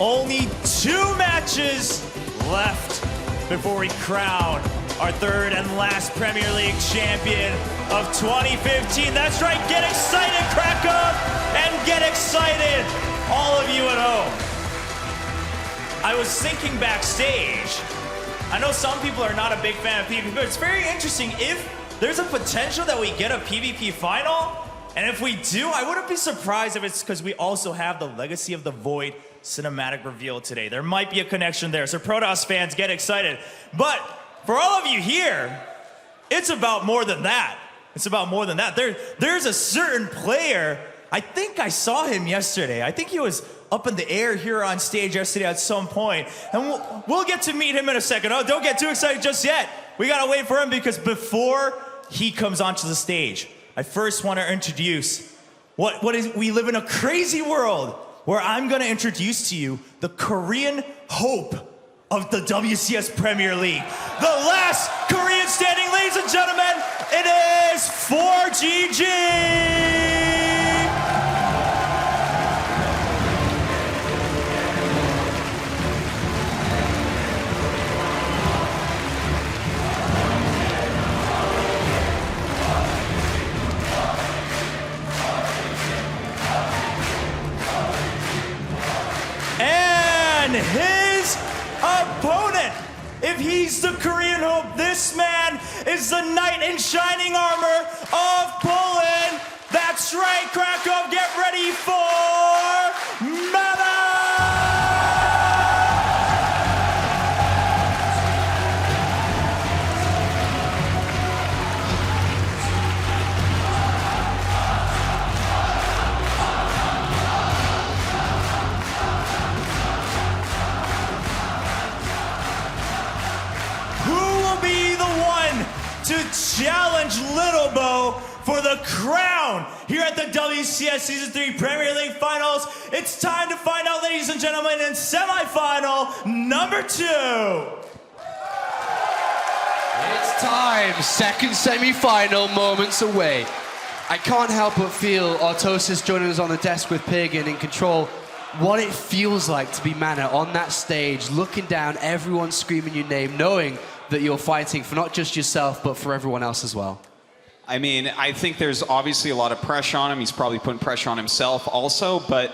Only 2 matches left before we crown our 3rd and last Premier League champion of 2015. That's right, get excited, Krakow, and get excited, all of you at home. I was thinking backstage, I know some people are not a big fan of PvP, but it's very interesting if there's a potential that we get a PvP final, and if we do, I wouldn't be surprised if it's because we also have the Legacy of the Void cinematic reveal today. There might be a connection there, so Protoss fans, get excited. But for all of you here, it's about more than that. It's about more than that. There's a certain player, I think I saw him yesterday. I think he was up in the air here on stage yesterday at some point, and we'll get to meet him in a second. Oh, don't get too excited just yet. We gotta wait for him because before he comes onto the stage, I first want to introduce we live in a crazy world where I'm gonna introduce to you the Korean hope of the WCS Premier League. The last Korean standing, ladies and gentlemen, it is ForGG! And his opponent, if he's the Korean hope, this man is the knight in shining armor of Poland. That's right, Krakow, get ready for MaNa! To challenge Little Bo for the crown here at the WCS Season 3 Premier League Finals. It's time to find out, ladies and gentlemen, in semifinal number 2. It's time, second semi-final, moments away. I can't help but feel Artosis joining us on the desk with Pig and in control. What it feels like to be MaNa on that stage, looking down, everyone screaming your name, knowing that you're fighting for not just yourself, but for everyone else as well. I mean, I think there's obviously a lot of pressure on him. He's probably putting pressure on himself also, but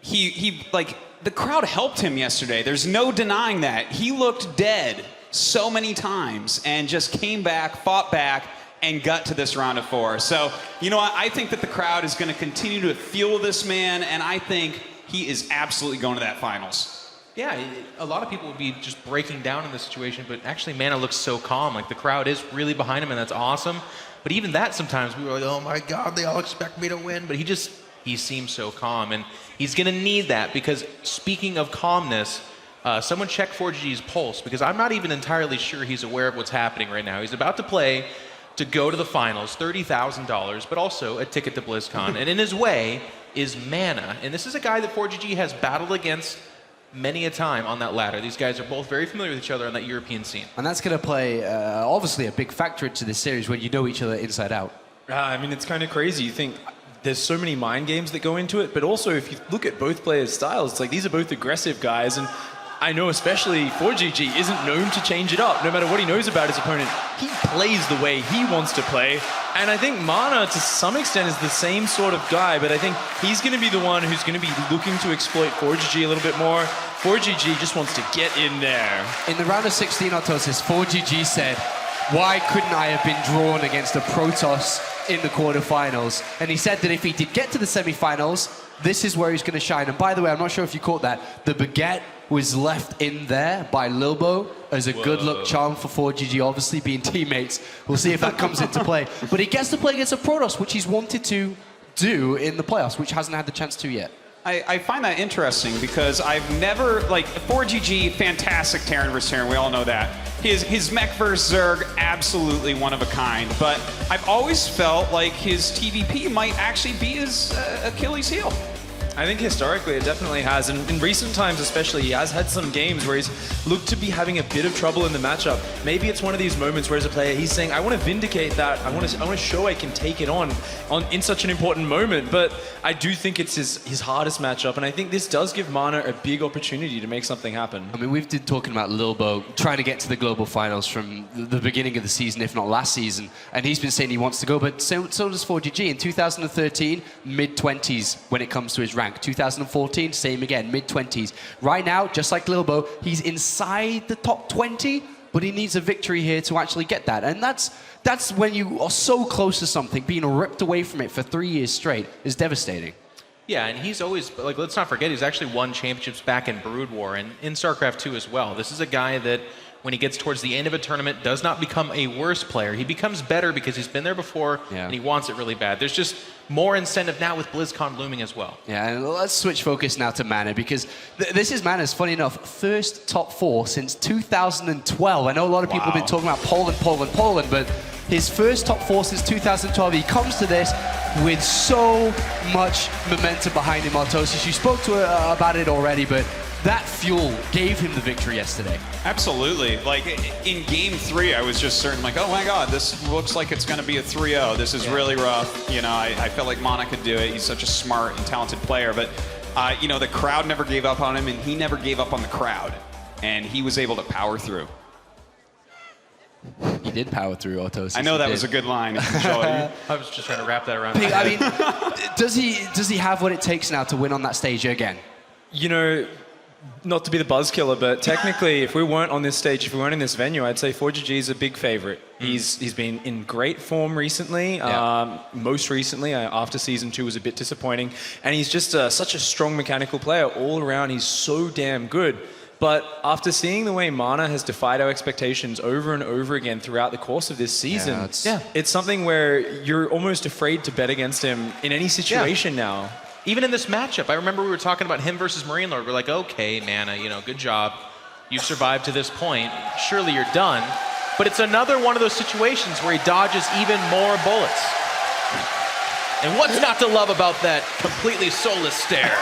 the crowd helped him yesterday. There's no denying that. He looked dead so many times and just came back, fought back, and got to this round of 4. So, you know what? I think that the crowd is going to continue to fuel this man, and I think he is absolutely going to that finals. Yeah, a lot of people would be just breaking down in this situation, but actually MaNa looks so calm. Like, the crowd is really behind him, and that's awesome. But even that, sometimes we were like, oh my God, they all expect me to win. But he seems so calm, and he's gonna need that, because speaking of calmness, someone check ForGG's pulse, because I'm not even entirely sure he's aware of what's happening right now. He's about to play to go to the finals, $30,000, but also a ticket to BlizzCon. And in his way is MaNa. And this is a guy that ForGG has battled against many a time on that ladder. These guys are both very familiar with each other on that European scene. And that's going to play, obviously, a big factor into this series when you know each other inside out. I mean, it's kind of crazy. You think there's so many mind games that go into it, but also if you look at both players' styles, it's like these are both aggressive guys, and I know especially ForGG isn't known to change it up. No matter what he knows about his opponent, he plays the way he wants to play. And I think MaNa, to some extent, is the same sort of guy, but I think he's going to be the one who's going to be looking to exploit ForGG a little bit more. ForGG just wants to get in there. In the round of 16, Artosis, ForGG said, why couldn't I have been drawn against a Protoss in the quarterfinals? And he said that if he did get to the semifinals, this is where he's going to shine. And by the way, I'm not sure if you caught that, the baguette was left in there by Lilbo as a good luck charm for ForGG, obviously being teammates. We'll see if that comes into play. But he gets to play against a Protoss, which he's wanted to do in the playoffs, which hasn't had the chance to yet. I find that interesting because I've never, like, ForGG, fantastic Terran versus Terran, we all know that. His mech versus Zerg, absolutely one of a kind, but I've always felt like his TvP might actually be his Achilles heel. I think historically it definitely has, and in recent times especially, he has had some games where he's looked to be having a bit of trouble in the matchup. Maybe it's one of these moments where as a player he's saying, I want to vindicate that, I want to show I can take it on in such an important moment, but I do think it's his hardest matchup, and I think this does give MaNa a big opportunity to make something happen. I mean, we've been talking about Lilbo trying to get to the global finals from the beginning of the season, if not last season, and he's been saying he wants to go, but so does ForGG. In 2013, mid-20s when it comes to his rank. 2014, same again, mid-20s. Right now, just like Lilbo, he's inside the top 20, but he needs a victory here to actually get that. And that's when you are so close to something, being ripped away from it for 3 years straight is devastating. Yeah, and he's always, like, let's not forget, he's actually won championships back in Brood War and in StarCraft II as well. This is a guy that, when he gets towards the end of a tournament, does not become a worse player. He becomes better because he's been there before, and he wants it really bad. There's just more incentive now with BlizzCon looming as well. Yeah, and let's switch focus now to MaNa, because this is MaNa's, funny enough, first top 4 since 2012. I know a lot of people have been talking about Poland, but his first top 4 since 2012. He comes to this with so much momentum behind him, Artosis. You spoke to about it already, but that fuel gave him the victory yesterday. Absolutely. Like, in game 3, I was just certain, like, oh my god, this looks like it's going to be a 3-0. This is really rough. You know, I felt like MaNa could do it. He's such a smart and talented player. But, you know, the crowd never gave up on him, and he never gave up on the crowd. And he was able to power through. He did power through, Artosis. I know that was a good line. I was just trying to wrap that around. I mean, does he have what it takes now to win on that stage again? You know, not to be the buzz killer, but technically, if we weren't on this stage, if we weren't in this venue, I'd say ForGG is a big favorite. He's been in great form recently. Most recently, after Season 2 was a bit disappointing. And he's just such a strong mechanical player all around. He's so damn good. But after seeing the way MaNa has defied our expectations over and over again throughout the course of this season, it's something where you're almost afraid to bet against him in any situation now. Even in this matchup, I remember we were talking about him versus Marine Lord. We're like, okay, MaNa, you know, good job. You've survived to this point. Surely you're done. But it's another one of those situations where he dodges even more bullets. And what's not to love about that completely soulless stare?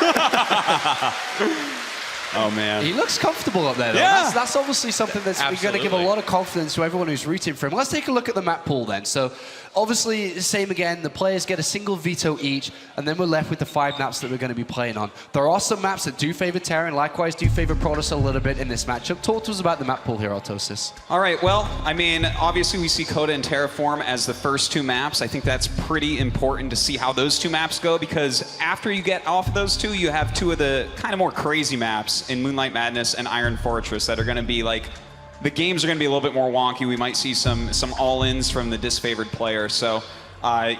Oh, man. He looks comfortable up there, though. Yeah. That's obviously something that's going to give a lot of confidence to everyone who's rooting for him. Let's take a look at the map pool then. So, obviously, same again. The players get a single veto each, and then we're left with the 5 maps that we're going to be playing on. There are some maps that do favor Terran, likewise do favor Protoss a little bit in this matchup. Talk to us about the map pool here, Artosis. All right, well, I mean, obviously we see Coda and Terraform as the first 2 maps. I think that's pretty important to see how those 2 maps go, because after you get off of those 2, you have 2 of the kind of more crazy maps in Moonlight Madness and Iron Fortress that are going to be like, the games are going to be a little bit more wonky. We might see some all-ins from the disfavored player. So,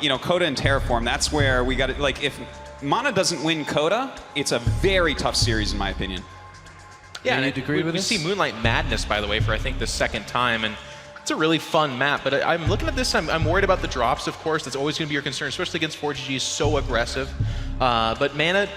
you know, Coda and Terraform, that's where we got to, like, if MaNa doesn't win Coda, it's a very tough series in my opinion. Yeah, and you'd agree with we this? see Moonlight Madness, by the way, for I think the 2nd time, and it's a really fun map. But I'm looking at this, I'm worried about the drops, of course. That's always going to be your concern, especially against ForGG. He's so aggressive. But MaNa,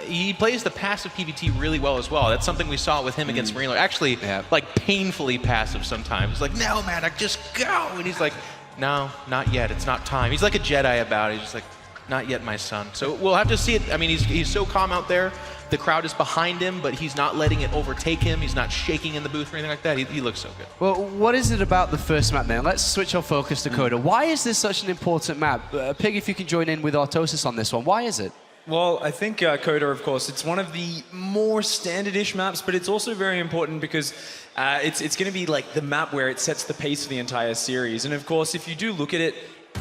he plays the passive PvT really well as well. That's something we saw with him against Marine Lord. Actually, like, painfully passive sometimes. It's like, no, MaNa, just go! And he's like, no, not yet. It's not time. He's like a Jedi about it. He's just like, not yet, my son. So we'll have to see it. I mean, he's so calm out there. The crowd is behind him, but he's not letting it overtake him. He's not shaking in the booth or anything like that. He looks so good. Well, what is it about the first map then? Let's switch our focus to Coda. Why is this such an important map? Pig, if you can join in with Artosis on this one. Why is it? Well, I think Coda, of course, it's one of the more standard-ish maps, but it's also very important because it's going to be like the map where it sets the pace for the entire series. And of course, if you do look at it,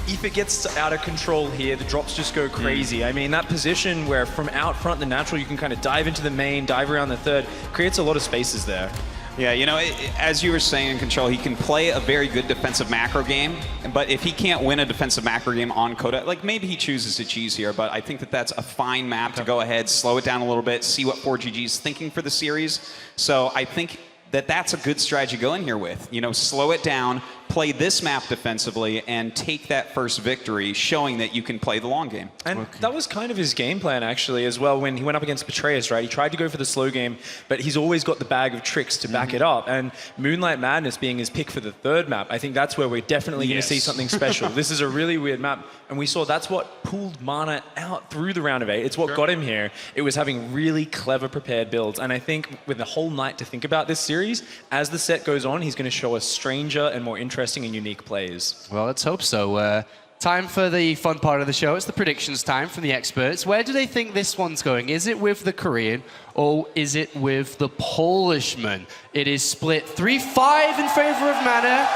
if it gets out of control here, the drops just go crazy. I mean, that position where from out front, the natural, you can kind of dive into the main, dive around the third, creates a lot of spaces there. Yeah, you know, as you were saying in Control, he can play a very good defensive macro game, but if he can't win a defensive macro game on Coda, like, maybe he chooses to cheese here, but I think that that's a fine map to go ahead, slow it down a little bit, see what ForGG is thinking for the series. So I think that that's a good strategy to go in here with. You know, slow it down, play this map defensively and take that first victory, showing that you can play the long game. And that was kind of his game plan, actually, as well, when he went up against Betrayus, right? He tried to go for the slow game, but he's always got the bag of tricks to back it up. And Moonlight Madness being his pick for the third map, I think that's where we're definitely going to see something special. This is a really weird map, and we saw that's what pulled MaNa out through the round of 8. It's what got him here. It was having really clever prepared builds, and I think with the whole night to think about this series, as the set goes on, he's going to show us stranger and more interesting and unique plays. Well, let's hope so. Time for the fun part of the show. It's the predictions time from the experts. Where do they think this one's going? Is it with the Korean or is it with the Polishman? It is split 3-5 in favor of MaNa.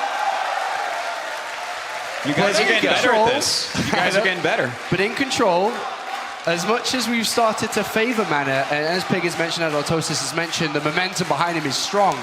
You guys are getting better at this. You guys are getting better. But in control, as much as we've started to favor MaNa, and as Pig has mentioned and Autosis has mentioned, the momentum behind him is strong.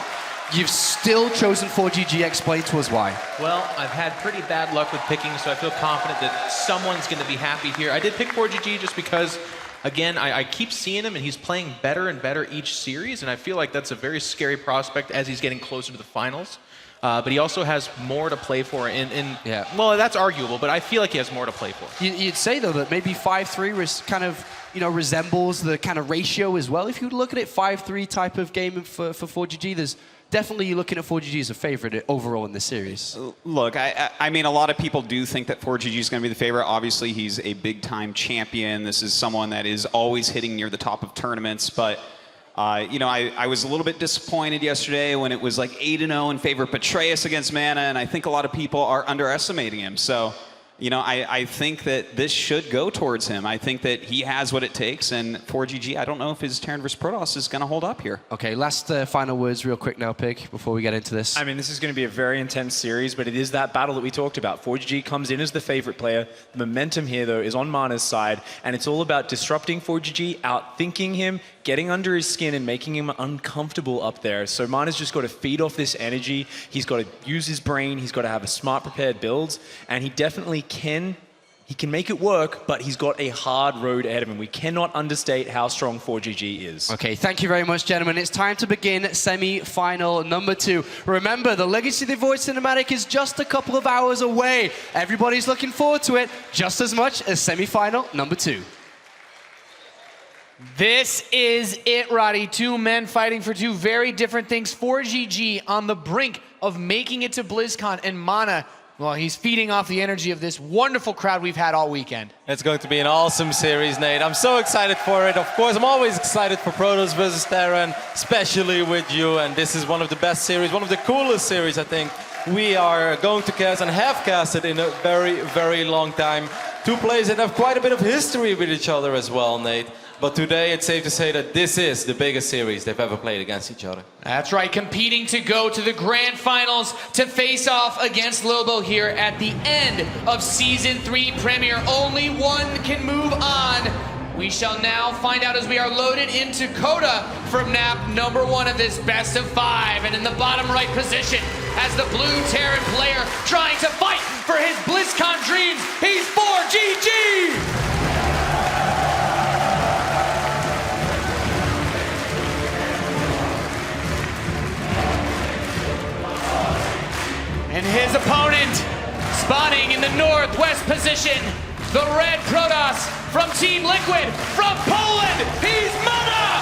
You've still chosen 4GG. Explain to us why. Well, I've had pretty bad luck with picking, so I feel confident that someone's going to be happy here. I did pick 4GG just because, again, I keep seeing him, and he's playing better and better each series, and I feel like that's a very scary prospect as he's getting closer to the finals. But he also has more to play for well, that's arguable, but I feel like he has more to play for. You'd say, though, that maybe 5-3 kind of, resembles the kind of ratio as well. If you look at it, 5-3 type of game for 4GG, there's definitely you're looking at 4GG as a favorite overall in the series. Look, I mean, a lot of people do think that 4GG is going to be the favorite. Obviously, he's a big-time champion. This is someone that is always hitting near the top of tournaments. But, I was a little bit disappointed yesterday when it was like 8-0 in favor of Betrayus against MaNa, and I think a lot of people are underestimating him. So, I think that this should go towards him. I think that he has what it takes, and 4GG, I don't know if his Terran vs. Protoss is going to hold up here. Okay, last final words real quick now, Pig, before we get into this. I mean, this is going to be a very intense series, but it is that battle that we talked about. 4GG comes in as the favorite player. The momentum here, though, is on MaNa's side, and it's all about disrupting 4GG, outthinking him, getting under his skin and making him uncomfortable up there. So MaNa's just got to feed off this energy. He's got to use his brain. He's got to have a smart, prepared builds, and he definitely can. He can make it work, but he's got a hard road ahead of him. We cannot understate how strong 4GG is. Okay, thank you very much, gentlemen. It's time to begin semi-final number 2. Remember, the Legacy of the Void cinematic is just a couple of hours away. Everybody's looking forward to it just as much as semi-final number 2. This is it, Roddy. Two men fighting for two very different things. 4GG on the brink of making it to BlizzCon, and MaNa, well, he's feeding off the energy of this wonderful crowd we've had all weekend. It's going to be an awesome series, Nate. I'm so excited for it. Of course, I'm always excited for Protoss versus Terran, especially with you. And this is one of the best series, one of the coolest series, I think, we are going to cast and have casted in a very, very long time. Two players that have quite a bit of history with each other as well, Nate. But today, it's safe to say that this is the biggest series they've ever played against each other. That's right, competing to go to the grand finals to face off against Lobo here at the end of Season 3 premiere. Only one can move on. We shall now find out as we are loaded into Coda from map number 1 of this best of 5. And in the bottom right position, as the blue Terran player trying to fight for his BlizzCon dreams, he's 4GG! And his opponent, spawning in the northwest position, the red Protoss from Team Liquid from Poland, he's MaNa!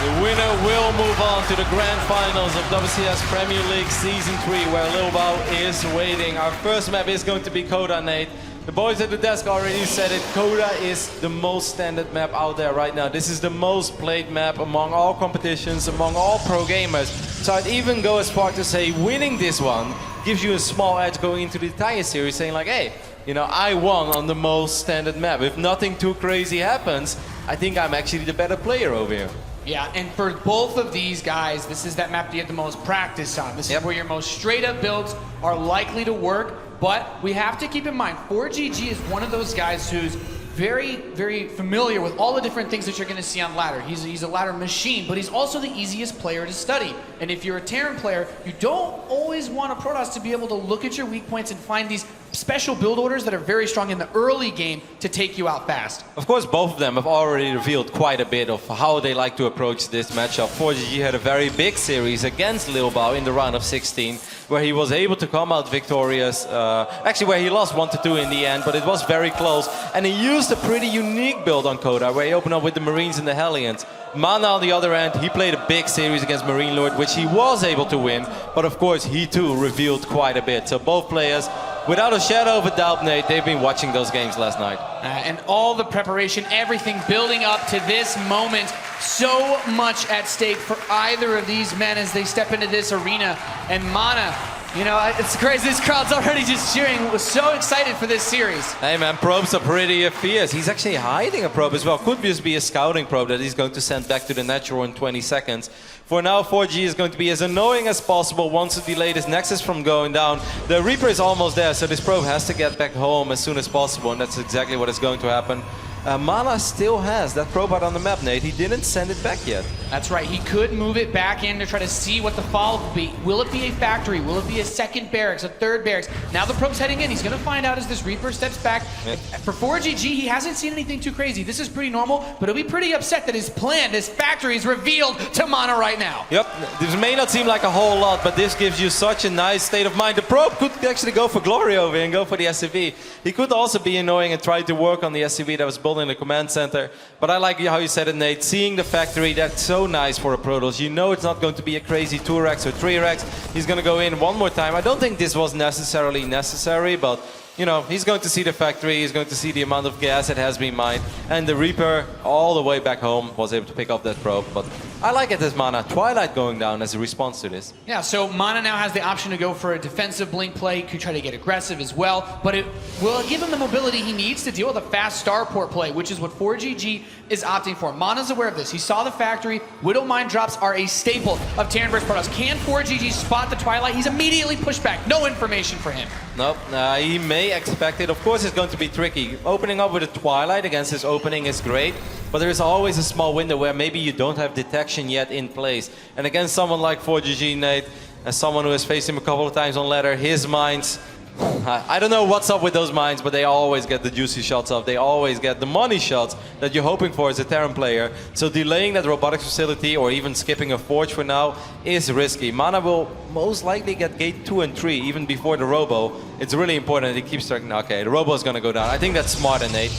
The winner will move on to the grand finals of WCS Premier League Season 3, where Lilbao is waiting. Our first map is going to be Coda, Nate. The boys at the desk already said it. Coda is the most standard map out there right now. This is the most played map among all competitions, among all pro gamers. So I'd even go as far to say winning this one gives you a small edge going into the entire series, saying like, hey, I won on the most standard map. If nothing too crazy happens, I think I'm actually the better player over here. Yeah, and for both of these guys, this is that map you get the most practice on. This is where your most straight-up builds are likely to work. But we have to keep in mind, 4GG is one of those guys who's very, very familiar with all the different things that you're going to see on ladder. He's a ladder machine, but he's also the easiest player to study. And if you're a Terran player, you don't always want a Protoss to be able to look at your weak points and find these special build orders that are very strong in the early game to take you out fast. Of course, both of them have already revealed quite a bit of how they like to approach this matchup. ForGG had a very big series against Lil Bao in the round of 16, where he was able to come out victorious. Actually, where he lost 1-2 in the end, but it was very close. And he used a pretty unique build on Coda, where he opened up with the Marines and the Hellions. MaNa, on the other end, he played a big series against Marine Lord, which he was able to win. But of course, he too revealed quite a bit. So both players, without a shadow of a doubt, Nate, they've been watching those games last night. And all the preparation, everything building up to this moment. So much at stake for either of these men as they step into this arena. And MaNa, you know, it's crazy. This crowd's already just cheering. We're so excited for this series. Hey man, probes are pretty fierce. He's actually hiding a probe as well. Could just be a scouting probe that he's going to send back to the natural in 20 seconds. For now, ForGG is going to be as annoying as possible, wants to delay this Nexus from going down. The Reaper is almost there, so this probe has to get back home as soon as possible, and that's exactly what is going to happen. MaNa still has that probe out on the map, Nate. He didn't send it back yet. That's right. He could move it back in to try to see what the follow-up will be. Will it be a factory? Will it be a second barracks, a third barracks? Now the probe's heading in. He's going to find out as this Reaper steps back. Yeah. For ForGG, he hasn't seen anything too crazy. This is pretty normal, but he'll be pretty upset that his plan, his factory, is revealed to MaNa right now. Yep, this may not seem like a whole lot, but this gives you such a nice state of mind. The probe could actually go for glory over here and go for the SCV. He could also be annoying and try to work on the SCV that was building the command center. But I like how you said it, Nate. Seeing the factory, that's so nice for a Protoss. You know it's not going to be a crazy 2-Rex or 3-Rex. He's going to go in one more time. I don't think this was necessarily necessary, but you know, he's going to see the factory, he's going to see the amount of gas that has been mined, and the Reaper, all the way back home, was able to pick up that probe. But I like it as MaNa. Twilight going down as a response to this. Yeah, so MaNa now has the option to go for a defensive blink play. He could try to get aggressive as well, but it will give him the mobility he needs to deal with a fast starport play, which is what ForGG is opting for. MaNa's aware of this. He saw the factory. Widow Mine drops are a staple of Terran vs. Protoss. Can ForGG spot the Twilight? He's immediately pushed back. No information for him. Nope, he may expect it. Of course it's going to be tricky. Opening up with a Twilight against his opening is great, but there is always a small window where maybe you don't have detection yet in place. And against someone like ForGG, Nate, as someone who has faced him a couple of times on ladder, his mines, I don't know what's up with those mines, but they always get the juicy shots up. They always get the money shots that you're hoping for as a Terran player. So delaying that robotics facility or even skipping a forge for now is risky. MaNa will most likely get gate 2 and 3 even before the robo. It's really important that he keeps striking. Okay, the robo is going to go down. I think that's smart, Nate.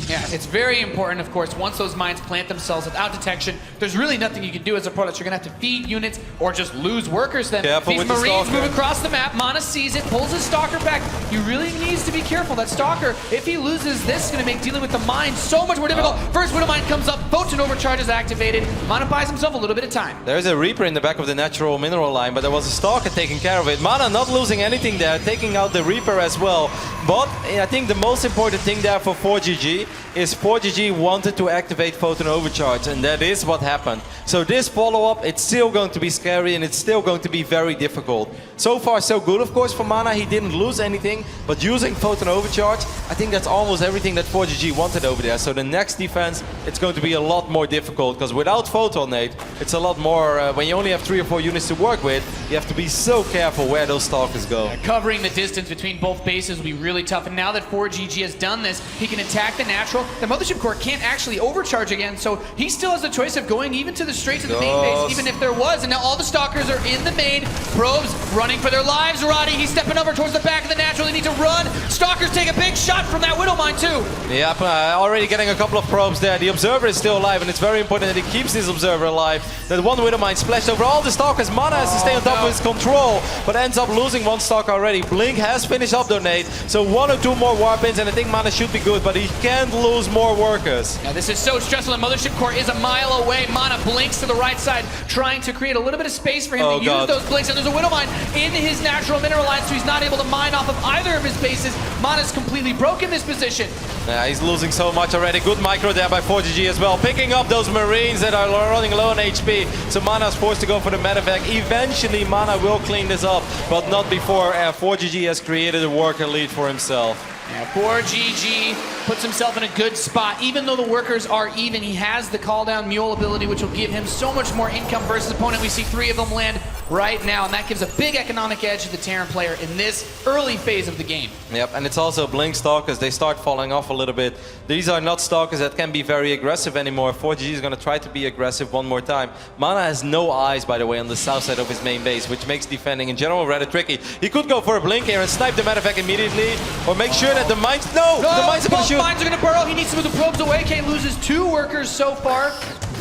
Yeah, it's very important, of course, once those mines plant themselves without detection, there's really nothing you can do as a Protoss. You're going to have to feed units or just lose workers then. Careful These with the Marines Stalker. move across the map, MaNa sees it, pulls his Stalker back. He really needs to be careful. That Stalker, if he loses this, is going to make dealing with the mine so much more difficult. First Widow Mine comes up, Photon Overcharge is activated. MaNa buys himself a little bit of time. There's a Reaper in the back of the natural mineral line, but there was a Stalker taking care of it. MaNa not losing anything there, taking out the Reaper as well. But I think the most important thing there for ForGG is ForGG wanted to activate Photon Overcharge, and that is what happened. So this follow-up, it's still going to be scary and it's still going to be very difficult. So far so good, of course, for MaNa. He didn't lose anything, but using Photon Overcharge, I think that's almost everything that ForGG wanted over there. So the next defense, it's going to be a lot more difficult, because without Photon, Nate, it's a lot more, when you only have 3 or 4 units to work with, you have to be so careful where those Stalkers go. Covering the distance between both bases will be really tough, and now that ForGG has done this, he can attack the natural. The Mothership Core can't actually overcharge again, so he still has the choice of going even to the straight to the main base, even if there was. And now all the Stalkers are in the main. Probes running for their lives. Roddy, he's stepping over towards the back of the natural. They need to run. Stalkers take a big shot from that Widow Mine too. Yep, already getting a couple of probes there. The Observer is still alive, and it's very important that he keeps this Observer alive. That one Widow Mine splashed over all the Stalkers. MaNa has to stay on top of his control, but ends up losing one Stalker already. Blink has finished up though, Nate. So 1 or 2 more Warpins, and I think MaNa should be good, but he can't lose more workers. Now this is so stressful. The Mothership Core is a mile away. MaNa blinks to the right side, trying to create a little bit of space for him to use those blinks. And there's a Widow Mine in his natural mineral line, so he's not able to mine off of either of his bases. MaNa's completely broken this position. Yeah, he's losing so much already. Good micro there by ForGG as well. Picking up those Marines that are running low on HP. So MaNa's forced to go for the medevac. Eventually MaNa will clean this up, but not before ForGG has created a worker lead for himself. Yeah, ForGG puts himself in a good spot. Even though the workers are even, he has the call down mule ability, which will give him so much more income versus opponent. We see 3 of them land right now, and that gives a big economic edge to the Terran player in this early phase of the game. Yep, and it's also Blink Stalkers. They start falling off a little bit. These are not Stalkers that can be very aggressive anymore. ForGG is going to try to be aggressive one more time. MaNa has no eyes, by the way, on the south side of his main base, which makes defending in general rather tricky. He could go for a Blink here and snipe the Medivac immediately, or make sure that the mines... No! The mines are going to shoot! Both mines are going to burrow. He needs to move the probes away. K loses 2 workers so far.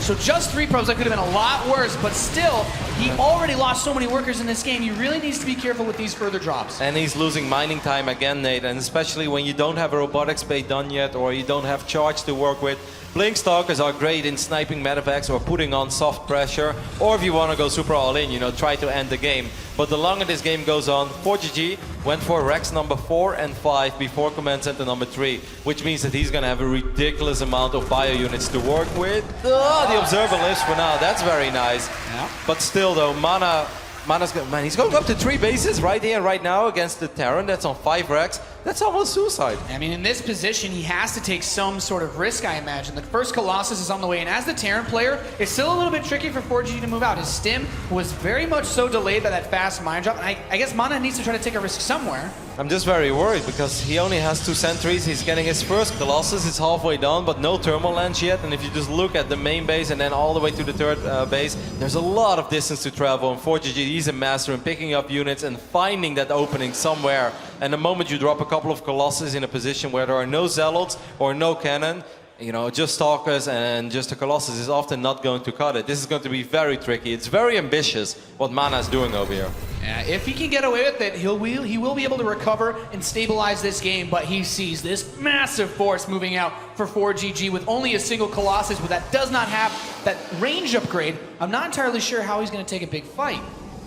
So just 3 probes. That could have been a lot worse, but still, he already lost so many workers in this game. He really needs to be careful with these further drops. And he's losing mining time again, Nate, and especially when you don't have a robotics bay done yet, or you don't have charge to work with. Blink Stalkers are great in sniping Medivacs or putting on soft pressure, or if you want to go super all in, you know, try to end the game. But the longer this game goes on, ForGG went for Rex number 4 and 5 before command center number 3, which means that he's going to have a ridiculous amount of bio units to work with. The observer lives for now. That's very nice. Yeah. But still, though, he's going up to 3 bases right here, right now against the Terran. That's on 5 Rex. That's almost suicide. I mean, in this position, he has to take some sort of risk, I imagine. The first Colossus is on the way, and as the Terran player, it's still a little bit tricky for ForGG to move out. His stim was very much so delayed by that fast mine drop, and I guess MaNa needs to try to take a risk somewhere. I'm just very worried because he only has 2 sentries. He's getting his first Colossus. It's halfway done, but no thermal lens yet. And if you just look at the main base and then all the way to the third base, there's a lot of distance to travel. And ForGG, he's a master in picking up units and finding that opening somewhere. And the moment you drop a couple of Colossus in a position where there are no Zealots or no cannon, you know, just Stalkers and just a Colossus is often not going to cut it. This is going to be very tricky. It's very ambitious what MaNa is doing over here. If he can get away with it, he will be able to recover and stabilize this game, but he sees this massive force moving out for ForGG with only a single Colossus, but that does not have that range upgrade. I'm not entirely sure how he's going to take a big fight.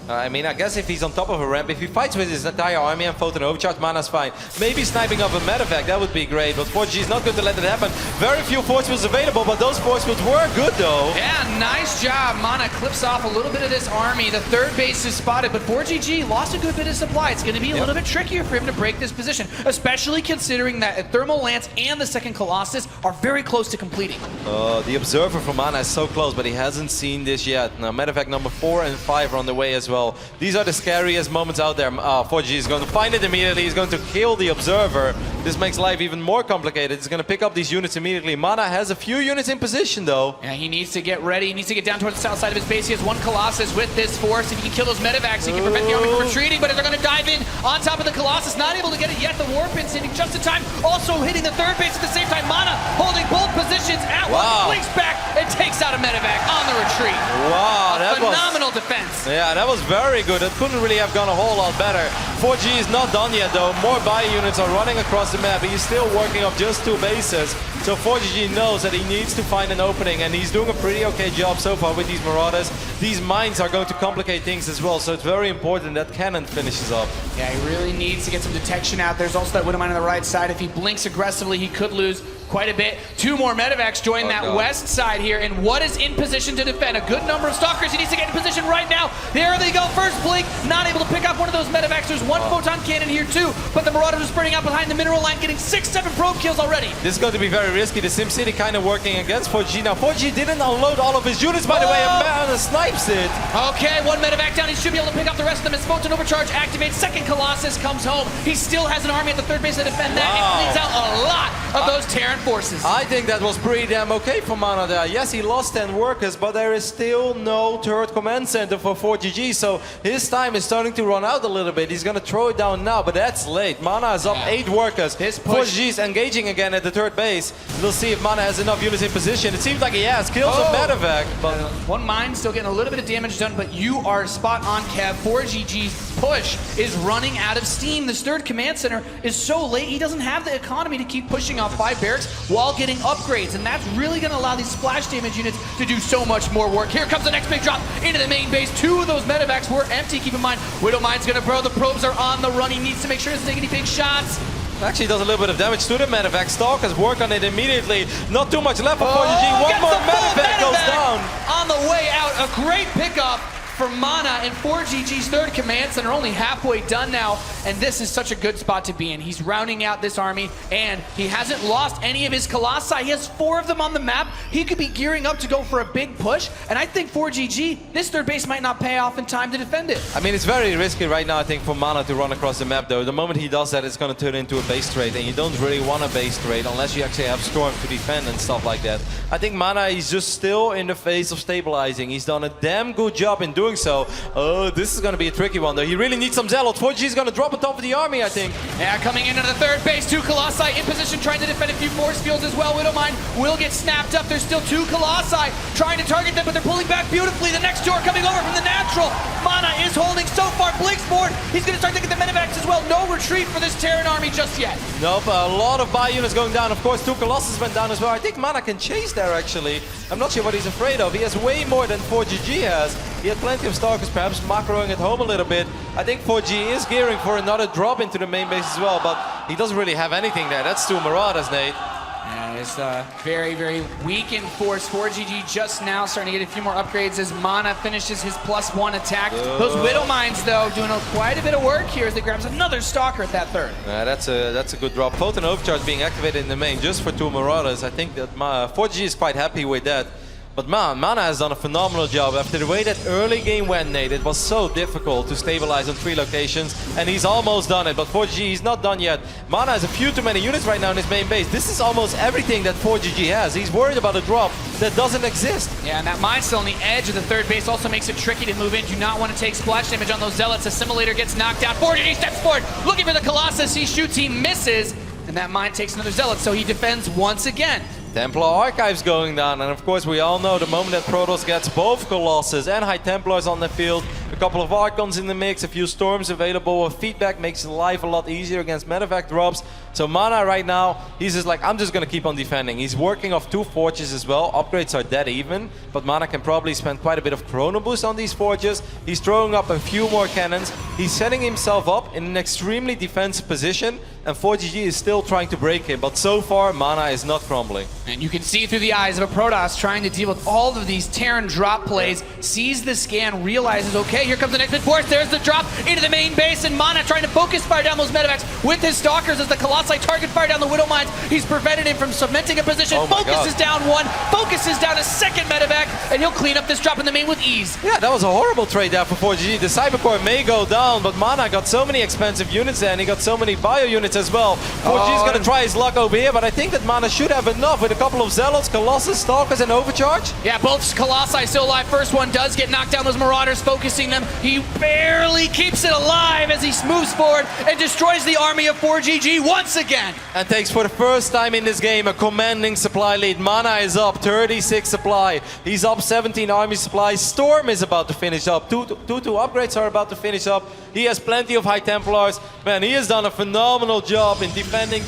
I mean, I guess if he's on top of a ramp, if he fights with his entire army and photon overcharge, MaNa's fine. Maybe sniping up a Medivac, that would be great, but ForGG is not going to let it happen. Very few force fields available, but those force fields were good though. Yeah, nice job. MaNa clips off a little bit of this army. The third base is spotted, but ForGG lost a good bit of supply. It's going to be a little bit trickier for him to break this position, especially considering that a Thermal Lance and the second Colossus are very close to completing. The observer from MaNa is so close, but he hasn't seen this yet. Now, Medivac number 4 and 5 are on the way as well. These are the scariest moments out there. ForGG is going to find it immediately. He's going to kill the observer. This makes life even more complicated. He's going to pick up these units immediately. MaNa has a few units in position though. Yeah, he needs to get ready. He needs to get down towards the south side of his base. He has 1 Colossus with this force. If he can kill those Medivacs, he can prevent the army from retreating, but they're going to dive in on top of the Colossus. Not able to get it yet. The Warpin's hitting just in time. Also hitting the third base at the same time. MaNa holding both positions at once. Blinks back and takes out a Medivac on the retreat. Wow, that was phenomenal defense. Yeah, that was very good. It couldn't really have gone a whole lot better. ForGG is not done yet though. More bio units are running across the map. He's still working up just 2 bases. So ForGG knows that he needs to find an opening, and he's doing a pretty okay job so far with these Marauders. These mines are going to complicate things as well, so it's very important that cannon finishes up. Yeah, he really needs to get some detection out. There's also that Widow Mine on the right side. If he blinks aggressively, he could lose quite a bit. 2 more Medivacs join that west side here, and what is in position to defend? A good number of Stalkers. He needs to get in position right now. There they go. First blink, not able to pick up one of those Medivacs. There's 1 photon cannon here too, but the Marauders are spreading out behind the mineral line, getting 6-7 probe kills already. This is going to be very risky. The SimCity kind of working against ForGG. Now ForGG didn't unload all of his units, by the way, and MaNa snipes it. Okay, 1 Medivac down. He should be able to pick up the rest of them. His photon overcharge activates. Second Colossus comes home. He still has an army at the third base to defend that. It cleans out a lot of those Terran forces. I think that was pretty damn okay for MaNa there. Yes, he lost 10 workers, but there is still no third command center for ForGG, so his time is starting to run out a little bit. He's going to throw it down now, but that's late. MaNa is up 8 workers. ForGG is engaging again at the third base. We'll see if MaNa has enough units in position. It seems like he has. Kills a Medivac, but 1 mine still getting a little bit of damage done, but you are spot on, Kev. ForGG's push is running out of steam. This third command center is so late, he doesn't have the economy to keep pushing off 5 barracks while getting upgrades, and that's really going to allow these splash damage units to do so much more work. Here comes the next big drop into the main base. 2 of those Medivacs were empty. Keep in mind, Widow Mine's going to burrow. The probes are on the run. He needs to make sure he doesn't take any big shots. actually does a little bit of damage to the Medivac. Stalkers work on it immediately. Not too much left for ForGG. One more Medivac goes down. On the way out, a great pickup for MaNa and ForGG's third command center, only halfway done now, and this is such a good spot to be in. He's rounding out this army, and he hasn't lost any of his Colossi. He has 4 of them on the map. He could be gearing up to go for a big push, and I think ForGG, this third base might not pay off in time to defend it. I mean, it's very risky right now, I think, for MaNa to run across the map, though. The moment he does that, it's going to turn into a base trade, and you don't really want a base trade unless you actually have Storm to defend and stuff like that. I think MaNa is just still in the phase of stabilizing. He's done a damn good job in doing so. Oh, this is going to be a tricky one, though. He really needs some Zealots. ForGG is going to drop on top of the army, I think. Yeah, coming into the third base, 2 Colossi in position, trying to defend a few force fields as well. Widowmine will get snapped up. There's still 2 Colossi trying to target them, but they're pulling back beautifully. The next 2 are coming over from the natural. MaNa is holding so far. Blink's forward. He's going to start to get the medevacs as well. No retreat for this Terran army just yet. Nope, a lot of buy units going down. Of course, 2 Colossus went down as well. I think MaNa can chase there, actually. I'm not sure what he's afraid of. He has way more than ForGG has. He had plenty of Stalkers, perhaps macroing at home a little bit. I think ForGG is gearing for another drop into the main base as well, but he doesn't really have anything there. That's 2 Marauders, Nate. Yeah, it's very, very weak in force. ForGG just now starting to get a few more upgrades as MaNa finishes his +1 attack. Those Widowmines, though, doing quite a bit of work here as they grabs another Stalker at that third. That's a good drop. Photon Overcharge being activated in the main just for 2 Marauders. I think that ForGG is quite happy with that. But MaNa has done a phenomenal job. After the way that early game went, Nate, it was so difficult to stabilize on 3 locations, and he's almost done it. But ForGG, he's not done yet. MaNa has a few too many units right now in his main base. This is almost everything that ForGG has. He's worried about a drop that doesn't exist. Yeah, and that mine still on the edge of the third base also makes it tricky to move in. Do not want to take splash damage on those Zealots. Assimilator gets knocked out. ForGG steps forward, looking for the Colossus. He shoots, he misses, and that mine takes another Zealot, so he defends once again. Templar Archives going down, and of course we all know the moment that Protoss gets both Colossus and High Templars on the field, a couple of Archons in the mix, a few Storms available, feedback makes life a lot easier against medevac drops. So MaNa right now, he's just like, I'm just gonna keep on defending. He's working off 2 forges as well. Upgrades are dead even, but MaNa can probably spend quite a bit of Chrono Boost on these forges. He's throwing up a few more cannons. He's setting himself up in an extremely defensive position, and ForGG is still trying to break him, but so far MaNa is not crumbling. And you can see through the eyes of a Protoss trying to deal with all of these Terran drop plays, sees the scan, realizes, okay, here comes the next mid-force, there's the drop into the main base, and MaNa trying to focus fire down those medevacs with his Stalkers as the Colossi target fire down the Widowmines. He's prevented him from cementing a position, focuses down 1, focuses down a second medevac, and he'll clean up this drop in the main with ease. Yeah, that was a horrible trade there for ForGG. The Cybercore may go down, but MaNa got so many expensive units there, and he got so many bio units as well. ForGG is going to try his luck over here, but I think that MaNa should have enough with a couple of Zealots, Colossus, Stalkers, and Overcharge. Yeah, both Colossi still alive. First one does get knocked down, those Marauders focusing them. He barely keeps it alive as he moves forward and destroys the army of ForGG once again. And takes for the first time in this game a commanding supply lead. MaNa is up 36 supply. He's up 17 army supplies. Storm is about to finish up. Two upgrades are about to finish up. He has plenty of High Templars. Man, he has done a phenomenal job in defending.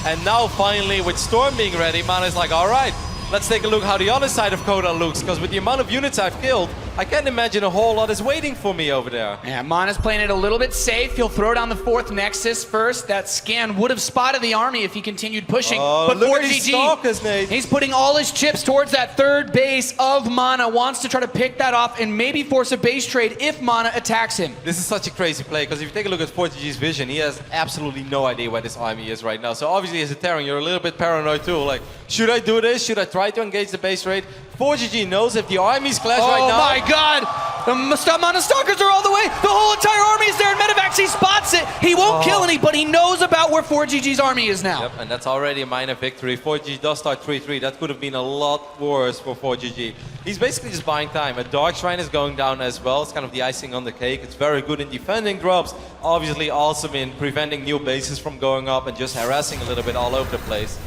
And now finally, with Storm being ready, MaNa is like, all right, let's take a look how the other side of Coda looks, because with the amount of units I've killed, I can't imagine a whole lot is waiting for me over there. Yeah, MaNa's playing it a little bit safe. He'll throw down the 4th Nexus first. That scan would have spotted the army if he continued pushing. But look at these Stalkers, ForGG, Nate. he's putting all his chips towards that third base of MaNa, wants to try to pick that off and maybe force a base trade if MaNa attacks him. This is such a crazy play, because if you take a look at ForGG's vision, he has absolutely no idea where this army is right now. So obviously as a Terran, you're a little bit paranoid too. Like, should I do this? Should I try to engage the base raid? ForGG knows if the armies clash right now... Oh my god! The MaNa Stalkers are all the way! The whole entire army is there in medevacs! He spots it! He won't kill any, but he knows about where ForGG's army is now. Yep, and that's already a minor victory. ForGG does start 3-3. That could have been a lot worse for ForGG. He's basically just buying time. A Dark Shrine is going down as well. It's kind of the icing on the cake. It's very good in defending drops. Obviously awesome in preventing new bases from going up and just harassing a little bit all over the place.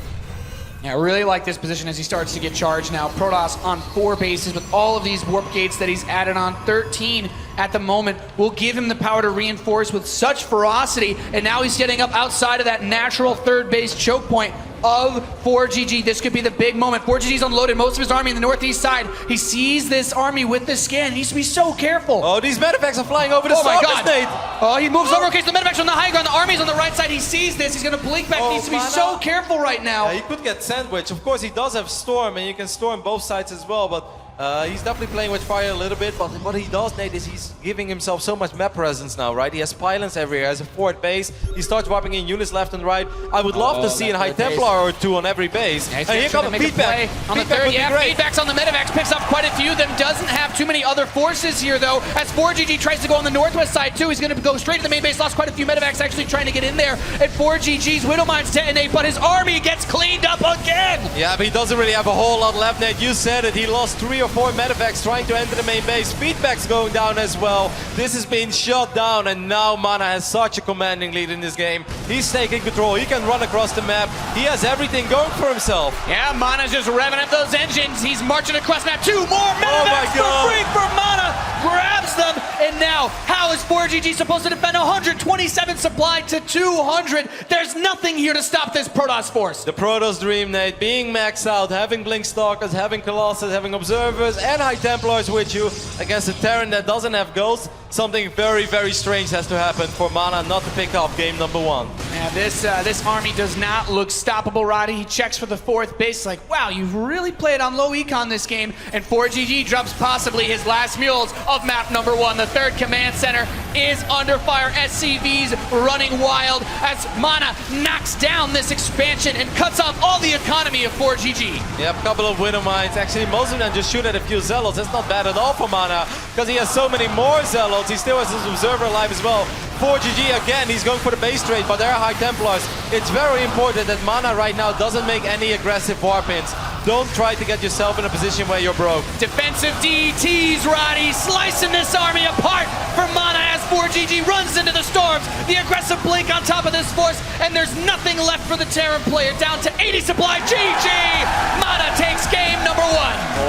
Yeah, I really like this position as he starts to get charged now. Protoss on 4 bases with all of these warp gates that he's added on. 13 at the moment will give him the power to reinforce with such ferocity. And now he's getting up outside of that natural third base choke point of ForGG. This could be the big moment. ForGG's unloaded most of his army in the northeast side. He sees this army with the scan. He needs to be so careful. Oh, these medevacs are flying over the Stalkers, Nate. Oh, he moves over. Okay, so the medevac's on the high ground. The army's on the right side. He sees this. He's going to blink back. He needs to be so careful right now. Yeah, he could get sandwiched. Of course, he does have Storm, and you can storm both sides as well, but He's definitely playing with fire a little bit, but what he does, Nate, is he's giving himself so much map presence now, right? He has pylons everywhere, he has a forward base, he starts wiping in units left and right. I would love to see a High Templar or two on every base. Yeah, and here comes the feedback. On the third, yeah, feedback's on the Medivacs, picks up quite a few of them, doesn't have too many other forces here though, as ForGG tries to go on the northwest side too. He's going to go straight to the main base, lost quite a few Medivacs actually trying to get in there, and ForGG's Widowmines detonate, but his army gets cleaned up again! Yeah, but he doesn't really have a whole lot left, Nate. You said it, he lost 3 or 4 Medivacs trying to enter the main base. Feedback's going down as well. This is being shut down, and now MaNa has such a commanding lead in this game. He's taking control, he can run across the map, he has everything going for himself. Yeah, MaNa's just revving up those engines. He's marching across map. 2 more Medivacs for free for MaNa. Grabs them, and now how is ForGG supposed to defend 127 supply to 200? There's nothing here to stop this Protoss force. The Protoss dream, Nate, being maxed out, having Blink Stalkers, having Colossus, having Observers, and High Templars with you against a Terran that doesn't have Ghosts. Something very, very strange has to happen for MaNa not to pick up game number 1. Yeah, this army does not look stoppable, Roddy. He checks for the 4th base, like, wow, you've really played on low econ this game, and ForGG drops possibly his last mules of map number 1. The 3rd command center is under fire. SCVs running wild as MaNa knocks down this expansion and cuts off all the economy of ForGG. Yep, a couple of Widowmines. Actually, most of them just shoot at a few Zealots. That's not bad at all for MaNa, because he has so many more Zealots. He still has his Observer alive as well. ForGG again, he's going for the base trade, but there are High Templars. It's very important that MaNa right now doesn't make any aggressive warpins. Don't try to get yourself in a position where you're broke. Defensive DTs, Roddy, slicing this army apart for MaNa as ForGG runs into the storms. The aggressive blink on top of this force, and there's nothing left for the Terran player. Down to 80 supply. GG! MaNa takes game number 1.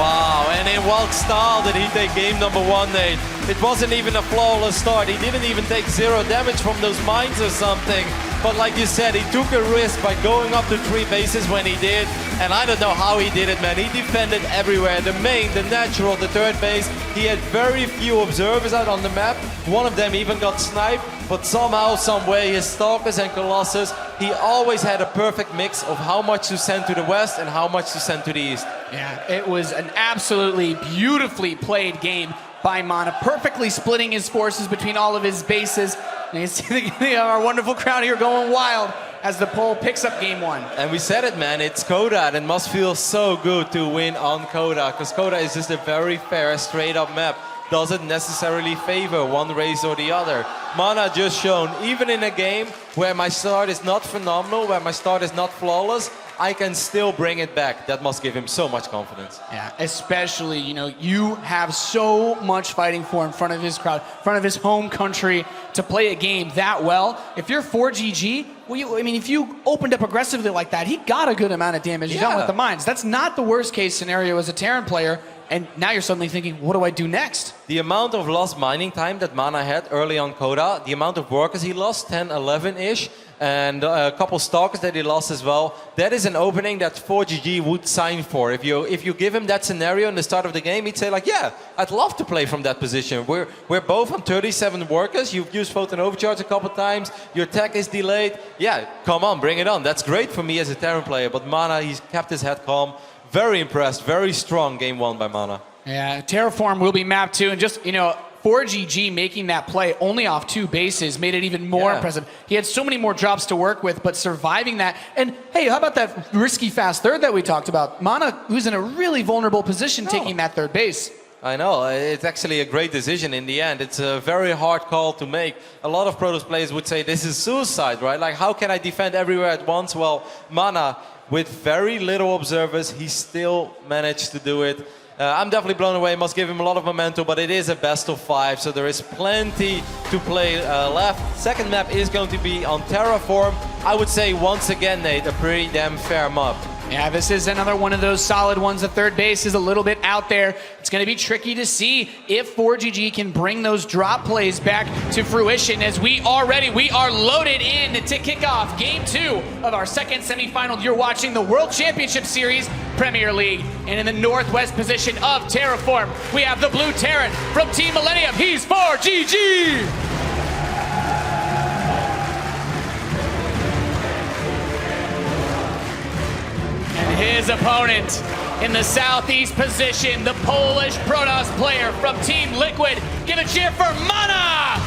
Wow, and in what style did he take game number 1, Nate? It wasn't even a flawless start. He didn't even take 0 damage from those mines or something. But like you said, he took a risk by going up to 3 bases when he did. And I don't know how he did it, man. He defended everywhere. The main, the natural, the 3rd base. He had very few observers out on the map. One of them even got sniped. But somehow, some way, his Stalkers and Colossus, he always had a perfect mix of how much to send to the west and how much to send to the east. Yeah, it was an absolutely beautifully played game by MaNa, perfectly splitting his forces between all of his bases. And you see our wonderful crowd here going wild as the poll picks up game 1. And we said it, man, it's Coda, and it must feel so good to win on Coda, because Coda is just a very fair, straight-up map. Doesn't necessarily favor one race or the other. MaNa just shown, even in a game where my start is not phenomenal, where my start is not flawless, I can still bring it back. That must give him so much confidence. Yeah, especially, you have so much fighting for in front of his crowd, in front of his home country, to play a game that well. If you're ForGG, if you opened up aggressively like that, he got a good amount of damage done with the mines. That's not the worst case scenario as a Terran player. And now you're suddenly thinking, what do I do next? The amount of lost mining time that MaNa had early on Coda, the amount of workers he lost, 10, 11-ish, and a couple Stalkers that he lost as well, that is an opening that ForGG would sign for. If you give him that scenario in the start of the game, he'd say like, yeah, I'd love to play from that position. We're both on 37 workers, you've used Photon Overcharge a couple times, your tech is delayed. Yeah, come on, bring it on. That's great for me as a Terran player, but MaNa, he's kept his head calm. Very impressed, very strong game 1 by MaNa. Yeah, Terraform will be mapped too, and just, ForGG making that play only off 2 bases made it even more impressive. He had so many more drops to work with, but surviving that, and hey, how about that risky fast 3rd that we talked about? MaNa, who's in a really vulnerable position, taking that 3rd base. I know, it's actually a great decision in the end. It's a very hard call to make. A lot of Protoss players would say this is suicide, right? Like, how can I defend everywhere at once? Well, MaNa, with very little observers, he still managed to do it. I'm definitely blown away, must give him a lot of momentum, but it is a best of 5, so there is plenty to play left. Second map is going to be on Terraform. I would say, once again, Nate, a pretty damn fair map. Yeah, this is another one of those solid ones. The 3rd base is a little bit out there. It's going to be tricky to see if ForGG can bring those drop plays back to fruition, as we are ready. We are loaded in to kick off game 2 of our 2nd semifinal. You're watching the World Championship Series Premier League. And in the northwest position of Terraform, we have the blue Terran from Team Millennium. He's ForGG! And his opponent In the southeast position, the Polish Protoss player from Team Liquid. Give a cheer for MaNa!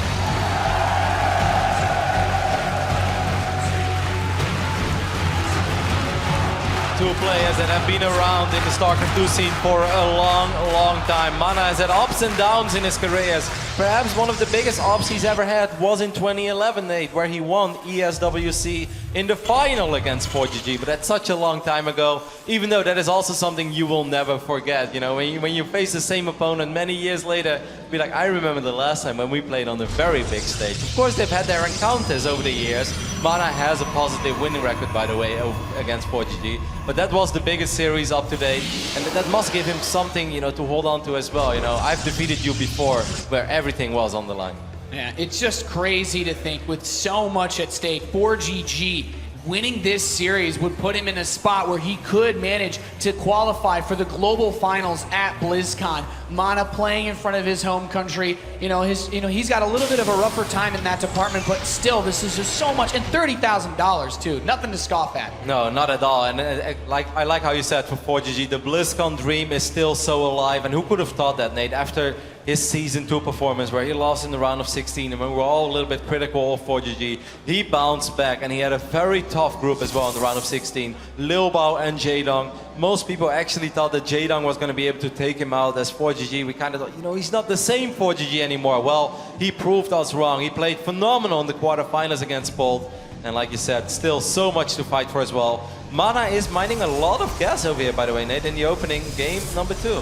Two players that have been around in the StarCraft II scene for a long, long time. MaNa has had ups and downs in his careers. Perhaps one of the biggest ups he's ever had was in 2011, Nate, where he won ESWC in the final against ForGG. But that's such a long time ago, even though that is also something you will never forget. You know, when you face the same opponent many years later, be like, I remember the last time when we played on the very big stage. Of course, they've had their encounters over the years. MaNa has a positive winning record, by the way, against ForGG. But that was the biggest series up to date, and that must give him something, you know, to hold on to as well. You know, I've defeated you before, where everything was on the line. Yeah, it's just crazy to think with so much at stake, ForGG winning this series would put him in a spot where he could manage to qualify for the global finals at BlizzCon. MaNa playing in front of his home country, he's got a little bit of a rougher time in that department, but still, this is just so much, and $30,000 too, nothing to scoff at. No, not at all. And I like how you said for ForGG, the BlizzCon dream is still so alive. And who could have thought that, Nate? After his Season 2 performance where he lost in the round of 16 and we were all a little bit critical of ForGG, he bounced back and he had a very tough group as well in the round of 16. Lil Bao and Jaedong. Most people actually thought that Jaedong was going to be able to take him out. As ForGG, we kind of thought, you know, he's not the same ForGG anymore. Well, he proved us wrong. He played phenomenal in the quarterfinals against Bolt. And like you said, still so much to fight for as well. MaNa is mining a lot of gas over here, by the way, Nate, in the opening game number 2.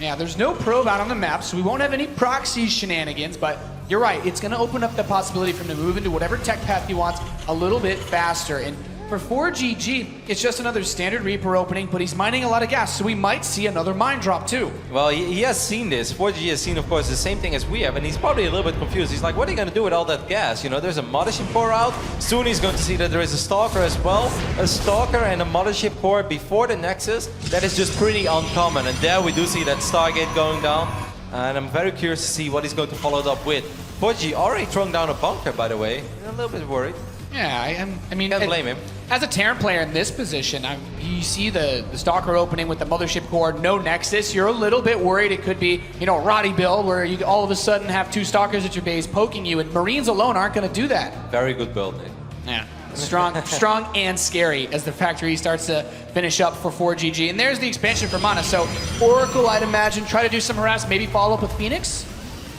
Yeah, there's no probe out on the map, so we won't have any proxy shenanigans, but you're right, it's going to open up the possibility for him to move into whatever tech path he wants a little bit faster. And for ForGG, it's just another standard Reaper opening, but he's mining a lot of gas, so we might see another mine drop too. Well, he has seen this. ForGG has seen, of course, the same thing as we have, and he's probably a little bit confused. He's like, what are you going to do with all that gas? You know, there's a Mothership Core out. Soon he's going to see that there is a Stalker as well. A Stalker and a Mothership Core before the Nexus. That is just pretty uncommon, and there we do see that Stargate going down. And I'm very curious to see what he's going to follow it up with. ForGG already thrown down a bunker, by the way. I'm a little bit worried. Yeah, I mean, Can't blame him. As a Terran player in this position, you see the Stalker opening with the Mothership Core, no Nexus. You're a little bit worried it could be, a Roddy build where you all of a sudden have 2 Stalkers at your base poking you, and Marines alone aren't going to do that. Very good build, Nate. Yeah, strong and scary as the factory starts to finish up for ForGG. And there's the expansion for MaNa. So Oracle, I'd imagine, try to do some harass, maybe follow up with Phoenix?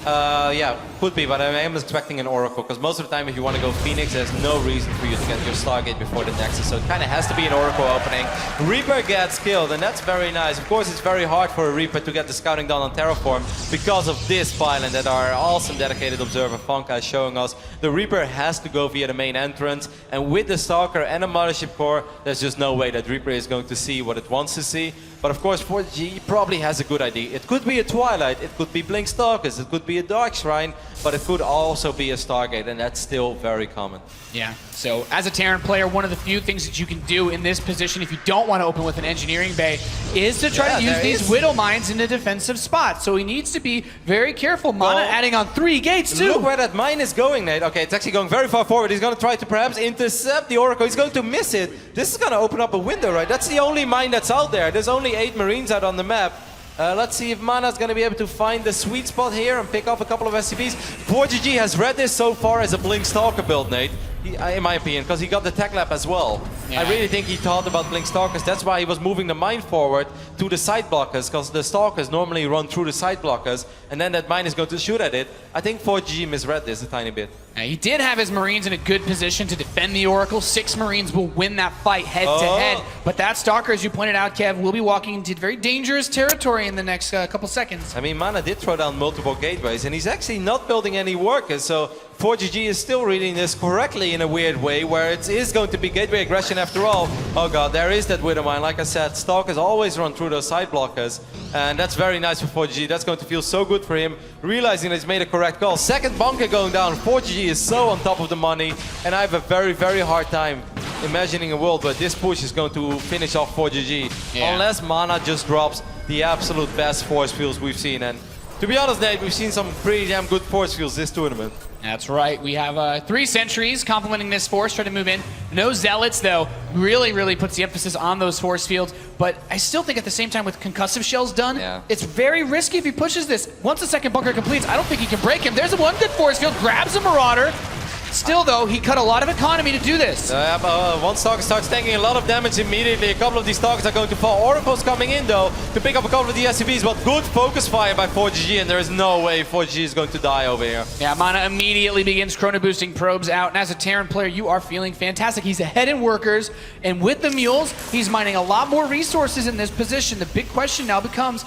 Yeah, could be, but I am expecting an Oracle, because most of the time if you want to go Phoenix, there's no reason for you to get your Stargate before the Nexus, so it kind of has to be an Oracle opening. Reaper gets killed, and that's very nice. Of course, it's very hard for a Reaper to get the scouting done on Terraform because of this pylon that our awesome dedicated observer Funka is showing us. The Reaper has to go via the main entrance, and with the Stalker and a Mothership Core, there's just no way that Reaper is going to see what it wants to see. But of course, ForGG probably has a good idea. It could be a Twilight, it could be Blink Stalkers, it could be a Dark Shrine, but it could also be a Stargate, and that's still very common. Yeah, so as a Terran player, one of the few things that you can do in this position if you don't want to open with an engineering bay is to try to use these Widow Mines in a defensive spot. So he needs to be very careful. MaNa adding on 3 gates too. Look where that mine is going, Nate. Okay, it's actually going very far forward. He's going to try to perhaps intercept the Oracle. He's going to miss it. This is going to open up a window, right? That's the only mine that's out there. There's only 8 Marines out on the map. Let's see if MaNa's going to be able to find the sweet spot here and pick off a couple of SCVs. ForGG has read this so far as a Blink Stalker build, Nate. In my opinion, because he got the tech lab as well. Yeah. I really think he thought about Blink Stalkers. That's why he was moving the mine forward to the side blockers, because the Stalkers normally run through the side blockers, and then that mine is going to shoot at it. I think ForGG misread this a tiny bit. He did have his Marines in a good position to defend the Oracle. 6 Marines will win that fight head-to-head. But that Stalker, as you pointed out, Kev, will be walking into very dangerous territory in the next couple seconds. I mean, MaNa did throw down multiple gateways, and he's actually not building any workers, so ForGG is still reading this correctly in a weird way, where it is going to be gateway aggression after all. Oh god, there is that Widow Mine. Like I said, Stalkers always run through those side blockers, and that's very nice for ForGG. That's going to feel so good for him, realizing that he's made a correct call. Second bunker going down. ForGG is so on top of the money, and I have a very, very hard time imagining a world where this push is going to finish off ForGG. Yeah. Unless MaNa just drops the absolute best force fields we've seen, and To be honest, Nate, we've seen some pretty damn good force fields this tournament. That's right. We have 3 sentries complementing this force, trying to move in. No zealots, though. Really puts the emphasis on those force fields. But I still think at the same time, with concussive shells done, it's very risky if he pushes this. Once the second bunker completes, I don't think he can break him. There's one good force field, grabs a Marauder. Still, though, he cut a lot of economy to do this. One Stalker starts taking a lot of damage immediately. A couple of these Stalkers are going to fall. Oracle's coming in, though, to pick up a couple of the SCVs, but good focus fire by ForGG, and there is no way ForGG is going to die over here. Yeah, MaNa immediately begins chrono boosting probes out, and as a Terran player, you are feeling fantastic. He's ahead in workers, and with the mules, he's mining a lot more resources in this position. The big question now becomes,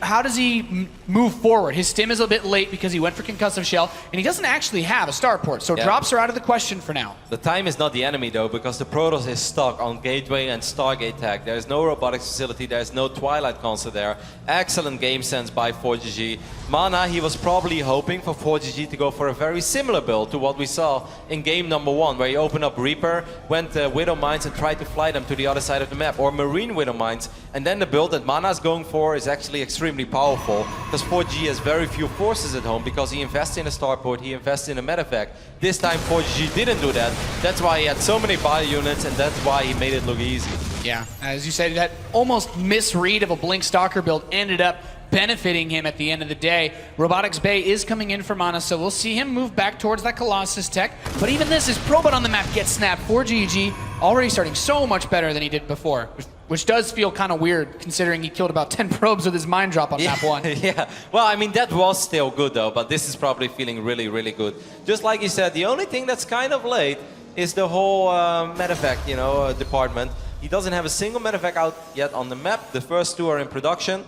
how does he move forward? His stim is a bit late because he went for concussive shell, and he doesn't actually have a starport, so drops are out of the question for now. The time is not the enemy, though, because the Protoss is stuck on Gateway and Stargate tag. There is no robotics facility, there is no Twilight console there. Excellent game sense by ForGG. MaNa, he was probably hoping for ForGG to go for a very similar build to what we saw in game number 1, where he opened up Reaper, went Widow Mines and tried to fly them to the other side of the map, or Marine Widow Mines, and then the build that MaNa is going for is actually extremely powerful, because ForGG has very few forces at home, because he invests in a starport, he invests in a medevac. This time ForGG didn't do that. That's why he had so many bio units, and that's why he made it look easy. Yeah, as you said, that almost misread of a Blink Stalker build ended up benefiting him at the end of the day. Robotics Bay is coming in for MaNa, so we'll see him move back towards that Colossus tech. But even this, his Probot on the map gets snapped. ForGG already starting so much better than he did before, which does feel kind of weird considering he killed about 10 probes with his mine drop on map 1. Yeah, well, I mean, that was still good though, but this is probably feeling really good. Just like you said, the only thing that's kind of late is the whole medevac, department. He doesn't have a single medevac out yet on the map. The first 2 are in production.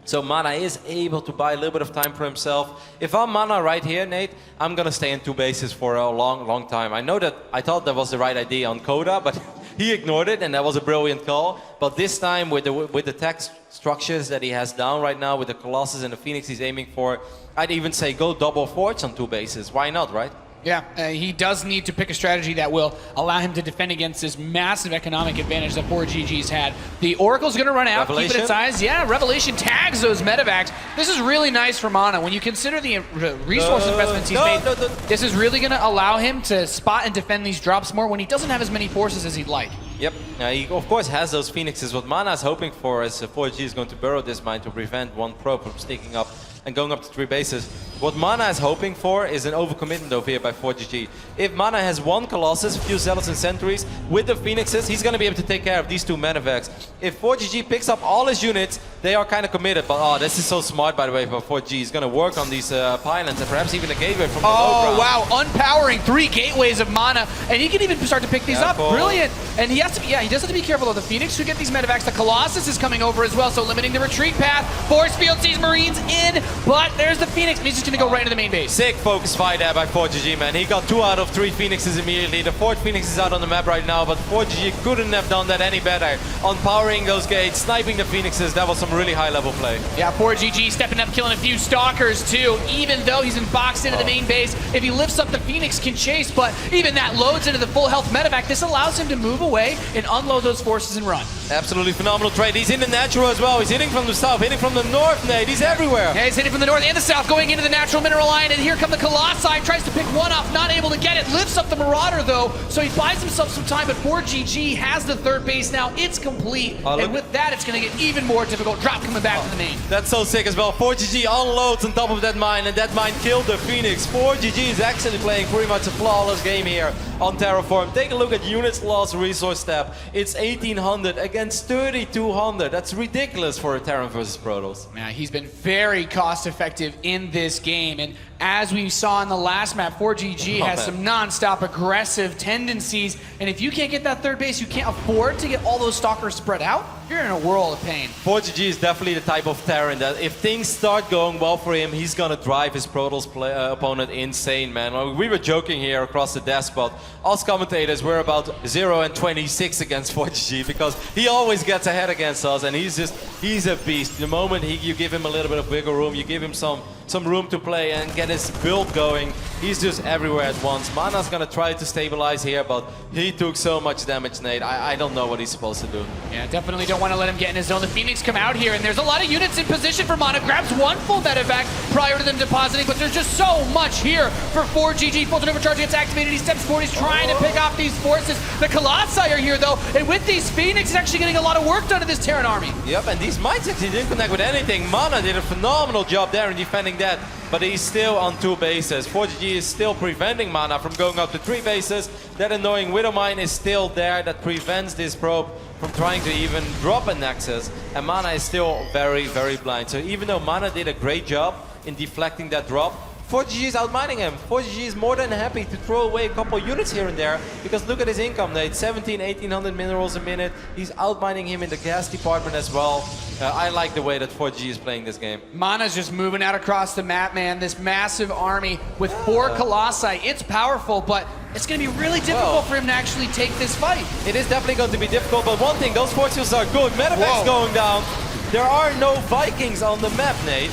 So MaNa is able to buy a little bit of time for himself. If I'm MaNa right here, Nate, I'm gonna stay in 2 bases for a long time. I thought that was the right idea on Coda, but he ignored it, and that was a brilliant call. But this time, with the tech structures that he has down right now, with the Colossus and the Phoenix he's aiming for, I'd even say go double forts on 2 bases. Why not, right? Yeah, he does need to pick a strategy that will allow him to defend against this massive economic advantage that ForGG's had. The Oracle's going to run out, keep it its eyes. Yeah, Revelation tags those medevacs. This is really nice for MaNa. When you consider the resource investments he's made, this is really going to allow him to spot and defend these drops more when he doesn't have as many forces as he'd like. Yep, he of course has those Phoenixes. What MaNa is hoping for is ForGG is going to burrow this mine to prevent one probe from sneaking up and going up to 3 bases. What MaNa is hoping for is an overcommitment over here by ForGG. If MaNa has 1 Colossus, a few Zealots and Sentries, with the Phoenixes, he's going to be able to take care of these 2 medevacs. If ForGG picks up all his units, they are kind of committed. But this is so smart, by the way, for ForGG. He's going to work on these pylons and perhaps even a gateway from the low ground. Wow, unpowering 3 gateways of MaNa, and he can even start to pick these up. Brilliant. And he has to, he does have to be careful of the Phoenix to get these medevacs. The Colossus is coming over as well, so limiting the retreat path. Force field sees Marines in, but there's the Phoenix. He's just going to go right into the main base. Sick focus fight there by ForGG, man. He got 2 out of 3 Phoenixes immediately. The 4th Phoenix is out on the map right now, but ForGG couldn't have done that any better. On powering those gates, sniping the Phoenixes, that was some really high-level play. Yeah, ForGG stepping up, killing a few Stalkers too. Even though he's boxed into the main base, if he lifts up, the Phoenix can chase, but even that loads into the full health medevac. This allows him to move away and unload those forces and run. Absolutely phenomenal trade. He's in the natural as well. He's hitting from the south, hitting from the north, Nate. He's everywhere. Yeah, he's hitting from the north and the south, going into the natural mineral line, and here come the Colossi. Tries to pick one off, not able to get it. Lifts up the Marauder though, so he buys himself some time, but ForGG has the 3rd base now. It's complete, and with that, it's going to get even more difficult. Drop coming back to the main. That's so sick as well. ForGG unloads on top of that mine, and that mine killed the Phoenix. ForGG is actually playing pretty much a flawless game here on Terraform. Take a look at units lost resource tab. It's 1800 against 3200. That's ridiculous for a Terran versus Protoss. Yeah, he's been very cost effective in this game, and as we saw in the last map, ForGG has some non-stop aggressive tendencies, and if you can't get that 3rd base, you can't afford to get all those Stalkers spread out, you're in a world of pain. ForGG is definitely the type of Terran that if things start going well for him, he's gonna drive his Protoss opponent insane, man. We were joking here across the desk, but us commentators, we're about 0-26 against ForGG because he always gets ahead against us, and he's a beast. The moment you give him a little bit of wiggle room, you give him some room to play and get his build going. He's just everywhere at once. MaNa's gonna try to stabilize here, but he took so much damage, Nate. I don't know what he's supposed to do. Yeah, definitely don't want to let him get in his zone. The Phoenix come out here, and there's a lot of units in position for MaNa. Grabs one full medevac prior to them depositing, but there's just so much here for ForGG. Fulton Overcharge gets activated. He steps forward. He's trying to pick off these forces. The Colossi are here, though, and with these Phoenix, he's actually getting a lot of work done to this Terran army. Yep, and these mines actually didn't connect with anything. MaNa did a phenomenal job there in defending that, but he's still on 2 bases. ForGG is still preventing MaNa from going up to 3 bases. That annoying Widow Mine is still there that prevents this probe from trying to even drop a Nexus, and MaNa is still very, very blind. So even though MaNa did a great job in deflecting that drop, ForGG is outmining him. ForGG is more than happy to throw away a couple units here and there, because look at his income, Nate. 1800 minerals a minute. He's outmining him in the gas department as well. I like the way that ForGG is playing this game. MaNa's just moving out across the map, man. This massive army with 4 Colossi. It's powerful, but it's going to be really difficult for him to actually take this fight. It is definitely going to be difficult, but one thing, those fortunes are good. Medevac's going down. There are no Vikings on the map, Nate.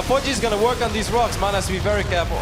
ForGG is going to work on these rocks. MaNa has to be very careful.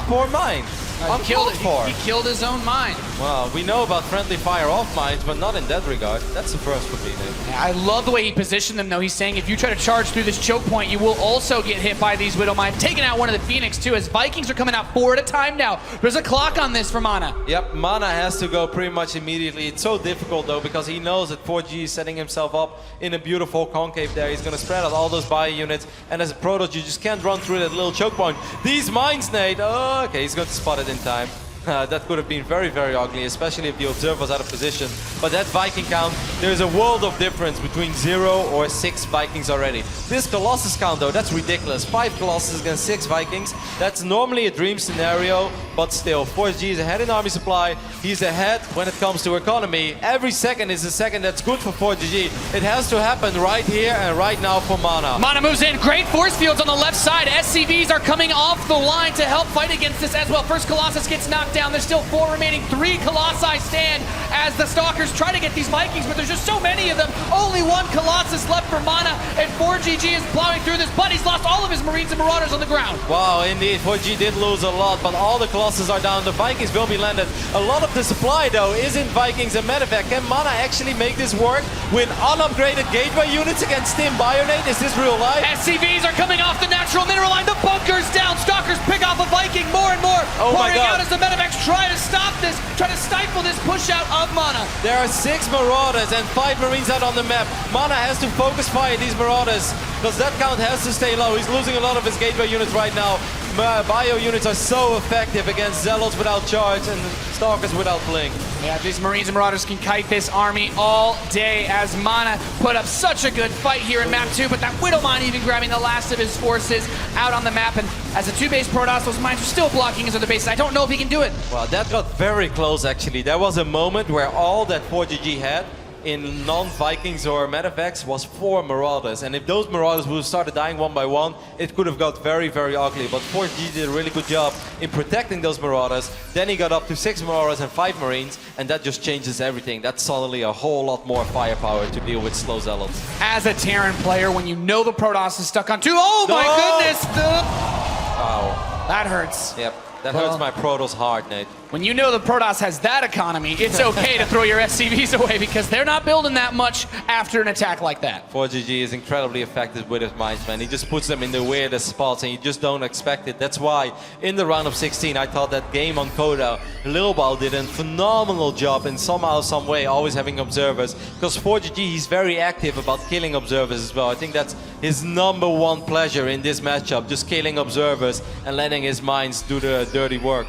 Poor mine. He killed his own mine. Well, we know about friendly fire off mines, but not in that regard. That's the first for me, Nate. I love the way he positioned them, though. He's saying if you try to charge through this choke point, you will also get hit by these Widow Mines. Taking out one of the Phoenix, too, as Vikings are coming out 4 at a time now. There's a clock on this for MaNa. Yep, MaNa has to go pretty much immediately. It's so difficult, though, because he knows that ForGG is setting himself up in a beautiful concave there. He's going to spread out all those bio units, and as a Protoss, you just can't run through that little choke point. These mines, Nate. Oh, okay, he's going to spot it in time. That could have been very, very ugly, especially if the observer was out of position. But that Viking count, there's a world of difference between 0 or 6 Vikings already. This Colossus count, though, that's ridiculous. 5 Colossus against 6 Vikings. That's normally a dream scenario, but still, ForGG is ahead in army supply. He's ahead when it comes to economy. Every second is a second that's good for ForGG. It has to happen right here and right now for MaNa. MaNa moves in. Great force fields on the left side. SCVs are coming off the line to help fight against this as well. First Colossus gets knocked down. There's still 4 remaining. 3 Colossi stand as the Stalkers try to get these Vikings, but there's just so many of them. Only 1 Colossus left for MaNa, and ForGG is plowing through this, but he's lost all of his Marines and Marauders on the ground. Wow, indeed, ForGG did lose a lot, but all the Colossus are down. The Vikings will be landed. A lot of the supply, though, is in Vikings and Medevac. Can MaNa actually make this work with unupgraded gateway units against Stim Bionate? Is this real life? SCVs are coming off the natural mineral line. The bunker's down. Stalkers pick off a Viking more and more. Oh my pouring God. out as the Medevacs try to stop this, try to stifle this push out of MaNa. There are 6 Marauders and 5 Marines out on the map. MaNa has to focus fire these Marauders, because that count has to stay low. He's losing a lot of his gateway units right now. Bio units are so effective against Zealots without charge and Stalkers without blink. Yeah, these Marines and Marauders can kite this army all day as MaNa put up such a good fight here in map 2, but that Widow Mine even grabbing the last of his forces out on the map, and as a 2-base Protoss, those mines are still blocking his other bases. I don't know if he can do it. Well, that got very close, actually. There was a moment where all that ForGG had in non-Vikings or Medevacs was 4 Marauders, and if those Marauders would have started dying one by one, it could have got very, very ugly. But ForGG did a really good job in protecting those Marauders. Then he got up to 6 Marauders and 5 Marines, and that just changes everything. That's suddenly a whole lot more firepower to deal with slow Zealots. As a Terran player, when you know the Protoss is stuck on 2, oh my goodness! Wow. That hurts. Yep. That hurts my Protoss hard, Nate. When you know the Protoss has that economy, it's okay to throw your SCVs away because they're not building that much after an attack like that. ForGG is incredibly effective with his mines, man. He just puts them in the weirdest spots and you just don't expect it. That's why in the round of 16, I thought that game on Coda, Lilbal did a phenomenal job in somehow, some way, always having observers. Because ForGG, he's very active about killing observers as well. I think that's his #1 pleasure in this matchup, just killing observers and letting his mines do the dirty work.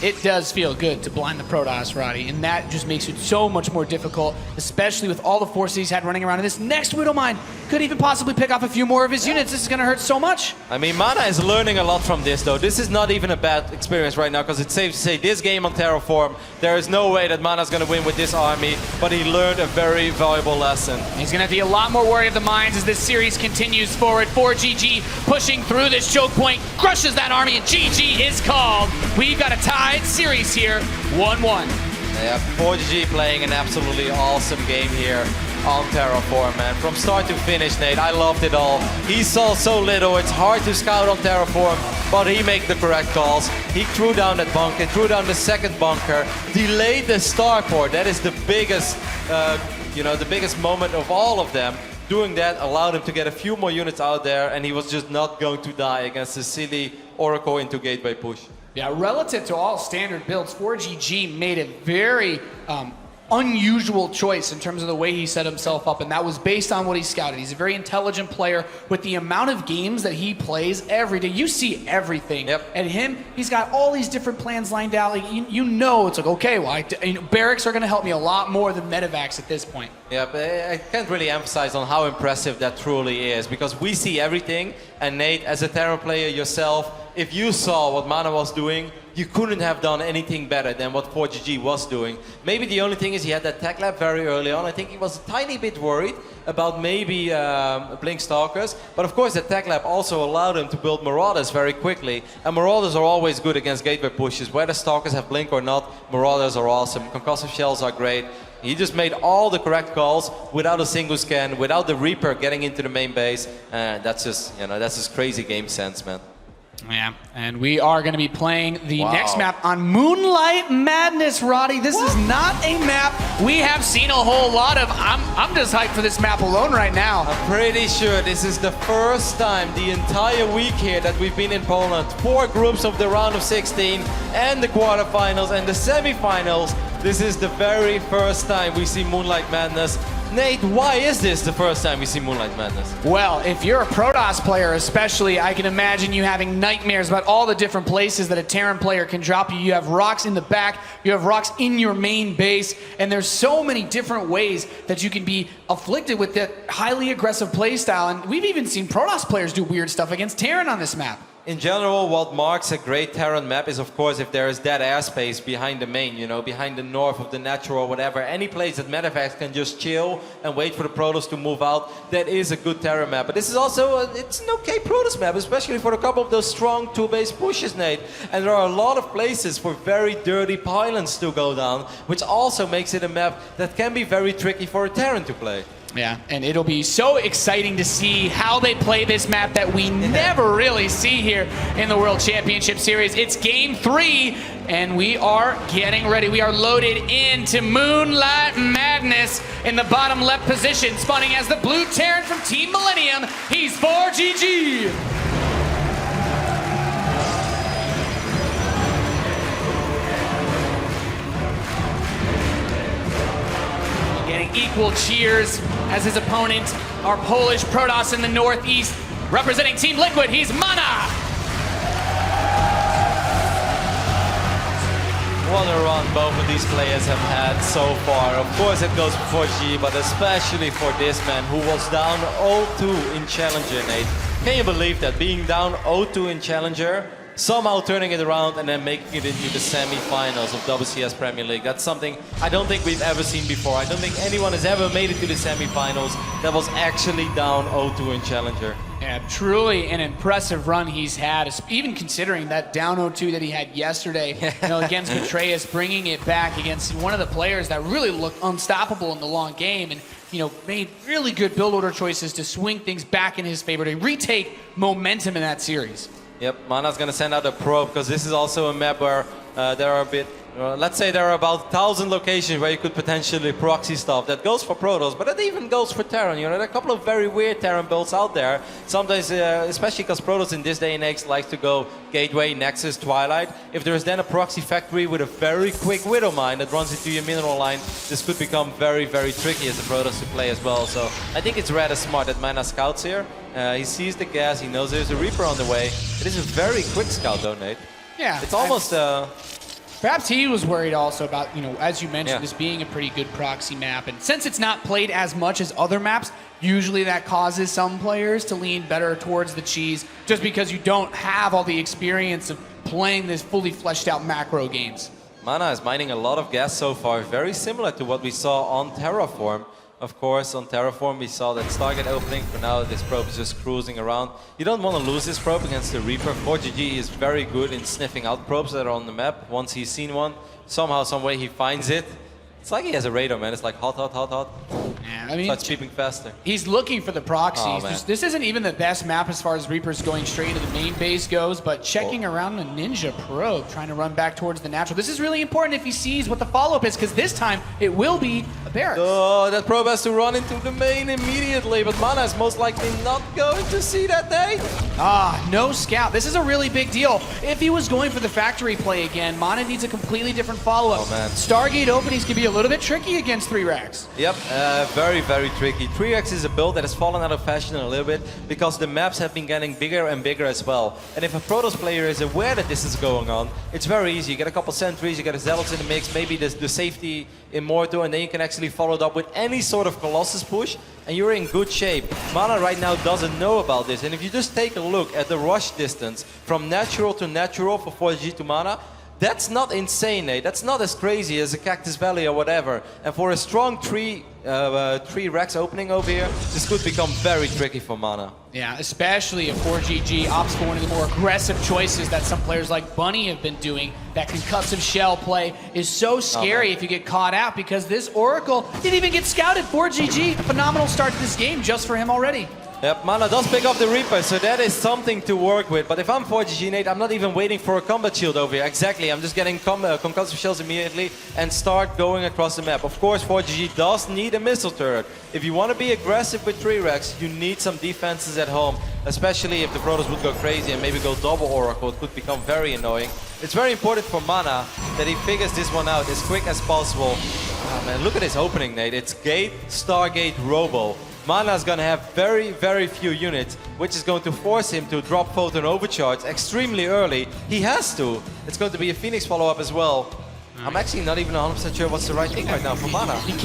It does feel good to blind the Protoss, Roddy, and that just makes it so much more difficult, especially with all the forces he's had running around. And this next Widow Mine could even possibly pick off a few more of his units. This is going to hurt so much. I mean, MaNa is learning a lot from this, though. This is not even a bad experience right now, because it's safe to say this game on Terraform, there is no way that MaNa's going to win with this army, but he learned a very valuable lesson. He's going to be a lot more worried of the mines as this series continues forward. ForGG pushing through this choke point, crushes that army, and GG is called. We've got a tied series here, 1-1. Yeah, ForGG playing an absolutely awesome game here. on Terraform, man. From start to finish, Nate, I loved it all. He saw so little, it's hard to scout on Terraform, but he made the correct calls. He threw down that bunker, threw down the second bunker, delayed the starport. That is the biggest, the biggest moment of all of them. Doing that allowed him to get a few more units out there, and he was just not going to die against the silly Oracle into gateway push. Yeah, relative to all standard builds, ForGG made a very unusual choice in terms of the way he set himself up, and that was based on what he scouted. He's a very intelligent player with the amount of games that he plays every day. You see everything. Yep. And him, he's got all these different plans lined out. Like, you know, it's like, okay, well, barracks are going to help me a lot more than medevacs at this point. Yeah, but I can't really emphasize on how impressive that truly is, because we see everything, and Nate, as a Terran player yourself, if you saw what MaNa was doing, you couldn't have done anything better than what ForGG was doing. Maybe the only thing is he had that tech lab very early on. I think he was a tiny bit worried about maybe Blink Stalkers, but of course the tech lab also allowed him to build Marauders very quickly, and Marauders are always good against gateway pushes. Whether Stalkers have Blink or not, Marauders are awesome. Concussive Shells are great. He just made all the correct calls without a single scan, without the Reaper getting into the main base. That's just crazy game sense, man. Yeah, and we are going to be playing the next map on Moonlight Madness, Roddy. This is not a map we have seen a whole lot of. I'm just hyped for this map alone right now. I'm pretty sure this is the first time the entire week here that we've been in Poland. 4 groups of the round of 16 and the quarterfinals and the semifinals. This is the very first time we see Moonlight Madness. Nate, why is this the first time we see Moonlight Madness? Well, if you're a Protoss player especially, I can imagine you having nightmares about all the different places that a Terran player can drop you. You have rocks in the back, you have rocks in your main base, and there's so many different ways that you can be afflicted with that highly aggressive playstyle. And we've even seen Protoss players do weird stuff against Terran on this map. In general, what marks a great Terran map is, of course, if there is dead airspace behind the main, behind the north of the natural or whatever. Any place that medevacs can just chill and wait for the Protoss to move out, that is a good Terran map. But this is also, it's an okay Protoss map, especially for a couple of those strong 2-base pushes, Nate. And there are a lot of places for very dirty pylons to go down, which also makes it a map that can be very tricky for a Terran to play. Yeah, and it'll be so exciting to see how they play this map that we never really see here in the World Championship Series. It's Game 3, and we are getting ready. We are loaded into Moonlight Madness in the bottom left position, spawning as the blue Terran from Team Millennium. He's ForGG. Getting equal cheers as his opponent, our Polish Protoss in the northeast, representing Team Liquid, he's MaNa! What a run both of these players have had so far. Of course it goes for ForGG, but especially for this man who was down 0-2 in Challenger, Nate. Can you believe that? Being down 0-2 in Challenger, somehow turning it around and then making it into the semi-finals of WCS Premier League. That's something I don't think we've ever seen before. I don't think anyone has ever made it to the semi-finals that was actually down 0-2 in Challenger. Yeah, truly an impressive run he's had, even considering that down 0-2 that he had yesterday against Betrayus, bringing it back against one of the players that really looked unstoppable in the long game and made really good build order choices to swing things back in his favor, to retake momentum in that series. Yep, MaNa's gonna send out a probe because this is also a map where there are a bit, let's say there are about 1,000 locations where you could potentially proxy stuff. That goes for Protoss, but that even goes for Terran. There are a couple of very weird Terran builds out there. Sometimes, especially because Protoss in this day and age likes to go Gateway, Nexus, Twilight. If there's then a proxy factory with a very quick Widow Mine that runs into your mineral line, this could become very, very tricky as a Protoss to play as well. So I think it's rather smart that MaNa scouts here. He sees the gas, he knows there's a Reaper on the way. It is a very quick scout though, Nate. Yeah. It's almost... Perhaps he was worried also about, as you mentioned, Yeah. this being a pretty good proxy map. And since it's not played as much as other maps, usually that causes some players to lean better towards the cheese just because you don't have all the experience of playing this fully fleshed out macro games. MaNa is mining a lot of gas so far, very similar to what we saw on Terraform. Of course, on Terraform we saw that Stargate opening. For now, this probe is just cruising around. You don't want to lose this probe against the Reaper. ForGG is very good in sniffing out probes that are on the map. Once he's seen one, somehow, some way he finds it. It's like he has a radar, man. It's like hot, hot, hot, hot. Yeah, I mean, Starts peeping faster. he's looking for the proxies. Oh, man. This isn't even the best map as far as Reapers going straight into the main base goes, but checking around a Ninja probe, trying to run back towards the natural. This is really important if he sees what the follow-up is, because this time it will be a barracks. Oh, that probe has to run into the main immediately, but MaNa is most likely not going to see that day. No scout. This is a really big deal. If he was going for the factory play again, MaNa needs a completely different follow-up. Oh, man. Stargate openings can be a little bit tricky against 3 racks. Yep, very, very tricky. 3x is a build that has fallen out of fashion a little bit because the maps have been getting bigger and bigger as well. And if a Protoss player is aware that this is going on, it's very easy. You get a couple sentries, you get a Zealots in the mix, maybe the safety Immortal, and then you can actually follow it up with any sort of Colossus push, and you're in good shape. MaNa right now doesn't know about this, and if you just take a look at the rush distance from natural to natural for ForGG to MaNa, that's not insane, Nate. That's not as crazy as a Cactus Valley or whatever. And for a strong three racks opening over here, this could become very tricky for MaNa. Yeah, especially if ForGG opts for one of the more aggressive choices that some players like Bunny have been doing. That concussive shell play is so scary if you get caught out, because this Oracle didn't even get scouted. ForGG, a phenomenal start to this game just for him already. Yep, MaNa does pick up the Reaper, so that is something to work with. But if I'm ForGG, Nate, I'm not even waiting for a combat shield over here. Exactly, I'm just getting concussive shells immediately and start going across the map. Of course, ForGG does need a missile turret. If you want to be aggressive with 3 racks, you need some defenses at home. Especially if the Protoss would go crazy and maybe go double Oracle, it could become very annoying. It's very important for MaNa that he figures this one out as quick as possible. Oh man, look at his opening, Nate. It's Gate, Stargate, Robo. MaNa is going to have very, very few units, which is going to force him to drop Photon Overcharge extremely early. He has to. It's going to be a Phoenix follow-up as well. I'm actually not even 100% sure what's the right thing right now for MaNa. He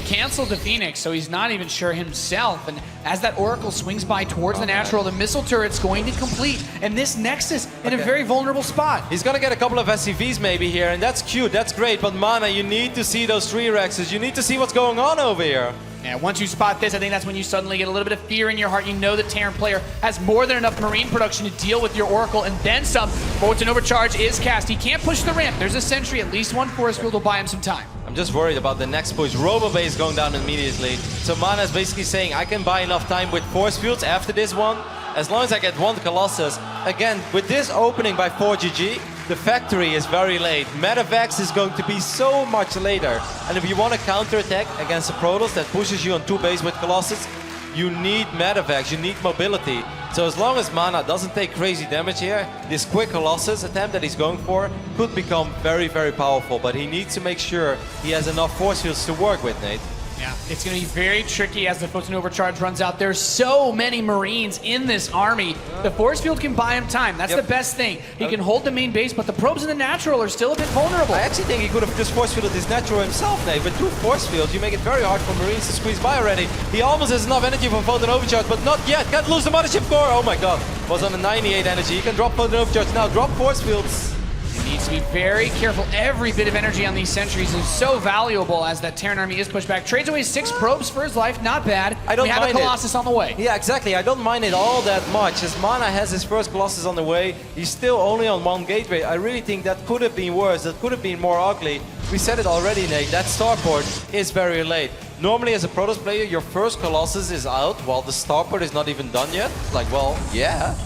canceled the Phoenix, so he's not even sure himself. And as that Oracle swings by towards the natural, the missile turret's going to complete. And this Nexus in a very vulnerable spot. He's going to get a couple of SCVs maybe here, and that's cute, that's great. But MaNa, you need to see those 3 Rexes. You need to see what's going on over here. Yeah, once you spot this, I think that's when you suddenly get a little bit of fear in your heart. You know the Terran player has more than enough Marine production to deal with your Oracle, and then some. Photon Overcharge is cast. He can't push the ramp. There's a sentry. At least one force field will buy him some time. I'm just worried about the next push. Robo-base going down immediately. So MaNa is basically saying, I can buy enough time with force fields after this one, as long as I get 1 Colossus. Again, with this opening by ForGG, the factory is very late. Medevacs is going to be so much later. And if you want to counterattack against a Protoss that pushes you on 2 base with Colossus, you need Medevacs, you need mobility. So as long as MaNa doesn't take crazy damage here, this quick Colossus attempt that he's going for could become very, very powerful. But he needs to make sure he has enough force fields to work with, Nate. Yeah, it's going to be very tricky as the Photon Overcharge runs out. There's so many Marines in this army. The force field can buy him time. That's the best thing. He can hold the main base, but the probes in the natural are still a bit vulnerable. I actually think he could have just force fielded this natural himself, Nate. With 2 force fields, you make it very hard for Marines to squeeze by already. He almost has enough energy for Photon Overcharge, but not yet. Can't lose the Mothership Core. Oh my god. Was on a 98 energy. He can drop Photon Overcharge now. Drop force fields. He needs to be very careful. Every bit of energy on these sentries is so valuable as that Terran army is pushed back. Trades away 6 probes for his life. Not bad. I don't we have mind a Colossus on the way. Yeah, exactly. I don't mind it all that much. As MaNa has his first Colossus on the way, he's still only on 1 gateway. I really think that could have been worse. That could have been more ugly. We said it already, Nate. That starport is very late. Normally, as a Protoss player, your first Colossus is out while the starport is not even done yet. It's like, well, yeah.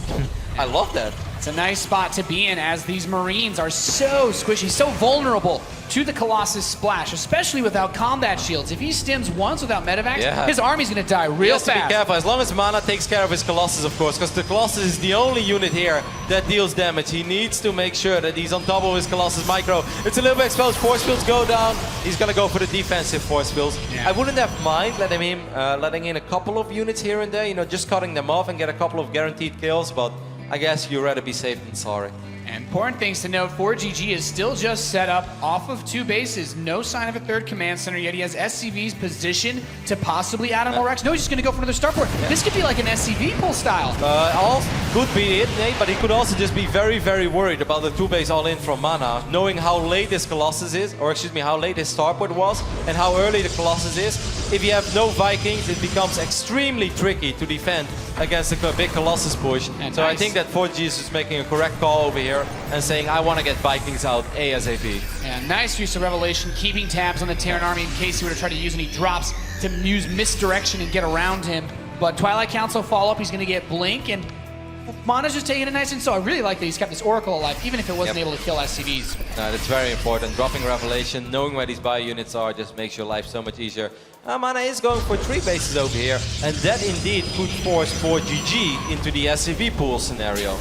I love that. It's a nice spot to be in as these Marines are so squishy, so vulnerable to the Colossus splash, especially without combat shields. If he stims once without medevacs, his army's going to die real fast. He has to be careful, as long as MaNa takes care of his Colossus, of course, because the Colossus is the only unit here that deals damage. He needs to make sure that he's on top of his Colossus micro. It's a little bit exposed. Force fields go down. He's going to go for the defensive force fields. I wouldn't have mind letting in a couple of units here and there, you know, just cutting them off and get a couple of guaranteed kills, but I guess you'd rather be safe than sorry. Important things to note, ForGG is still just set up off of 2 bases. No sign of a 3rd command center yet. He has SCVs positioned to possibly add on more Rex. No, he's just going to go for another starport. This could be like an SCV pull style. All could be it, Nate, but he could also just be very, very worried about the 2 base all in from MaNa, knowing how late this Colossus is, or excuse me, how late his starport was, and how early the Colossus is. If you have no Vikings, it becomes extremely tricky to defend against a big Colossus push. So I think that ForGG is just making a correct call over here and saying, I want to get Vikings out ASAP. Yeah, nice use of Revelation, keeping tabs on the Terran army in case he were to try to use any drops to use misdirection and get around him. But Twilight Council follow up, he's going to get Blink, and MaNa's just taking it nice and slow. I really like that he's kept this Oracle alive, even if it wasn't able to kill SCVs. No, that's very important. Dropping Revelation, knowing where these bio units are, just makes your life so much easier. MaNa is going for 3 bases over here, and that indeed could force ForGG into the SCV pool scenario.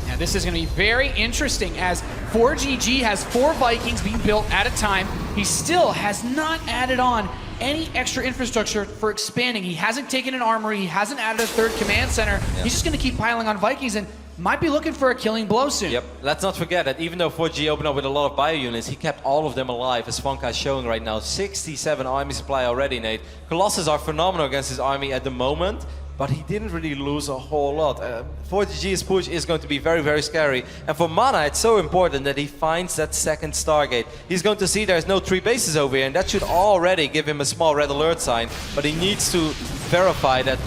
Now this is going to be very interesting as ForGG has 4 Vikings being built at a time. He still has not added on any extra infrastructure for expanding. He hasn't taken an armory, he hasn't added a 3rd command center. He's just going to keep piling on Vikings and might be looking for a killing blow soon. Yep, let's not forget that even though ForGG opened up with a lot of bio units, he kept all of them alive, as Funka is showing right now. 67 army supply already, Nate. Colossus are phenomenal against his army at the moment, but he didn't really lose a whole lot. ForGG's push is going to be very, very scary. And for MaNa, it's so important that he finds that 2nd Stargate. He's going to see there's no 3 bases over here, and that should already give him a small red alert sign. But he needs to verify that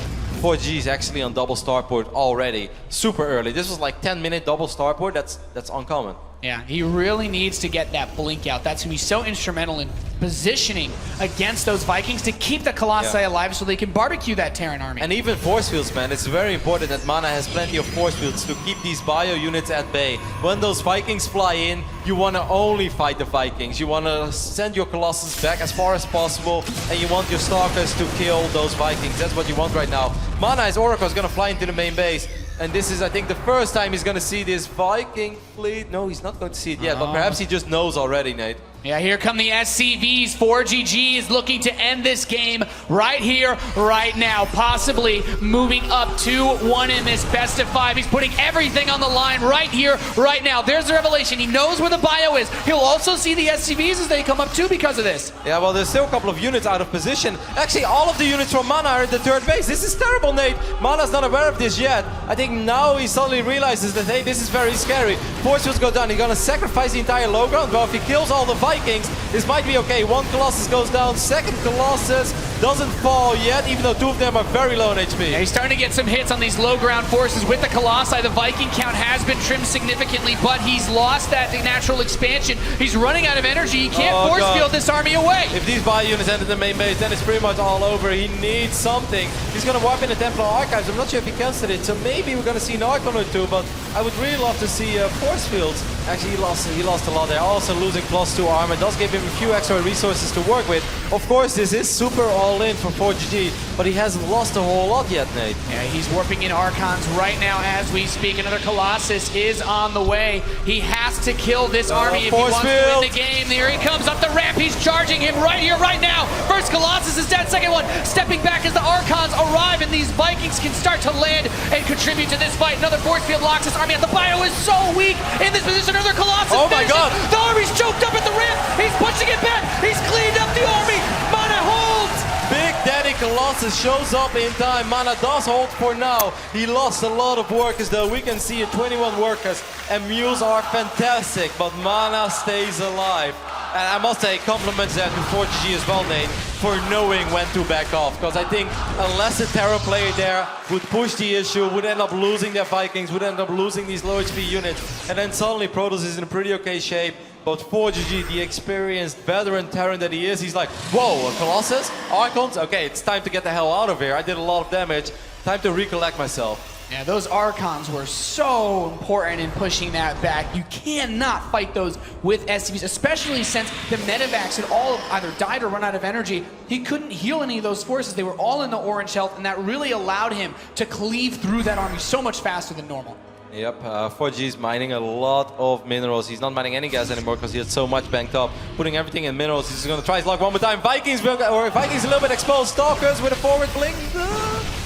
ForGG is actually on double starport already, super early. This was like 10-minute double starport. That's uncommon. Yeah, he really needs to get that blink out. That's going to be so instrumental in positioning against those Vikings to keep the Colossi alive so they can barbecue that Terran army. And even force fields, man. It's very important that MaNa has plenty of force fields to keep these bio units at bay. When those Vikings fly in, you want to only fight the Vikings. You want to send your Colossus back as far as possible, and you want your Stalkers to kill those Vikings. That's what you want right now. MaNa's Oracle is going to fly into the main base. And this is, I think, the first time he's going to see this Viking fleet. No, he's not going to see it yet, but perhaps he just knows already, Nate. Yeah, here come the SCVs. ForGG is looking to end this game right here, right now. Possibly moving up 2-1 in this best of 5. He's putting everything on the line right here, right now. There's the revelation. He knows where the bio is. He'll also see the SCVs as they come up too because of this. Yeah, well, there's still a couple of units out of position. Actually, all of the units from MaNa are at the 3rd base. This is terrible, Nate. MaNa's not aware of this yet. I think now he suddenly realizes that, hey, this is very scary. Force fields go down. He's going to sacrifice the entire low ground. Well, if he kills all the Vikings, this might be okay. 1 Colossus goes down, 2nd Colossus doesn't fall yet, even though 2 of them are very low on HP. Yeah, he's starting to get some hits on these low ground forces with the Colossi. The Viking count has been trimmed significantly, but he's lost that natural expansion. He's running out of energy. He can't force field this army away. If these bio units enter the main base, then it's pretty much all over. He needs something. He's going to warp in the Templar Archives. I'm not sure if he cancelled it, so maybe we're going to see an Archon or 2, but I would really love to see force fields. Actually, he lost a lot there. Also losing +2 armor does give him a few extra resources to work with. Of course, this is super all-in for ForGG, but he hasn't lost a whole lot yet, Nate. Yeah, he's warping in Archons right now as we speak. Another Colossus is on the way. He has to kill this army if he wants to win the game. Here he comes up the ramp. He's charging him right here, right now. First Colossus is dead. 2nd one stepping back as the Archons arrive, and these Vikings can start to land and contribute to this fight. Another force field locks this army. The bio is so weak in this position. Another Colossus. Oh my God! The army's choked up at the ramp. He's pushing it back. He's cleaned up the army. MaNa holds. Big Daddy Colossus shows up in time. MaNa does hold for now. He lost a lot of workers though. We can see it, 21 workers, and mules are fantastic, but MaNa stays alive. And I must say, compliments there to ForGG as well, Nate, for knowing when to back off. Because I think unless a Terra player there would push the issue, would end up losing their Vikings, would end up losing these low HP units, and then suddenly Protoss is in a pretty okay shape. But ForGG, the experienced veteran Terran that he is, he's like, whoa, a Colossus? Archons? Okay, it's time to get the hell out of here. I did a lot of damage. Time to recollect myself. Yeah, those Archons were so important in pushing that back. You cannot fight those with SCVs, especially since the medevacs had all either died or run out of energy. He couldn't heal any of those forces. They were all in the orange health, and that really allowed him to cleave through that army so much faster than normal. Yep, ForGG is mining a lot of minerals. He's not mining any gas anymore because he had so much banked up. Putting everything in minerals. He's going to try his luck one more time. Vikings a little bit exposed. Stalkers with a forward blink.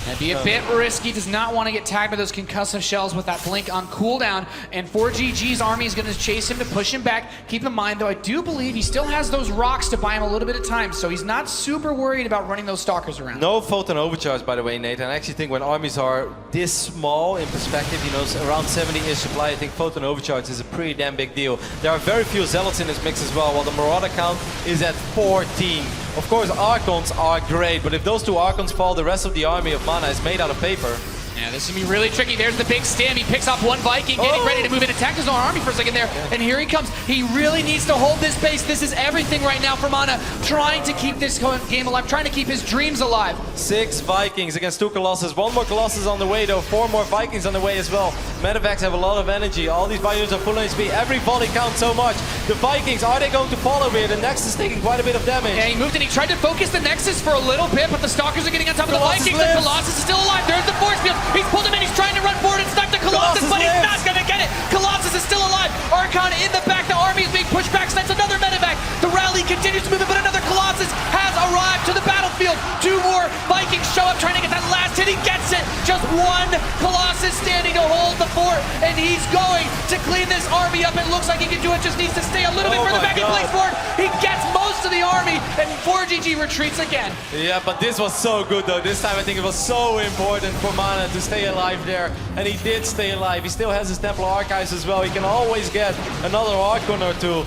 That'd be a bit risky. Does not want to get tagged by those concussive shells with that blink on cooldown. And ForGG's army is going to chase him to push him back. Keep in mind, though, I do believe he still has those rocks to buy him a little bit of time. So he's not super worried about running those stalkers around. No photon overcharge, by the way, Nate. And I actually think when armies are this small in perspective, you know, around 70-ish supply, I think photon overcharge is a pretty damn big deal. There are very few zealots in this mix as well, while the Marauder count is at 14. Of course, Archons are great, but if those 2 Archons fall, the rest of the army of MaNa is made out of paper. Yeah, this is gonna be really tricky. There's the big stam. He picks off one Viking, getting ready to move in, attack his own army for a second there. And here he comes. He really needs to hold this base. This is everything right now for MaNa, trying to keep this game alive, trying to keep his dreams alive. 6 Vikings against 2 Colossus. 1 more Colossus on the way though. 4 more Vikings on the way as well. Medevacs have a lot of energy. All these Bayous are full HP. Every volley counts so much. The Vikings, are they going to follow here? The Nexus is taking quite a bit of damage. Yeah, he moved and he tried to focus the Nexus for a little bit, but the Stalkers are getting on top of the Vikings. The Colossus is still alive. There's the force field. He's pulled him in. He's trying to run forward and stuck the Colossus, but he's not going to get it. Colossus is still alive. Archon in the back. The army is being pushed back. So that's another medevac. The rally continues to move, but another Colossus has arrived to the battlefield. 2 more Vikings show up trying to get that last hit. He gets it. Just 1 Colossus standing to hold the fort, and he's going to clean this army up. It looks like he can do it. Just needs to stay a little bit further back. He plays forward. He gets most of the army, and ForGG retreats again. Yeah, but this was so good though. This time I think it was so important for MaNa to stay alive there, and he did stay alive. He still has his Templar Archives as well. He can always get another Archon or 2.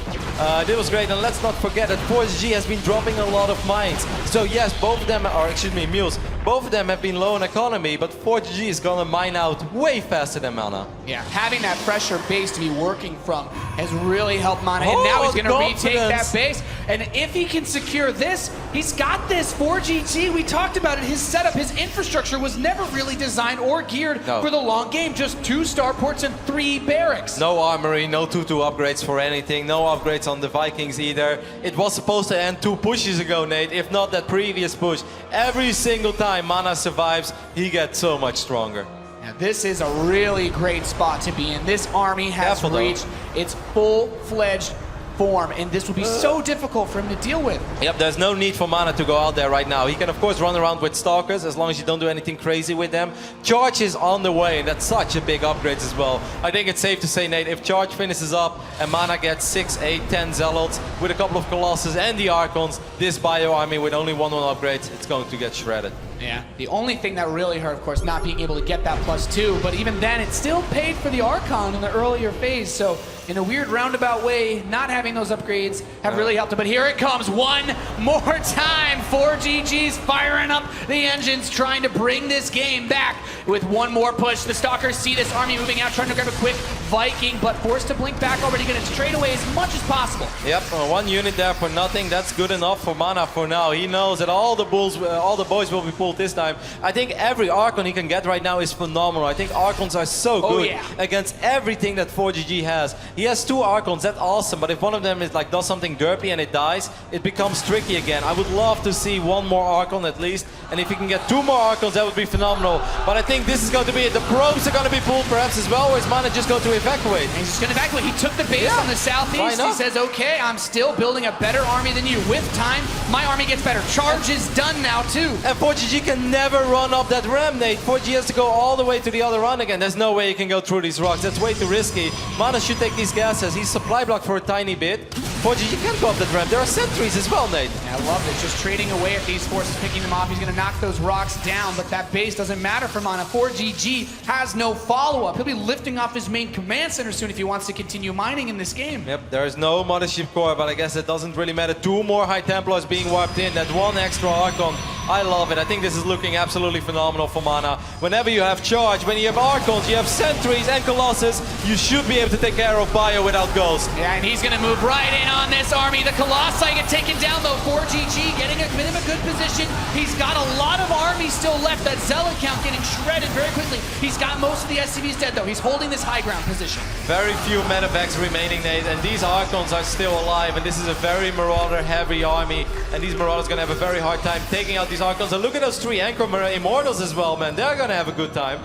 This was great, and let's not forget that ForGG has been dropping a lot of mines. So yes, both of them are, mules. Both of them have been low in economy, but ForGG is gonna mine out way faster than MaNa. Yeah, having that fresher base to be working from has really helped MaNa, and now he's gonna retake that base. And if he can secure this, he's got this. ForGG, we talked about it, his setup, his infrastructure was never really designed or geared for the long game. Just 2 starports and 3 barracks. No armory, no 2-2 upgrades for anything, no upgrades on the Vikings either. It was supposed to end 2 pushes ago, Nate, if not that previous push. Every single time MaNa survives, he gets so much stronger. Now, this is a really great spot to be in. This army has reached its full-fledged form, and this will be so difficult for him to deal with. Yep, there's no need for MaNa to go out there right now. He can of course run around with Stalkers as long as you don't do anything crazy with them. Charge is on the way, and that's such a big upgrade as well. I think it's safe to say, Nate, if Charge finishes up and MaNa gets 6, 8, 10 Zealots with a couple of Colossus and the Archons, this Bio army with only 1 upgrades, it's going to get shredded. Yeah, the only thing that really hurt, of course, not being able to get that +2, but even then, it still paid for the Archon in the earlier phase, so in a weird roundabout way, not having those upgrades have really helped him. But here it comes one more time. ForGG's firing up the engines, trying to bring this game back with one more push. The Stalkers see this army moving out, trying to grab a quick Viking, but forced to blink back already, going to trade away as much as possible. Yep, 1 unit there for nothing. That's good enough for MaNa for now. He knows that all the boys will be pulled this time. I think every Archon he can get right now is phenomenal. I think Archons are so good against everything that ForGG has. He has 2 Archons, that's awesome, but if one of them is like does something derpy and it dies, it becomes tricky again. I would love to see 1 more Archon at least, and if he can get 2 more Archons, that would be phenomenal. But I think this is going to be it. The probes are going to be pulled perhaps as well, or is MaNa just going to evacuate? He's just going to evacuate. He took the base on the southeast. He says, okay, I'm still building a better army than you. With time, my army gets better. Charge is done now too. And ForGG can never run up that ramp, Nate. ForGG has to go all the way to the other run again. There's no way he can go through these rocks. That's way too risky. MaNa should take these gases. He's supply blocked for a tiny bit. ForGG can't go up that ramp. There are sentries as well, Nate. Yeah, I love it. Just trading away at these forces, picking them off. He's going to knock those rocks down, but that base doesn't matter for MaNa. ForGG has no follow-up. He'll be lifting off his main command center soon if he wants to continue mining in this game. Yep, there is no Mothership Core, but I guess it doesn't really matter. 2 more High Templars being wiped in. That 1 extra Archon. I love it. I think this is looking absolutely phenomenal for MaNa. Whenever you have Charge, when you have Archons, you have Sentries and Colossus, you should be able to take care of Bio without Ghost. Yeah, and he's going to move right in on this army. The Colossi get taken down, though. ForGG getting a bit of a good position. He's got a lot of army still left. That Zealot count getting shredded very quickly. He's got most of the SCVs dead, though. He's holding this high ground position. Very few medevacs remaining, Nate, and these Archons are still alive, and this is a very Marauder-heavy army, and these Marauders going to have a very hard time taking out these Archons. And look at those 3 Anchor Immortals as well, man. They're going to have a good time.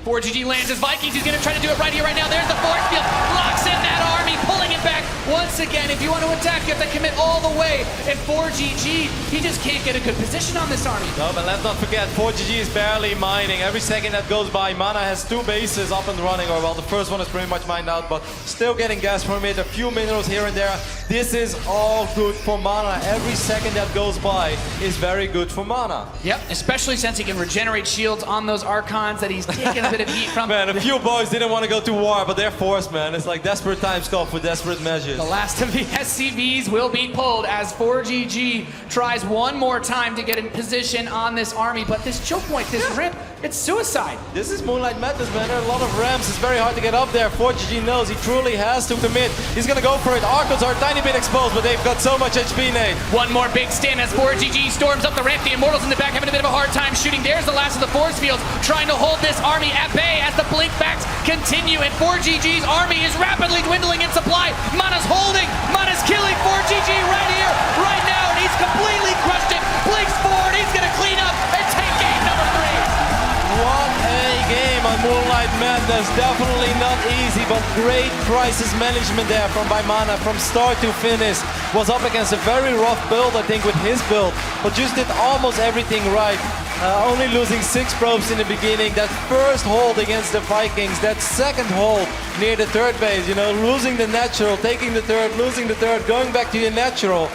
ForGG lands his Vikings. He's going to try to do it right here, right now. There's the force field. Locks in that army, pulling it back. Once again, if you want to attack, you have to commit all the way. And ForGG, he just can't get a good position on this army. No, but let's not forget, ForGG is barely mining. Every second that goes by, MaNa has 2 bases up and running, or well, the first one is pretty much mined out, but still getting gas from it, a few minerals here and there. This is all good for MaNa. Every second that goes by is very good for MaNa. Yep, especially since he can regenerate shields on those Archons that he's taking a bit of heat from. Man, a few boys didn't want to go to war, but they're forced, man. It's like desperate times call for desperate desperate measures. The last of the SCVs will be pulled as ForGG tries one more time to get in position on this army, but this choke point, this rip, it's suicide. This is Moonlight Madness, man. There are a lot of ramps. It's very hard to get up there. ForGG knows he truly has to commit. He's gonna go for it. Archons are a tiny bit exposed, but they've got so much HP, Nate. One more big stand as ForGG storms up the ramp. The Immortals in the back having a bit of a hard time shooting. There's the last of the force fields, trying to hold this army at bay as the blink backs continue, and ForGG's army is rapidly dwindling in supply. MaNa's holding. MaNa's killing ForGG right here, right now, and he's completely crushed it. Blinks forward. He's gonna clean up and take game number 3. What a game on Moonlight Madness. Definitely not easy, but great crisis management there from by MaNa from start to finish. Was up against a very rough build, I think, with his build, but just did almost everything right. Only losing 6 probes in the beginning. That first hold against the Vikings, that second hold near the third base, you know, losing the natural, taking the third, losing the third, going back to your natural.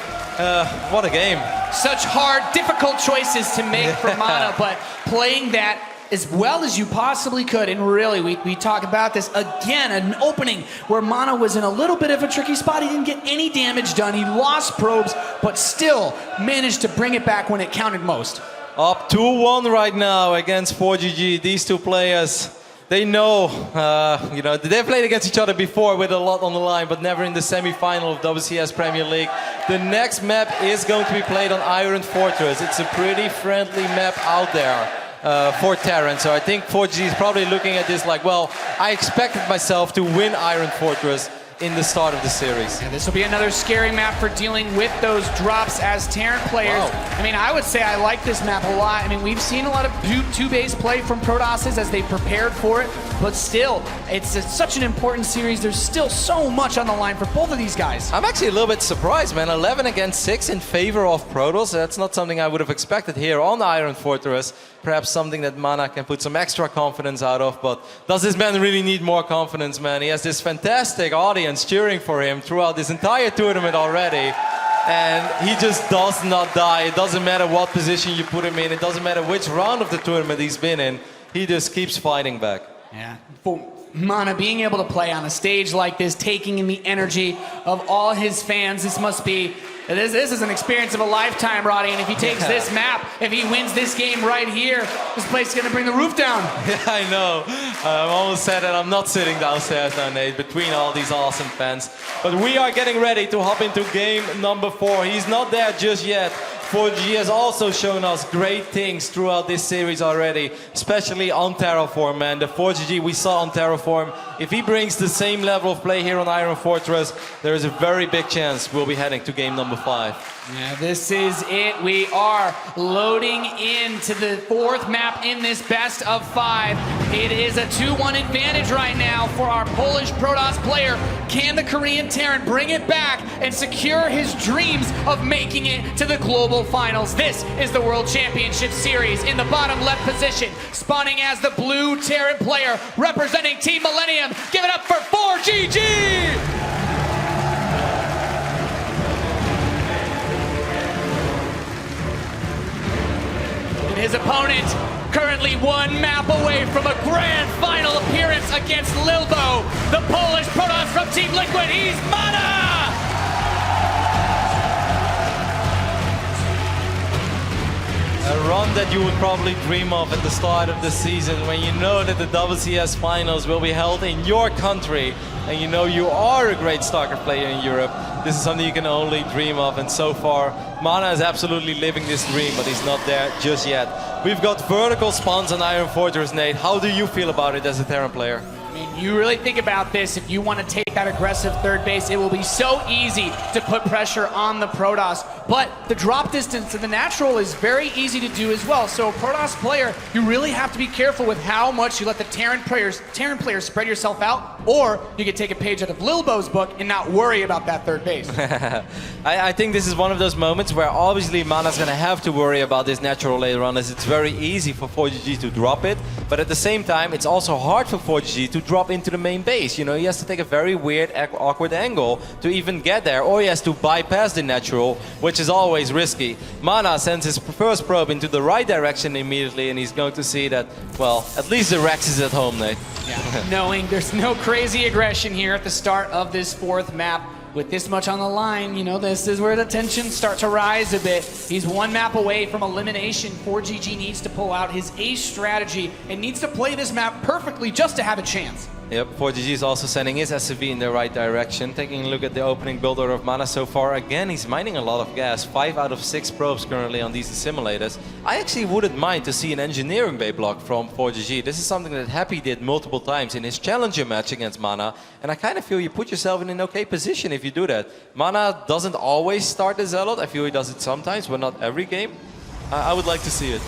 What a game. Such hard, difficult choices to make for MaNa, but playing that as well as you possibly could. And really, we talk about this again, an opening where MaNa was in a little bit of a tricky spot. He didn't get any damage done. He lost probes, but still managed to bring it back when it counted most. Up 2-1 right now against ForGG. These two players, they know, you know, they've played against each other before with a lot on the line, but never in the semi-final of WCS Premier League. The next map is going to be played on Iron Fortress. It's a pretty friendly map out there for Terran. So I think ForGG is probably looking at this like, well, I expected myself to win Iron Fortress in the start of the series. Yeah, this will be another scary map for dealing with those drops as Terran players. Wow. I mean, I would say I like this map a lot. I mean, we've seen a lot of two-base play from Protosses as they prepared for it, but still, it's such an important series. There's still so much on the line for both of these guys. I'm actually a little bit surprised, man. 11 against 6 in favor of Protoss. That's not something I would have expected here on the Iron Fortress. Perhaps something that MaNa can put some extra confidence out of, but does this man really need more confidence, man? He has this fantastic audience cheering for him throughout this entire tournament already, and he just does not die. It doesn't matter what position you put him in. It doesn't matter which round of the tournament he's been in. He just keeps fighting back. Yeah. For MaNa being able to play on a stage like this, taking in the energy of all his fans, this must be... This is an experience of a lifetime, Roddy, and if he takes this map, if he wins this game right here, this place is going to bring the roof down. Yeah, I know. I'm almost sad that I'm not sitting downstairs now, Nate, between all these awesome fans. But we are getting ready to hop into game number 4. He's not there just yet. ForGG has also shown us great things throughout this series already, especially on Terraform, man. The ForGG we saw on Terraform, if he brings the same level of play here on Iron Fortress, there is a very big chance we'll be heading to game number 5. Yeah, this is it. We are loading into the 4th map in this best of 5. It is a 2-1 advantage right now for our Polish Protoss player. Can the Korean Terran bring it back and secure his dreams of making it to the global finals? This is the World Championship Series in the bottom left position, spawning as the blue Terran player representing Team Millennium. Give it up for ForGG! His opponent currently 1 map away from a grand final appearance against Lilbo, the Polish Protoss from Team Liquid. He's MaNa! A run that you would probably dream of at the start of the season when you know that the WCS finals will be held in your country and you know you are a great StarCraft player in Europe. This is something you can only dream of, and so far MaNa is absolutely living this dream, but he's not there just yet. We've got vertical spawns on Iron Fortress, Nate. How do you feel about it as a Terran player? I mean, you really think about this. If you want to take that aggressive third base, it will be so easy to put pressure on the Protoss. But the drop distance of the natural is very easy to do as well. So a Protoss player, you really have to be careful with how much you let the Terran players spread yourself out, or you could take a page out of Lilbo's book and not worry about that third base. I think this is one of those moments where obviously MaNa's going to have to worry about this natural later on, as it's very easy for ForGG to drop it. But at the same time, it's also hard for ForGG to drop into the main base. You know, he has to take a very weird, awkward angle to even get there, or he has to bypass the natural, which is always risky. MaNa sends his first probe into the right direction immediately, and he's going to see that, well, at least the Rex is at home, Nate. Yeah, knowing there's no crazy aggression here at the start of this fourth map. With this much on the line, you know, this is where the tensions start to rise a bit. He's one map away from elimination. ForGG needs to pull out his ace strategy and needs to play this map perfectly just to have a chance. Yep, ForGG is also sending his SCV in the right direction. Taking a look at the opening build order of MaNa so far, again, he's mining a lot of gas. 5 out of 6 probes currently on these simulators. I actually wouldn't mind to see an engineering bay block from ForGG. This is something that Happy did multiple times in his challenger match against MaNa, and I kind of feel you put yourself in an okay position if you do that. MaNa doesn't always start the Zealot. I feel he does it sometimes, but not every game. I would like to see it.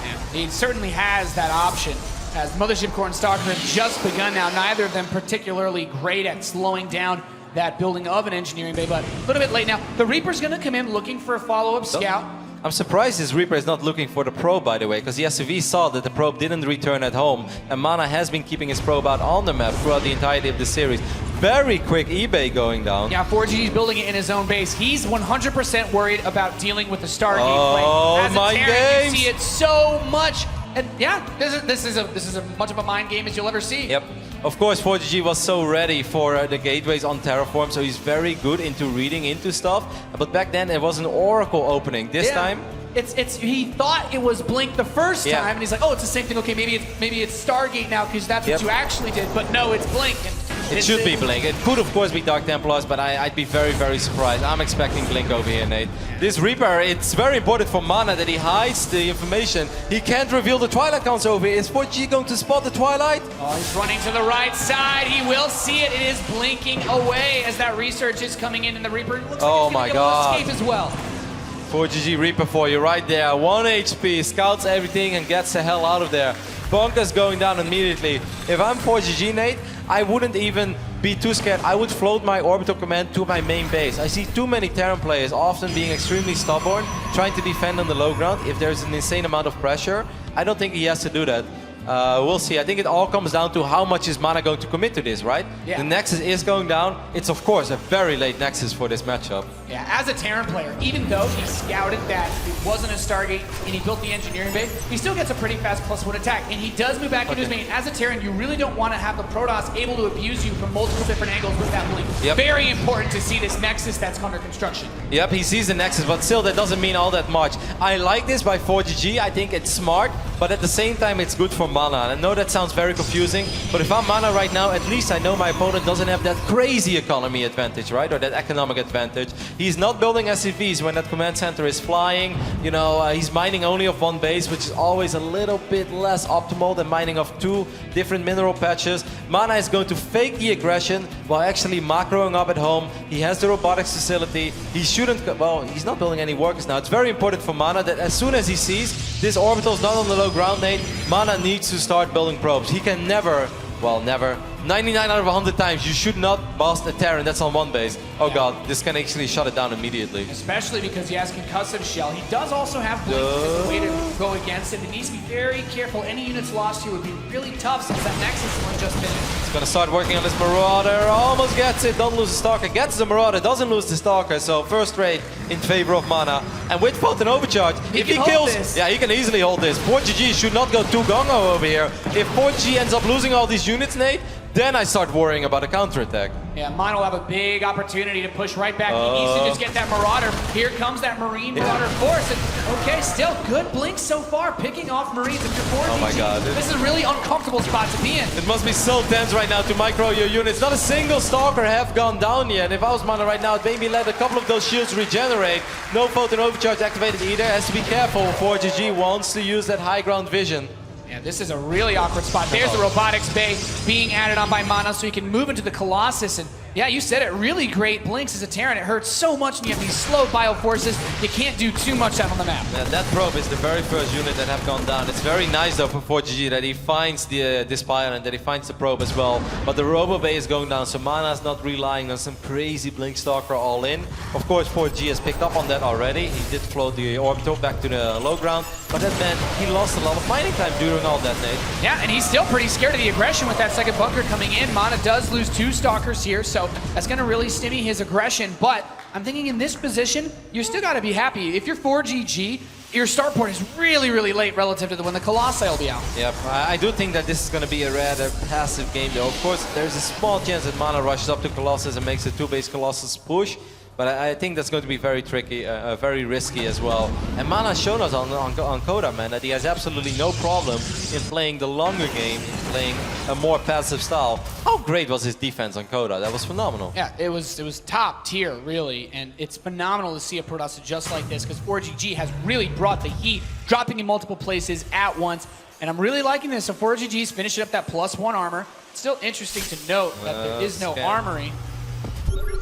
Yeah, he certainly has that option. As Mothership Core and StarCraft have just begun now, neither of them particularly great at slowing down that building of an engineering bay, but a little bit late now. The Reaper's going to come in looking for a follow-up scout. I'm surprised this Reaper is not looking for the probe, by the way, because the SCV saw that the probe didn't return at home, and MaNa has been keeping his probe out on the map throughout the entirety of the series. Very quick eBay going down. Yeah, ForGG is building it in his own base. He's 100% worried about dealing with the Stargate Oh, play. As a mind Terran, games. you see it so much. And yeah, this is as much of a mind game as you'll ever see. Yep. Of course, ForGG was so ready for the gateways on Terraform, so he's very good into reading into stuff. But back then, it was an Oracle opening. This time, he thought it was Blink the first time, and he's like, oh, it's the same thing. Okay, maybe it's Stargate now because that's what you actually did. But no, it's Blink. And it should be Blink. It could, of course, be Dark Templars, but I'd be very, very surprised. I'm expecting Blink over here, Nate. This Reaper, it's very important for MaNa that he hides the information. He can't reveal the Twilight counts over here. Is ForGG going to spot the Twilight? Oh, he's running to the right side. He will see it. It is blinking away as that research is coming in, and the Reaper looks like he's gonna escape as well. ForGG Reaper for you right there. 1 HP, scouts everything and gets the hell out of there. Bonkers going down immediately. If I'm ForGG, Nate, I wouldn't even be too scared. I would float my orbital command to my main base. I see too many Terran players often being extremely stubborn, trying to defend on the low ground. If there's an insane amount of pressure, I don't think he has to do that. We'll see. I think it all comes down to how much is MaNa going to commit to this, right? Yeah. The Nexus is going down. It's, of course, a very late Nexus for this matchup. Yeah, as a Terran player, even though he scouted that it wasn't a Stargate and he built the engineering bay, he still gets a pretty fast +1 attack, and he does move back into his main. As a Terran, you really don't want to have the Protoss able to abuse you from multiple different angles with that blink. Yep. Very important to see this Nexus that's under construction. Yep, he sees the Nexus, but still that doesn't mean all that much. I like this by ForGG. I think it's smart, but at the same time it's good for MaNa. I know that sounds very confusing, but if I'm MaNa right now, at least I know my opponent doesn't have that crazy economy advantage, right? Or that economic advantage. He's not building SCVs when that command center is flying. You know, he's mining only of one base, which is always a little bit less optimal than mining of 2 different mineral patches. MaNa is going to fake the aggression while actually macroing up at home. He has the robotics facility. He shouldn't, well, he's not building any workers now. It's very important for MaNa that as soon as he sees this orbital's not on the low ground, Nate, MaNa needs to start building probes. He can never, well, never, 99 out of 100 times, you should not bust a Terran that's on one base. Oh god, this can actually shut it down immediately. Especially because he has Concussive Shell. He does also have Blink as a way to go against it. He needs to be very careful. Any units lost here would be really tough since that Nexus one just finished. He's gonna start working on this Marauder. Almost gets it, doesn't lose the Stalker. Gets the Marauder, doesn't lose the Stalker. So first rate in favor of MaNa. And with Photon Overcharge, if he kills, this. yeah, he can easily hold this. ForGG should not go too gung-ho over here. If ForGG ends up losing all these units, Nate, then I start worrying about a counterattack. Yeah, MaNa will have a big opportunity to push right back. He needs to just get that Marauder. Here comes that Marine Marauder force. And okay, still good blink so far, picking off Marines. If you're ForGG, Oh my god. this is a really uncomfortable spot to be in. It must be so tense right now to micro your units. Not a single Stalker have gone down yet. And if I was MaNa right now, I'd maybe let a couple of those shields regenerate. No Photon Overcharge activated either. Has to be careful. ForGG wants to use that high ground vision. Yeah, this is a really awkward spot. There's the robotics bay being added on by MaNa so he can move into the Colossus. And yeah, you said it, really great blinks as a Terran. It hurts so much and you have these slow bioforces. You can't do too much out on the map. Yeah, that probe is the very first unit that have gone down. It's very nice though for ForGG that he finds this pile and that he finds the probe as well. But the Robo Bay is going down, so MaNa's not relying on some crazy Blink Stalker all in. Of course, ForGG has picked up on that already. He did float the orbital back to the low ground. but that meant he lost a lot of mining time during all that, Nate. Yeah, and he's still pretty scared of the aggression with that second bunker coming in. MaNa does lose 2 Stalkers here, so that's going to really stimmy his aggression. But I'm thinking in this position, you still got to be happy. If you're 4GG, your start point is really, really late relative to when the Colossi will be out. Yep, I do think that this is going to be a rather passive game, though. Of course, there's a small chance that MaNa rushes up to Colossus and makes a 2-base Colossus push. But I think that's going to be very tricky, very risky as well. And MaNa has shown us on Coda, man, that he has absolutely no problem in playing the longer game, playing a more passive style. How great was his defense on Coda? That was phenomenal. Yeah, it was top tier, really. And it's phenomenal to see a Protoss just like this, because 4GG has really brought the heat, dropping in multiple places at once. And I'm really liking this. So 4GG's finishing up that +1 armor. It's still interesting to note that there is no armory.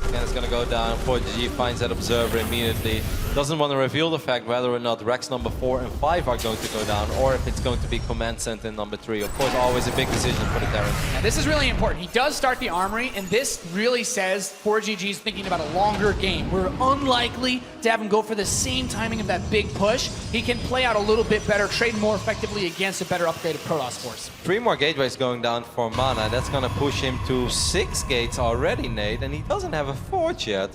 And it's going to go down. 4GG finds that observer immediately. Doesn't want to reveal the fact whether or not Rex number 4 and 5 are going to go down, or if it's going to be Command Center number 3. Of course, always a big decision for the Terran. Now, this is really important. He does start the armory, and this really says 4GG is thinking about a longer game. We're unlikely to have him go for the same timing of that big push. He can play out a little bit better, trade more effectively against a better upgraded Protoss force. 3 more gateways going down for MaNa. That's going to push him to 6 gates already, Nate, and he doesn't have a forge yet.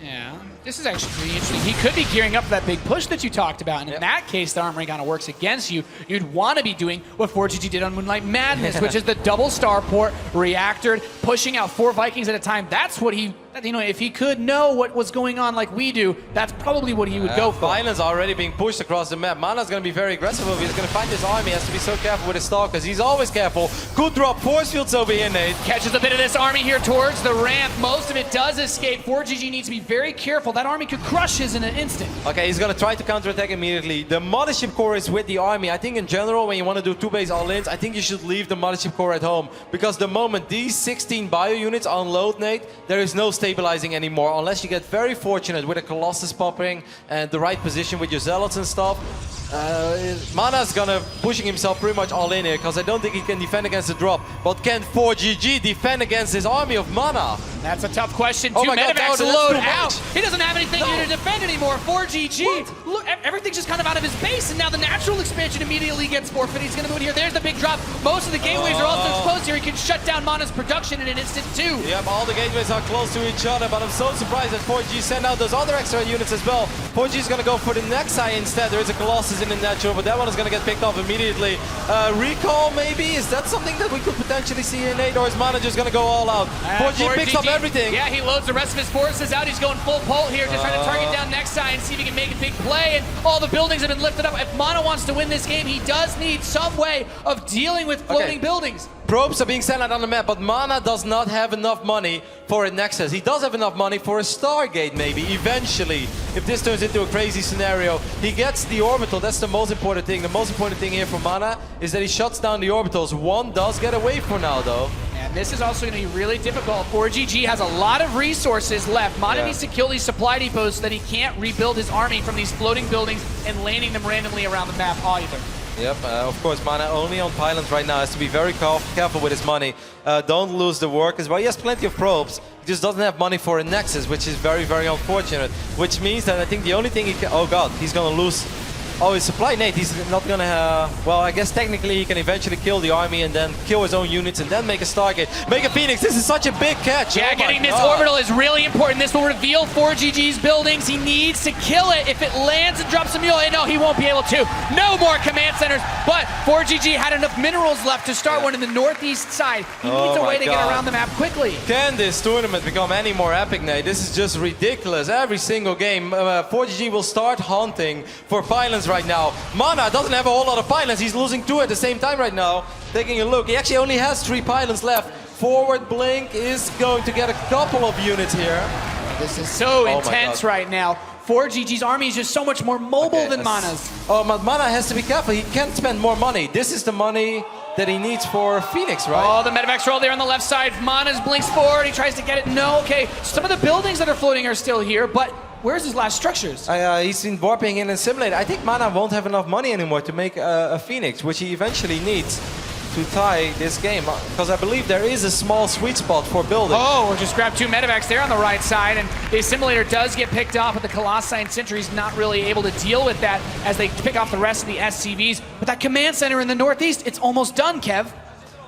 Yeah, this is actually pretty interesting. He could be gearing up for that big push that you talked about, and in that case, the armory kind of works against you. You'd want to be doing what 4GG did on Moonlight Madness, which is the double starport, reactor, pushing out 4 Vikings at a time. That's what he, you know, if he could know what was going on like we do, that's probably what he would go for. Violence already being pushed across the map. MaNa's going to be very aggressive over here. He's going to find his army. He has to be so careful with his stalkers. He's always careful. Could drop force fields over here, Nate. Catches a bit of this army here towards the ramp. Most of it does escape. 4GG needs to be very careful. That army could crush his in an instant. Okay, he's going to try to counterattack immediately. The Mothership Core is with the army. I think in general, when you want to do 2-base all-ins, I think you should leave the Mothership Core at home. Because the moment these 16 bio units unload, Nate, there is no stabilizing anymore. Unless you get very fortunate with a Colossus popping and the right position with your Zealots and stuff. MaNa's gonna pushing himself pretty much all in here, because I don't think he can defend against the drop. But can 4GG defend against this army of MaNa? That's a tough question. Oh 2 my God, medevacs no, that's load too out. much. He doesn't have anything here to defend anymore. 4GG. Look, everything's just kind of out of his base, and now the natural expansion immediately gets forfeited. He's gonna move in here. There's the big drop. Most of the gateways are also exposed here. He can shut down MaNa's production in an instant too. Yep, all the gateways are close to each other, but I'm so surprised that 4G sent out those other extra units as well. 4G is gonna go for the next eye instead. There is a Colossus in the natural, but that one is gonna get picked off immediately. Recall maybe? Is that something that we could potentially see here, Nate? Or is MaNa just gonna go all out? 4G picks up everything. Yeah, he loads the rest of his forces out. He's going full pole here, just trying to target down next eye and see if he can make a big play. And all the buildings have been lifted up. If MaNa wants to win this game, he does need some way of dealing with floating buildings. Probes are being sent out on the map, but MaNa does not have enough money for a Nexus. He does have enough money for a Stargate, maybe, eventually. If this turns into a crazy scenario, he gets the orbital. That's the most important thing. The most important thing here for MaNa is that he shuts down the orbitals. One does get away for now, though. And this is also going to be really difficult. 4GG has a lot of resources left. MaNa needs to kill these supply depots so that he can't rebuild his army from these floating buildings and landing them randomly around the map either. Yep, of course, MaNa only on pylons right now has to be very careful with his money. Don't lose the work as well. He has plenty of probes. He just doesn't have money for a Nexus, which is very, very unfortunate. Which means that I think the only thing he can... Oh god, he's gonna lose... Oh, his supply, Nate, he's not gonna... well, I guess technically he can eventually kill the army and then kill his own units and then make a Stargate. Make a Phoenix, this is such a big catch. Yeah, getting this orbital is really important. This will reveal 4GG's buildings. He needs to kill it. If it lands and drops a mule, no, he won't be able to. No more command centers, but 4GG had enough minerals left to start one in the northeast side. He needs a way to get around the map quickly. Can this tournament become any more epic, Nate? This is just ridiculous. Every single game, 4GG will start hunting for pylons right now. MaNa doesn't have a whole lot of pylons. He's losing 2 at the same time right now. Taking a look, he actually only has 3 pylons left. Forward blink is going to get a couple of units here. This is so intense right now. 4GG's army is just so much more mobile than MaNa's. Oh, but MaNa has to be careful. He can't spend more money. This is the money that he needs for Phoenix, right? Oh, the medevacs roll there on the left side. MaNa's blinks forward. He tries to get it. No, okay. Some of the buildings that are floating are still here, but where's his last structures? He's been warping in and simulating. I think MaNa won't have enough money anymore to make a Phoenix, which he eventually needs. to tie this game, because I believe there is a small sweet spot for building. Oh, we'll just grab 2 medevacs there on the right side, and the Assimilator does get picked off, but the Colossi and Sentry's not really able to deal with that as they pick off the rest of the SCVs. But that command center in the northeast, it's almost done, Kev.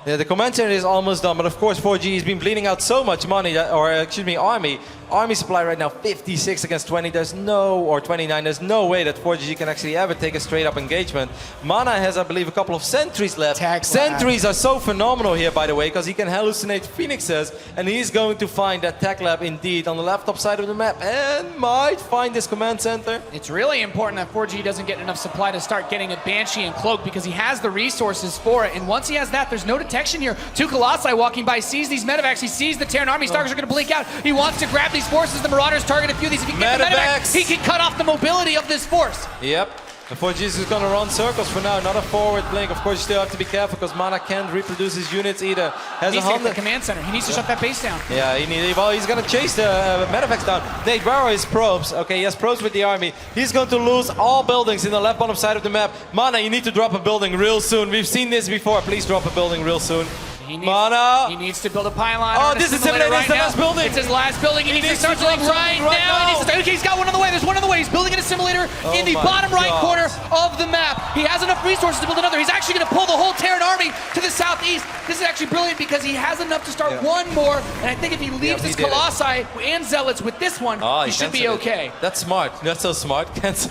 Yeah, the command center is almost done, but of course 4G has been bleeding out so much money, that, or excuse me, Army. Army supply right now 56 against 20. There's no, or 29. There's no way that 4G can actually ever take a straight up engagement. MaNa has, I believe, a couple of sentries left. Sentries are so phenomenal here, by the way, because he can hallucinate phoenixes, and he's going to find that tech lab indeed on the left top side of the map, and might find this command center. It's really important that 4G doesn't get enough supply to start getting a Banshee and Cloak, because he has the resources for it. And once he has that, there's no detection here. 2 Colossi walking by, sees these medevacs, he sees the Terran Army. Stalkers are going to blink out. He wants to grab these forces. The Marauders target a few of these. If he can get the medevacs, he can cut off the mobility of this force. Yep. And 4G is going to run circles for now. Not a forward blink. Of course, you still have to be careful because MaNa can't reproduce his units either. He needs to get the command center. He needs to shut that base down. Yeah, he's going to chase the medevacs down. Nate, where are his probes? Okay, he has probes with the army. He's going to lose all buildings in the left bottom side of the map. MaNa, you need to drop a building real soon. We've seen this before. Please drop a building real soon. MaNa! He needs to build a pylon. Oh, this is the last building. It's his last building. He needs to start building right now. Okay, he's got one on the way. There's one on the way. He's building an assimilator in the bottom right corner of the map. He has enough resources to build another. He's actually going to pull the whole Terran army to the southeast. This is actually brilliant because he has enough to start one more. And I think if he leaves his Colossi and Zealots with this one, he should be okay. That's smart. That's so smart. Cancel.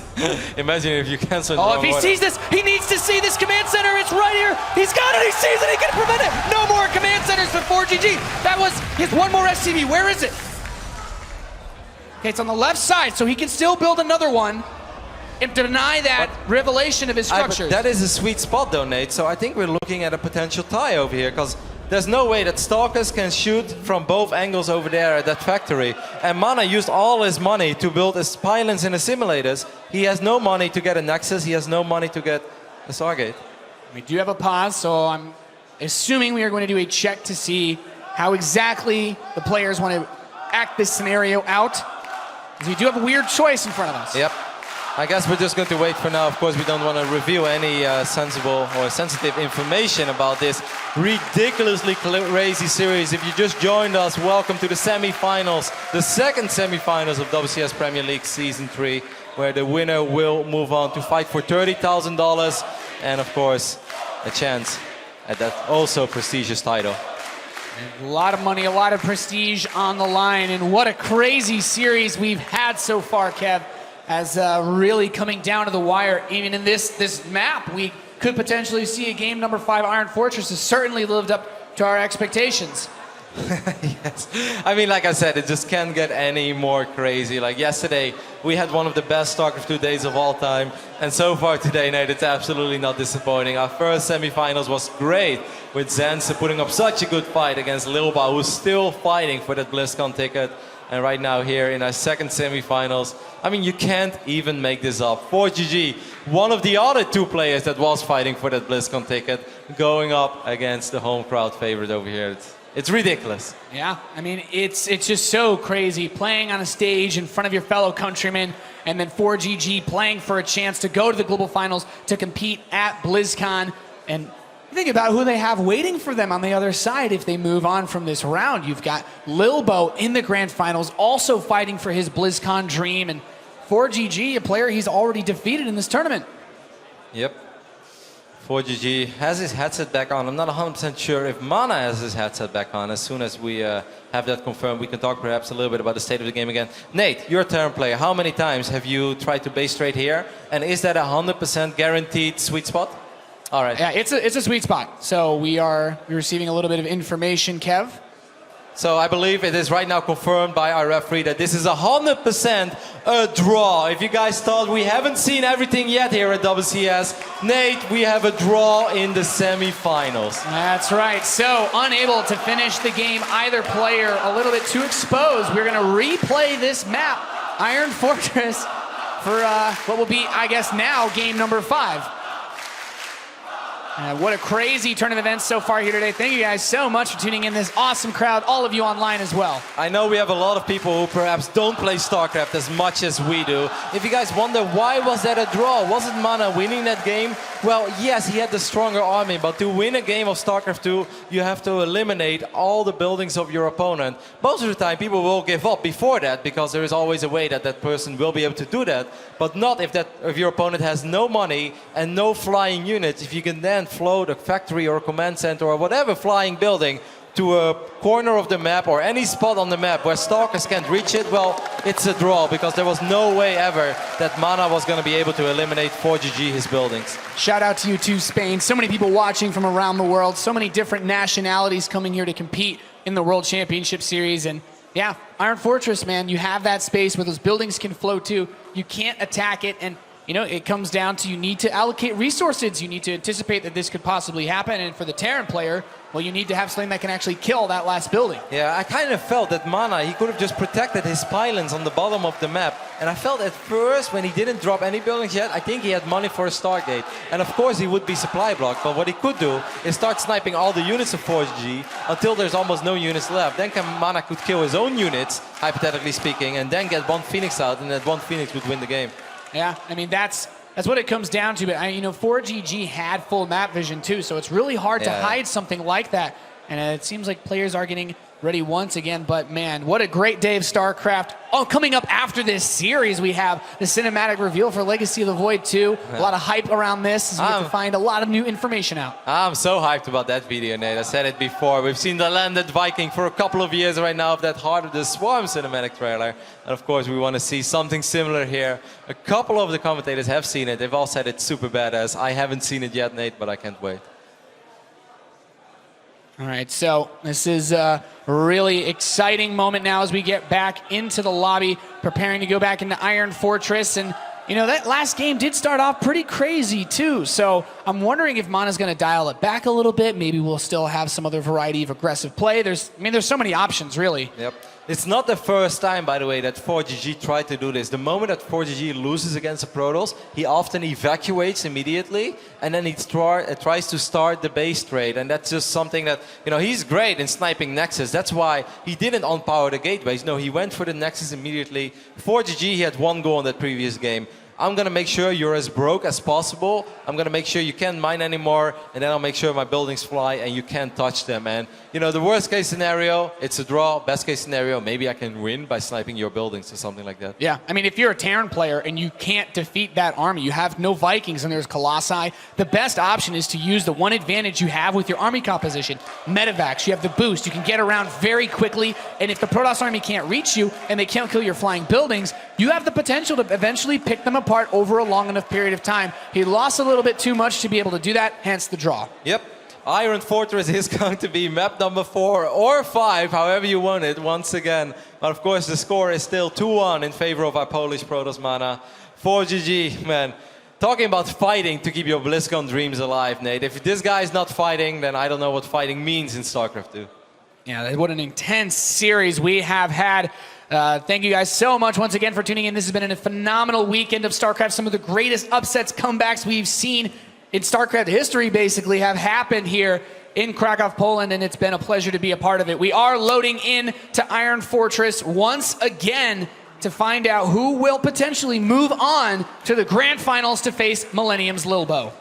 Imagine if you cancel. Oh, if he sees this, he needs to see this command center. It's right here. He's got it. He sees it. He can prevent it. No more command centers for 4GG. That was his one more SCV. Where is it? Okay, it's on the left side, so he can still build another one and deny that revelation of his structures. That is a sweet spot, though, Nate. So I think we're looking at a potential tie over here, because there's no way that Stalkers can shoot from both angles over there at that factory. And MaNa used all his money to build his pylons and assimilators. He has no money to get a Nexus. He has no money to get a Stargate. We do have a pause, so I'm assuming we are going to do a check to see how exactly the players want to act this scenario out. Because we do have a weird choice in front of us. Yep. I guess we're just going to wait for now. Of course, we don't want to reveal any sensible or sensitive information about this ridiculously crazy series. If you just joined us, welcome to the semifinals, the second semifinals of WCS Premier League Season 3, where the winner will move on to fight for $30,000 and, of course, a chance at that also prestigious title. A lot of money, a lot of prestige on the line, and what a crazy series we've had so far, Kev. As really coming down to the wire, even in this map, we could potentially see a game number 5 Iron Fortress has certainly lived up to our expectations. Yes. I mean, like I said, it just can't get any more crazy. Like yesterday, we had one of the best StarCraft II days of all time. And so far today, Nate, it's absolutely not disappointing. Our first semifinals was great, with Zensa putting up such a good fight against Lilba, who's still fighting for that BlizzCon ticket. And right now here in our second semifinals, I mean, you can't even make this up. 4GG, one of the other 2 players that was fighting for that BlizzCon ticket, going up against the home crowd favorite over here. It's ridiculous. Yeah, I mean, it's just so crazy. Playing on a stage in front of your fellow countrymen, and then 4GG playing for a chance to go to the global finals to compete at BlizzCon. And think about who they have waiting for them on the other side if they move on from this round. You've got Lilbo in the grand finals, also fighting for his BlizzCon dream, and 4GG, a player he's already defeated in this tournament. Yep. 4GG has his headset back on. I'm not 100% sure if MaNa has his headset back on. As soon as we have that confirmed, we can talk perhaps a little bit about the state of the game again. Nate, you're a Terran player. How many times have you tried to base trade here? And is that a 100% guaranteed sweet spot? All right. Yeah, it's a sweet spot. So we're receiving a little bit of information, Kev. So I believe it is right now confirmed by our referee that this is 100% a draw. If you guys thought we haven't seen everything yet here at WCS, Nate, we have a draw in the semifinals. That's right. So unable to finish the game, either player a little bit too exposed. We're going to replay this map, Iron Fortress, for what will be, I guess now, game number 5. What a crazy turn of events so far here today. Thank you guys so much for tuning in. This awesome crowd, all of you online as well. I know we have a lot of people who perhaps don't play StarCraft as much as we do. If you guys wonder why was that a draw, wasn't MaNa winning that game? Well, yes, he had the stronger army, but to win a game of StarCraft II, you have to eliminate all the buildings of your opponent. Most of the time, people will give up before that because there is always a way that that person will be able to do that, but not if your opponent has no money and no flying units. If you can then float a factory or a command center or whatever flying building to a corner of the map or any spot on the map where Stalkers can't reach it, well, it's a draw because there was no way ever that MaNa was going to be able to eliminate ForGG his buildings. Shout out to you too, Spain. So many people watching from around the world, so many different nationalities coming here to compete in the World Championship Series. And yeah, Iron Fortress, man, you have that space where those buildings can float to. You can't attack it, and you know, it comes down to you need to allocate resources. You need to anticipate that this could possibly happen. And for the Terran player, well, you need to have something that can actually kill that last building. Yeah, I kind of felt that MaNa, he could have just protected his pylons on the bottom of the map. And I felt at first, when he didn't drop any buildings yet, I think he had money for a Stargate. And of course, he would be supply blocked. But what he could do is start sniping all the units of ForGG until there's almost no units left. Then MaNa could kill his own units, hypothetically speaking, and then get one Phoenix out, and that one Phoenix would win the game. Yeah, I mean, that's what it comes down to. But, you know, 4GG had full map vision, too, so it's really hard to hide something like that. And it seems like players are getting ready once again. But, man, what a great day of StarCraft. Oh, coming up after this series, we have the cinematic reveal for Legacy of the Void 2. A lot of hype around this as we get to find a lot of new information out. I'm so hyped about that video, Nate. I said it before. We've seen the Landed Viking for a couple of years right now of that Heart of the Swarm cinematic trailer. And, of course, we want to see something similar here. A couple of the commentators have seen it. They've all said it's super badass. I haven't seen it yet, Nate, but I can't wait. All right, so this is a really exciting moment now as we get back into the lobby, preparing to go back into Iron Fortress. And, you know, that last game did start off pretty crazy, too. So I'm wondering if MaNa's going to dial it back a little bit. Maybe we'll still have some other variety of aggressive play. There's so many options, really. Yep. It's not the first time, by the way, that ForGG tried to do this. The moment that ForGG loses against the Protoss, he often evacuates immediately, and then he tries to start the base trade. And that's just something that, you know, he's great in sniping Nexus. That's why he didn't unpower the gateways. No, he went for the Nexus immediately. ForGG, he had one goal in that previous game. I'm going to make sure you're as broke as possible. I'm going to make sure you can't mine anymore, and then I'll make sure my buildings fly and you can't touch them. And, you know, the worst case scenario, it's a draw. Best case scenario, maybe I can win by sniping your buildings or something like that. Yeah, I mean, if you're a Terran player and you can't defeat that army, you have no Vikings and there's Colossi, the best option is to use the one advantage you have with your army composition. Medivacs, you have the boost. You can get around very quickly, and if the Protoss army can't reach you and they can't kill your flying buildings, you have the potential to eventually pick them apart over a long enough period of time. He lost a little bit too much to be able to do that, hence the draw. Yep. Iron Fortress is going to be map number 4 or 5, however you want it, once again. But of course, the score is still 2-1 in favor of our Polish Protoss MaNa. 4GG, man. Talking about fighting to keep your BlizzCon dreams alive, Nate. If this guy is not fighting, then I don't know what fighting means in StarCraft II. Yeah, what an intense series we have had. Thank you guys so much once again for tuning in. This has been a phenomenal weekend of StarCraft. Some of the greatest upsets, comebacks we've seen in StarCraft history basically have happened here in Krakow, Poland, and it's been a pleasure to be a part of it. We are loading in to Iron Fortress once again to find out who will potentially move on to the grand finals to face Millennium's Lilbo.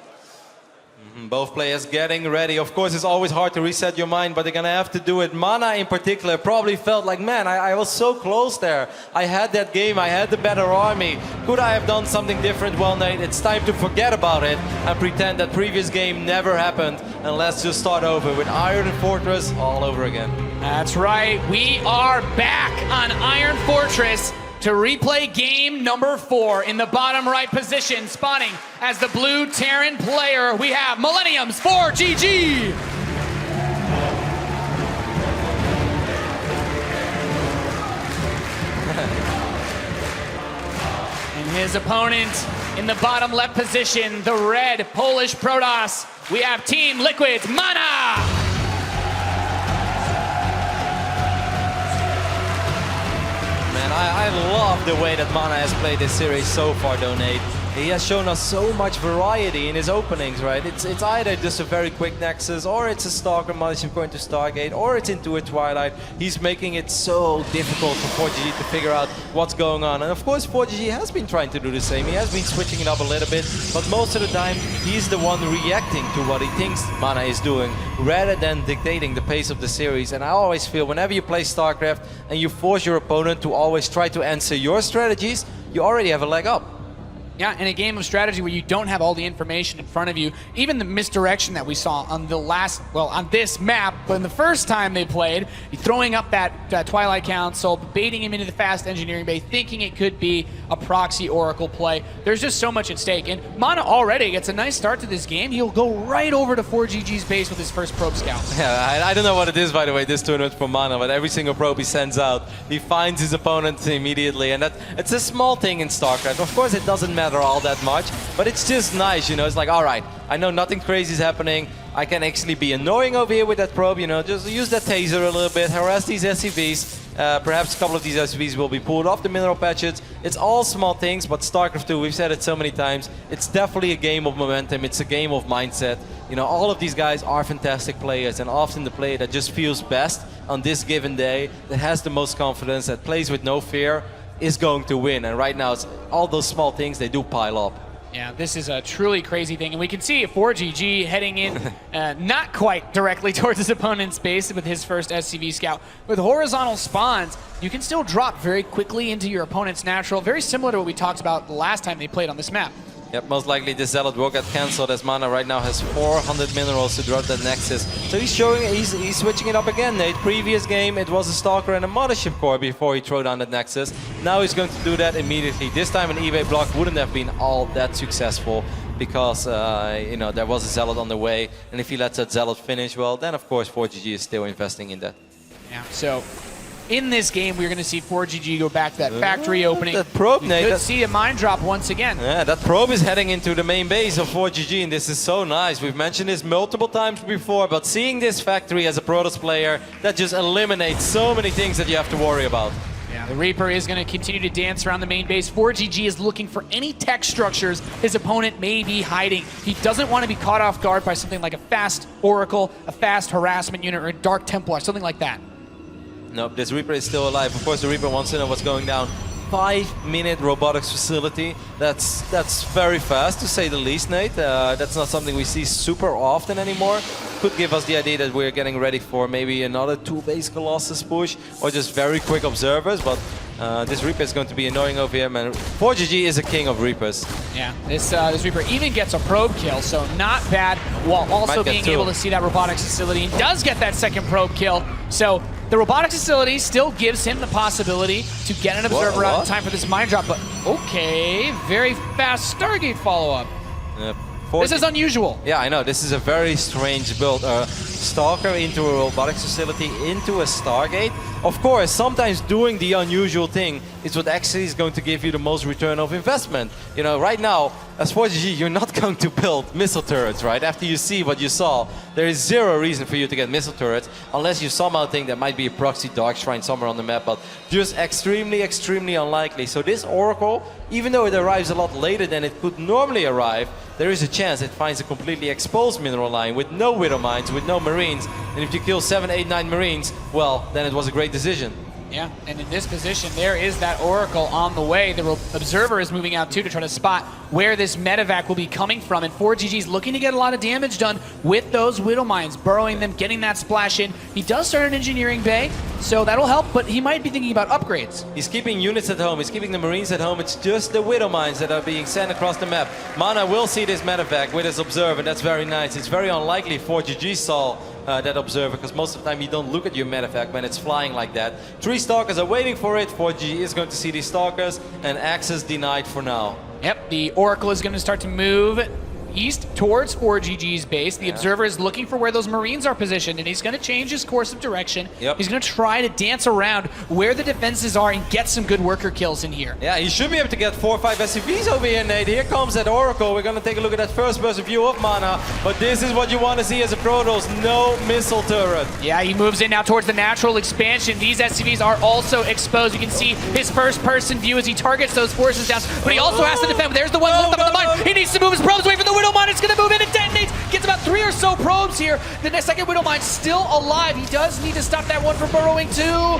Both players getting ready. Of course, it's always hard to reset your mind, but they're going to have to do it. MaNa in particular probably felt like, man, I was so close there. I had that game. I had the better army. Could I have done something different? Well, Nate, it's time to forget about it and pretend that previous game never happened. And let's just start over with Iron Fortress all over again. That's right. We are back on Iron Fortress to replay game number 4 in the bottom right position, spawning as the blue Terran player. We have Millennium's 4GG. And his opponent in the bottom left position, the red Polish Protoss. We have Team Liquid's MaNa. Man, I love the way that MaNa has played this series so far, though, Nate. he has shown us so much variety in his openings, right? It's either just a very quick Nexus, or it's a Stalker Mothership going to Stargate, or it's into a Twilight. He's making it so difficult for ForGG to figure out what's going on. And of course, ForGG has been trying to do the same. He has been switching it up a little bit, but most of the time, he's the one reacting to what he thinks MaNa is doing, rather than dictating the pace of the series. And I always feel whenever you play StarCraft and you force your opponent to always try to answer your strategies, you already have a leg up. Yeah, in a game of strategy where you don't have all the information in front of you, even the misdirection that we saw on the last, well, on this map, but in the first time they played, throwing up that Twilight Council, baiting him into the fast engineering bay, thinking it could be a proxy Oracle play. There's just so much at stake. And MaNa already gets a nice start to this game. He'll go right over to ForGG's base with his first probe scout. Yeah, I don't know what it is, by the way, this tournament for MaNa, but every single probe he sends out, he finds his opponent immediately. And it's a small thing in StarCraft. Of course, it doesn't matter all that much, but it's just nice, you know. It's like, all right, I know nothing crazy is happening. I can actually be annoying over here with that probe, you know, just use that taser a little bit, harass these SCVs. Perhaps a couple of these SCVs will be pulled off the mineral patches. It's all small things, but StarCraft II, we've said it so many times, it's definitely a game of momentum. It's a game of mindset. You know, all of these guys are fantastic players, and often the player that just feels best on this given day, that has the most confidence, that plays with no fear, is going to win. And right now, it's all those small things, they do pile up. Yeah, this is a truly crazy thing. And we can see ForGG heading in not quite directly towards his opponent's base with his first SCV scout. With horizontal spawns, you can still drop very quickly into your opponent's natural, very similar to what we talked about the last time they played on this map. Yep, most likely this Zealot will get cancelled, as MaNa right now has 400 minerals to drop that Nexus. So he's switching it up again, Nate. Previous game it was a Stalker and a Mothership Core before he threw down that Nexus. Now he's going to do that immediately. This time an eBay block wouldn't have been all that successful, because you know, there was a Zealot on the way, and if he lets that Zealot finish, well, then of course ForGG is still investing in that. Yeah, so in this game, we're going to see ForGG go back to that factory opening. That probe, we Nate, could see a mine drop once again. Yeah, that probe is heading into the main base of ForGG, and this is so nice. We've mentioned this multiple times before, but seeing this factory as a Protoss player, that just eliminates so many things that you have to worry about. Yeah, the Reaper is going to continue to dance around the main base. ForGG is looking for any tech structures his opponent may be hiding. He doesn't want to be caught off guard by something like a fast Oracle, a fast harassment unit, or a Dark Templar, something like that. Nope, this Reaper is still alive. Of course, the Reaper wants to know what's going down. 5-minute robotics facility. That's very fast, to say the least, Nate. That's not something we see super often anymore. Could give us the idea that we're getting ready for maybe another 2-base Colossus push, or just very quick observers, but this Reaper is going to be annoying over here, man. ForGG is a king of Reapers. Yeah, this Reaper even gets a probe kill, so not bad, while also being able to see that robotics facility. He does get that second probe kill, so the robotics facility still gives him the possibility to get an observer out in time for this mine drop, but okay, very fast Stargate follow-up. This is unusual. Yeah, I know. This is a very strange build. Stalker into a robotics facility, into a Stargate. Of course, sometimes doing the unusual thing is what actually is going to give you the most return of investment. You know, right now, as ForGG, you're not going to build missile turrets, right? After you see what you saw, there is zero reason for you to get missile turrets, unless you somehow think there might be a proxy Dark Shrine somewhere on the map, but just extremely, extremely unlikely. So this Oracle, even though it arrives a lot later than it could normally arrive, there is a chance it finds a completely exposed mineral line with no Widow Mines, with no Marines, and if you kill 7, 8, 9 Marines, well, then it was a great decision. Yeah, and in this position, there is that Oracle on the way. The Observer is moving out too to try to spot where this medevac will be coming from, and ForGG is looking to get a lot of damage done with those Widow Mines, burrowing them, getting that splash in. He does start an engineering bay, so that'll help, but he might be thinking about upgrades. He's keeping units at home, he's keeping the Marines at home. It's just the Widow Mines that are being sent across the map. MaNa will see this medevac with his Observer, and that's very nice. It's very unlikely ForGG saw that Observer, because most of the time you don't look at your medevac when it's flying like that. 3 Stalkers are waiting for it. ForGG is going to see these Stalkers, and access denied for now. Yep, the Oracle is going to start to move. east towards ForGG's base. The Observer is looking for where those Marines are positioned, and he's going to change his course of direction. Yep. He's going to try to dance around where the defenses are and get some good worker kills in here. Yeah, he should be able to get 4 or 5 SCVs over here, Nate. Here comes that Oracle. We're going to take a look at that first-person view of MaNa, but this is what you want to see as a Protoss. No missile turret. Yeah, he moves in now towards the natural expansion. These SCVs are also exposed. You can see his first-person view as he targets those forces down, but he also has to defend. There's the one left up on the mine. He needs to move his probes away from the Widow Mine. It's going to move in and detonates. Gets about 3 or so probes here. The second Widow Mine still alive. He does need to stop that one from burrowing too.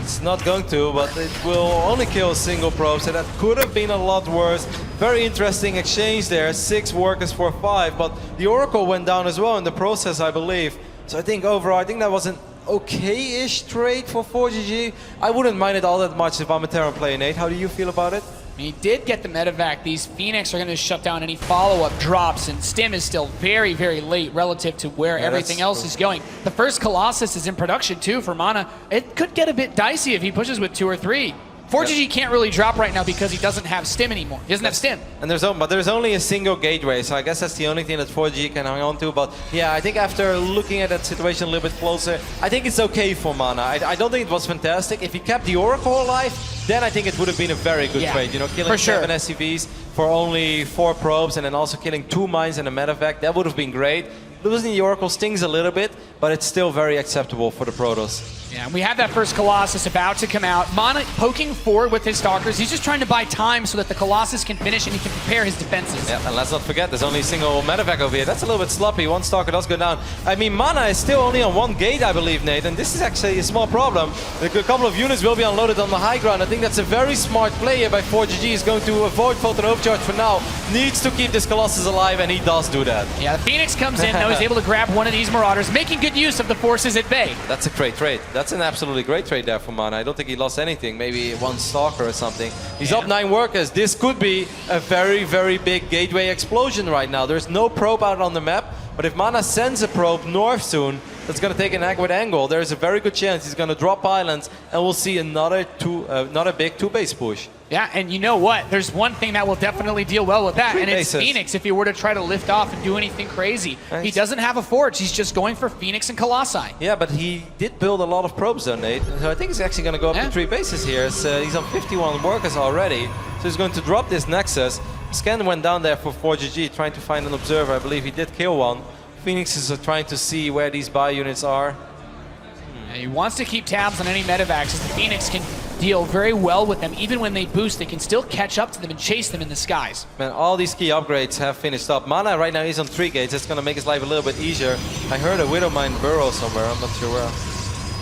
It's not going to, but it will only kill a single probe, so that could have been a lot worse. Very interesting exchange there. 6 workers for 5, but the Oracle went down as well in the process, I believe. So I think overall, I think that was an okay-ish trade for ForGG. I wouldn't mind it all that much if I'm a Terran player, Nate. How do you feel about it? He did get the medevac. These Phoenix are going to shut down any follow-up drops, and Stim is still very, very late relative to where everything else is going. The first Colossus is in production too for MaNa. It could get a bit dicey if he pushes with 2 or 3. ForGG can't really drop right now because he doesn't have Stim anymore. He doesn't have Stim. And there's only a single gateway, so I guess that's the only thing that ForGG can hang on to. But yeah, I think after looking at that situation a little bit closer, I think it's okay for MaNa. I don't think it was fantastic. If he kept the Oracle alive, then I think it would have been a very good trade. You know, killing 7 SCVs for only 4 probes and then also killing 2 mines and a medevac, that would have been great. Losing the Oracle stings a little bit, but it's still very acceptable for the Protoss. Yeah, we have that first Colossus about to come out. MaNa poking forward with his Stalkers. He's just trying to buy time so that the Colossus can finish and he can prepare his defenses. Yeah, and let's not forget, there's only a single medevac over here. That's a little bit sloppy. 1 Stalker does go down. I mean, MaNa is still only on 1 gate, I believe, Nate, and this is actually a small problem. A couple of units will be unloaded on the high ground. I think that's a very smart play here by ForGG. He's going to avoid photon overcharge for now. Needs to keep this Colossus alive, and he does do that. Yeah, the Phoenix comes in, now he's able to grab one of these Marauders, making good use of the forces at bay. That's a great trade. That's an absolutely great trade there for MaNa. I don't think he lost anything. Maybe 1 Stalker or something. He's up 9 workers. This could be a very, very big gateway explosion right now. There's no probe out on the map, but if MaNa sends a probe north soon, that's going to take an accurate angle. There's a very good chance he's going to drop islands, and we'll see another big 2-base push. Yeah, and you know what? There's one thing that will definitely deal well with that, 3 and it's bases. Phoenix if he were to try to lift off and do anything crazy. Nice. He doesn't have a forge. He's just going for Phoenix and Colossi. Yeah, but he did build a lot of probes though, Nate. So I think he's actually going to go up to 3 bases here. He's on 51 workers already, so he's going to drop this Nexus. Scan went down there for ForGG, trying to find an observer. I believe he did kill one. Phoenix is trying to see where these buy units are. Yeah, he wants to keep tabs on any medevacs, as the Phoenix can deal very well with them. Even when they boost, they can still catch up to them and chase them in the skies. Man, all these key upgrades have finished up. MaNa right now is on 3 gates. It's going to make his life a little bit easier. I heard a Widow Mine burrow somewhere. I'm not sure where.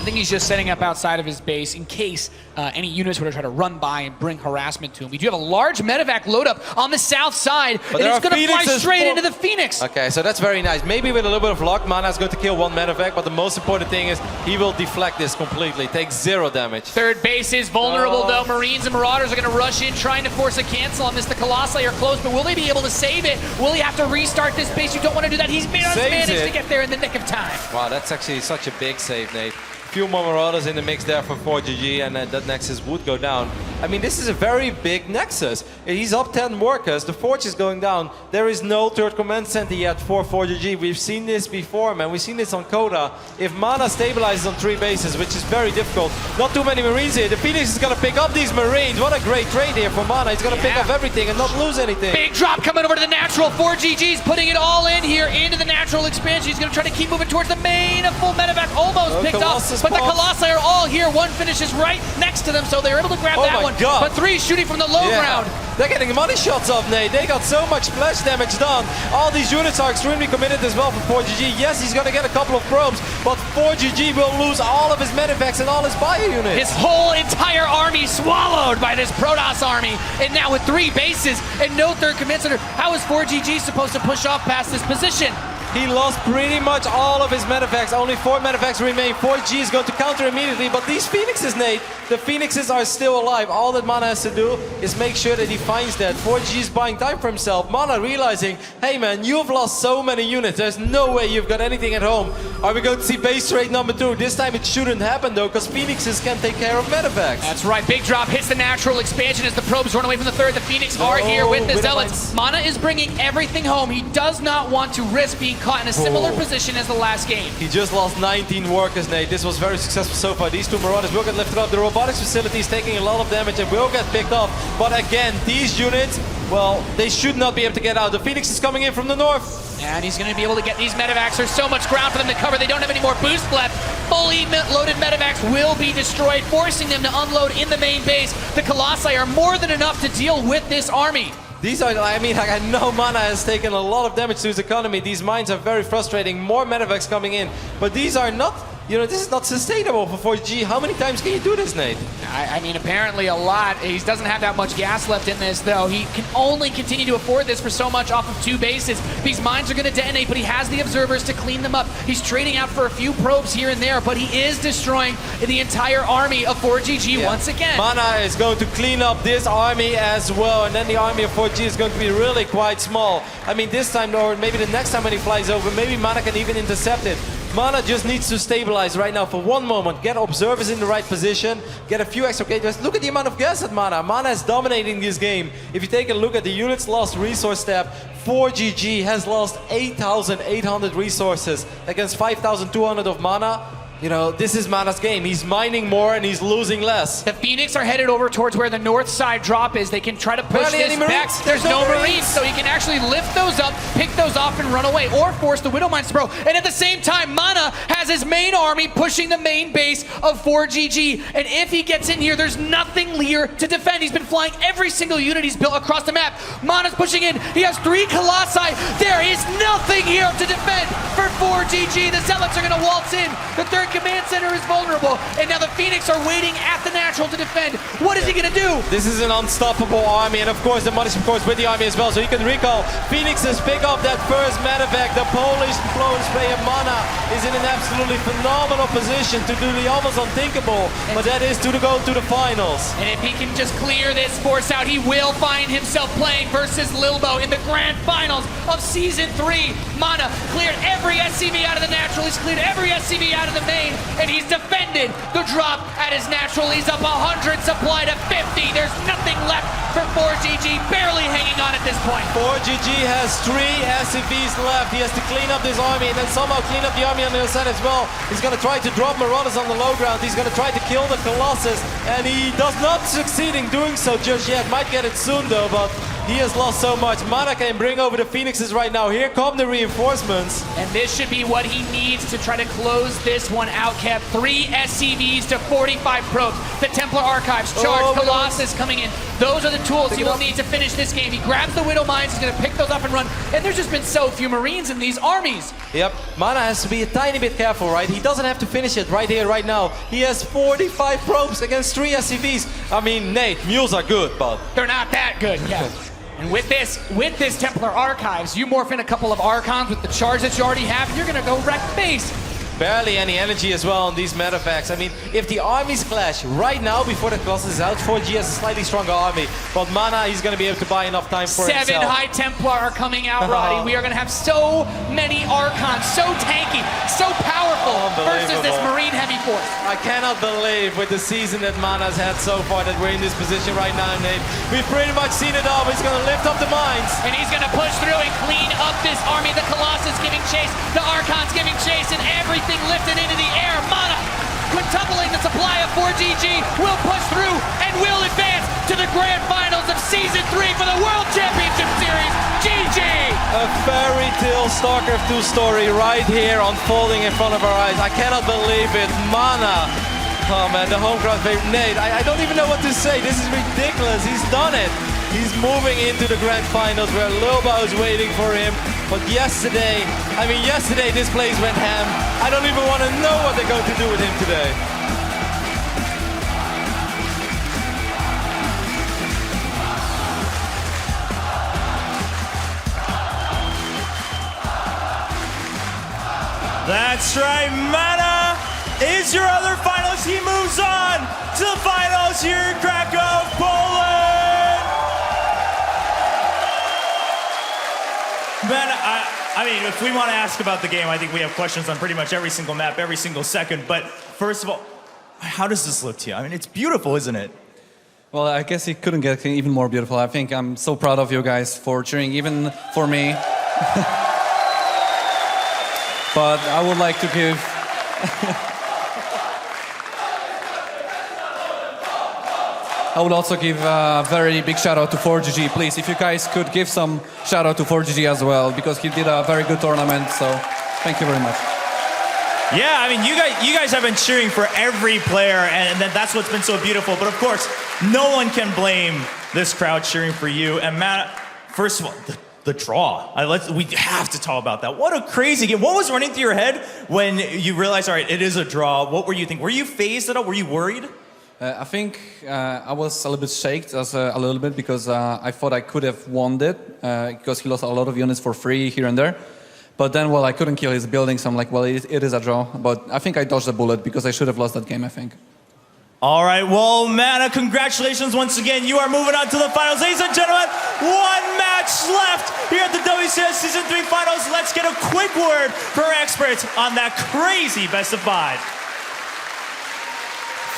I think he's just setting up outside of his base in case any units were to try to run by and bring harassment to him. We do have a large medevac load up on the south side, and it's going to fly straight into the Phoenix. Okay, so that's very nice. Maybe with a little bit of luck, MaNa is going to kill 1 medevac, but the most important thing is he will deflect this completely. Takes 0 damage. Third base is vulnerable, though. Marines and Marauders are going to rush in, trying to force a cancel on this. The Colossi are close, but will they be able to save it? Will he have to restart this base? You don't want to do that. He's managed to get there in the nick of time. Wow, that's actually such a big save, Nate. Few more Marauders in the mix there for ForGG, and that Nexus would go down. I mean, this is a very big Nexus. He's up 10 workers, the Forge is going down. There is no 3rd command center yet for ForGG. We've seen this before, man. We've seen this on Coda. If MaNa stabilizes on 3 bases, which is very difficult, not too many Marines here. The Phoenix is going to pick up these Marines. What a great trade here for MaNa. He's going to pick up everything and not lose anything. Big drop coming over to the natural. ForGG's putting it all in here into the natural expansion. He's going to try to keep moving towards the main. A full medevac almost picked up, but the Colossi are all here. One finishes right next to them, so they're able to grab that one. God. But 3 shooting from the low ground. They're getting money shots off, Nate. They got so much splash damage done. All these units are extremely committed as well for ForGG. Yes, he's going to get a couple of probes, but ForGG will lose all of his medevacs and all his bio units. His whole entire army swallowed by this Protoss army. And now with 3 bases and no 3rd command center, how is ForGG supposed to push off past this position? He lost pretty much all of his medavacs. Only 4 medavacs remain. ForGG is going to counter immediately, but these Phoenixes, Nate, the Phoenixes are still alive. All that MaNa has to do is make sure that he finds that. ForGG is buying time for himself. MaNa realizing, hey man, you've lost so many units. There's no way you've got anything at home. Are we going to see base trade number 2? This time it shouldn't happen though, because Phoenixes can take care of medavacs. That's right. Big drop hits the natural expansion as the probes run away from the third. The Phoenix are here with the Zealots. MaNa is bringing everything home. He does not want to risk being caught in a similar position as the last game. He just lost 19 workers, Nate. This was very successful so far. These 2 Marauders will get lifted up. The robotics facility is taking a lot of damage and will get picked off. But again, these units, well, they should not be able to get out. The Phoenix is coming in from the north. And he's going to be able to get these medevacs. There's so much ground for them to cover. They don't have any more boost left. Fully loaded medevacs will be destroyed, forcing them to unload in the main base. The Colossi are more than enough to deal with this army. These are, I mean, I know MaNa has taken a lot of damage to his economy. These mines are very frustrating. More medevacs coming in. But these are not, you know, this is not sustainable for ForGG. How many times can you do this, Nate? I mean, apparently a lot. He doesn't have that much gas left in this, though. He can only continue to afford this for so much off of 2 bases. These mines are going to detonate, but he has the observers to clean them up. He's trading out for a few probes here and there, but he is destroying the entire army of ForGG once again. MaNa is going to clean up this army as well, and then the army of ForGG is going to be really quite small. I mean, this time, or maybe the next time when he flies over, maybe MaNa can even intercept it. MaNa just needs to stabilize right now for one moment, get observers in the right position, get a few extra gators. Look at the amount of gas at MaNa. MaNa is dominating this game. If you take a look at the units lost resource tab, ForGG has lost 8,800 resources against 5,200 of MaNa. You know, this is MaNa's game. He's mining more and he's losing less. The Phoenix are headed over towards where the north side drop is. They can try to push this back. There's no Marines, so he can actually lift those up, pick those off and run away, or force the Widow Mines to throw. And at the same time, MaNa has his main army pushing the main base of ForGG. And if he gets in here, there's nothing here to defend. He's been flying every single unit he's built across the map. MaNa's pushing in. He has 3 Colossi. There is nothing here to defend for ForGG. The Zealots are going to waltz in. The third command center is vulnerable, and now the Phoenix are waiting at the natural to defend. What is he gonna do? This is an unstoppable army, and of course the money's of course with the army as well, so he can recall. Phoenixes pick up that first medevac. The Polish flowing spray of MaNa is in an absolutely phenomenal position to do the almost unthinkable, but that is to go to the finals. And if he can just clear this force out, he will find himself playing versus Lilbo in the grand finals of Season 3. MaNa cleared every SCV out of the natural, he's cleared every SCV out of the main, and he's defended the drop at his natural. He's up 100 supply to 50. There's nothing left for ForGG, barely hanging on at this point. ForGG has 3 SCVs left. He has to clean up this army and then somehow clean up the army on the other side as well. He's going to try to drop Marauders on the low ground. He's going to try to kill the Colossus, and he does not succeed in doing so just yet. Might get it soon though, but he has lost so much. MaNa can bring over the Phoenixes right now. Here come the reinforcements. And this should be what he needs to try to close this one out, Kev. 3 SCVs to 45 probes. The Templar Archives, charge, Colossus coming in. Those are the tools he will need to finish this game. He grabs the Widow Mines, he's going to pick those up and run. And there's just been so few Marines in these armies. Yep, MaNa has to be a tiny bit careful, right? He doesn't have to finish it right here, right now. He has 45 probes against 3 SCVs. I mean, Nate, mules are good, but they're not that good, yeah. And with this Templar Archives, you morph in a couple of Archons with the charge that you already have, and you're going to go wreck base. barely any energy as well on these medavacs. I mean, if the armies clash right now before the Colossus is out, ForGG has a slightly stronger army, but MaNa, he's going to be able to buy enough time for himself. 7 High Templar are coming out, Roddy. We are going to have so many Archons, so tanky, so powerful versus this Marine heavy force. I cannot believe with the season that MaNa's had so far that we're in this position right now, Nate. We've pretty much seen it all, but he's going to lift up the mines. And he's going to push through and clean up this army. The Colossus giving chase, the Archons giving chase, and everything lifted into the air. MaNa, quintupling the supply of ForGG, will push through and will advance to the grand finals of Season 3 for the World Championship Series. GG! A fairy tale StarCraft II story right here unfolding in front of our eyes. I cannot believe it. MaNa. Oh man, the home crowd favorite. Nate, I don't even know what to say. This is ridiculous. He's done it. He's moving into the grand finals where Loba is waiting for him. But yesterday this place went ham. I don't even want to know what they're going to do with him today. That's right, MaNa is your other finalist. He moves on to the finals here in Krakow, Poland. MaNa, I mean, if we want to ask about the game, I think we have questions on pretty much every single map, every single second. But first of all, how does this look to you? I mean, it's beautiful, isn't it? Well, I guess it couldn't get even more beautiful. I think I'm so proud of you guys for cheering even for me. But I would like to give I would also give a very big shout out to ForGG. Please, if you guys could give some shout out to ForGG as well, because he did a very good tournament. So thank you very much. Yeah, I mean, you guys have been cheering for every player, and that's what's been so beautiful. But of course, no one can blame this crowd cheering for you. And Matt, first of all, the draw. We have to talk about that. What a crazy game. What was running through your head when you realized, all right, it is a draw? What were you thinking? Were you phased at all? Were you worried? I think I was a little bit shaken, a little bit, because I thought I could have won it, because he lost a lot of units for free here and there. But then, well, I couldn't kill his building, so I'm like, well, it is a draw. But I think I dodged a bullet, because I should have lost that game, I think. All right, well, MaNa, congratulations once again. You are moving on to the finals. Ladies and gentlemen, one match left here at the WCS Season 3 Finals. Let's get a quick word from our experts on that crazy best of 5.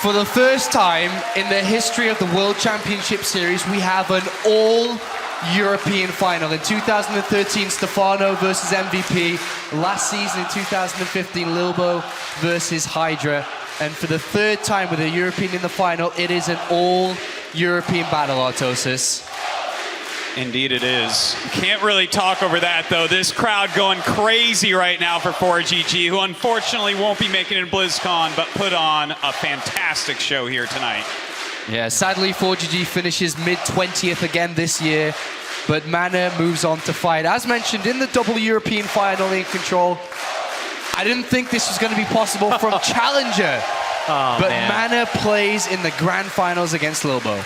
For the first time in the history of the World Championship Series, we have an all-European final. In 2013, Stefano versus MVP. Last season in 2015, Lilbo versus Hydra. And for the third time with a European in the final, it is an all-European battle, Artosis. Indeed it is. Can't really talk over that, though. This crowd going crazy right now for ForGG, who unfortunately won't be making it in BlizzCon, but put on a fantastic show here tonight. Yeah, sadly, ForGG finishes mid-20th again this year, but MaNa moves on to fight. As mentioned, in the double European final in Control, I didn't think this was going to be possible from Challenger, but MaNa plays in the grand finals against Lilbo.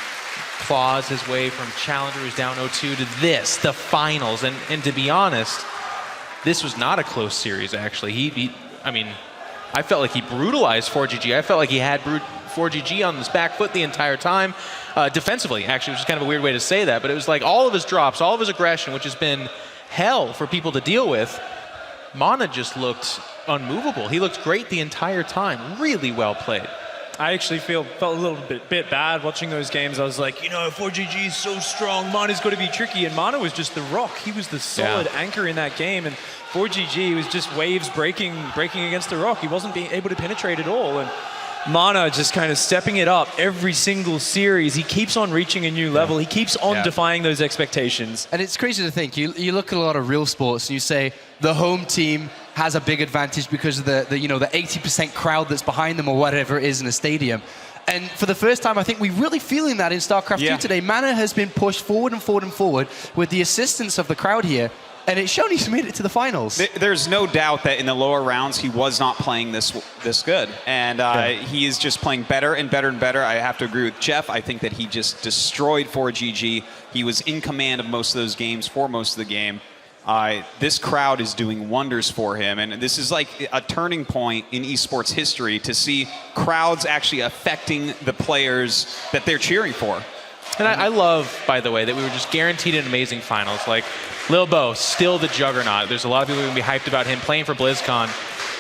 Claws his way from Challenger, who's down 0-2, to this, the finals. And to be honest, this was not a close series, actually. I mean, I felt like he brutalized ForGG. I felt like he had ForGG on his back foot the entire time. Defensively, actually, which is kind of a weird way to say that, but it was like all of his drops, all of his aggression, which has been hell for people to deal with. MaNa just looked unmovable. He looked great the entire time. Really well played. I actually felt a little bit bad watching those games. I was like, you know, ForGG is so strong. MaNa's got to be tricky. And MaNa was just the rock. He was the solid anchor in that game. And ForGG was just waves breaking against the rock. He wasn't being able to penetrate at all. And MaNa just kind of stepping it up every single series. He keeps on reaching a new level. He keeps on defying those expectations. And it's crazy to think. You look at a lot of real sports and you say the home team has a big advantage because of the 80% crowd that's behind them or whatever it is in a stadium. And for the first time, I think we're really feeling that in StarCraft II today. MaNa has been pushed forward and forward and forward with the assistance of the crowd here. And it's shown he's made it to the finals. There's no doubt that in the lower rounds, he was not playing this good. And he is just playing better and better and better. I have to agree with Jeff. I think that he just destroyed ForGG. He was in command of most of those games for most of the game. This crowd is doing wonders for him. And this is like a turning point in esports history to see crowds actually affecting the players that they're cheering for. And I love, by the way, that we were just guaranteed an amazing finals. Like, Lilbo, still the juggernaut. There's a lot of people who are going to be hyped about him playing for BlizzCon.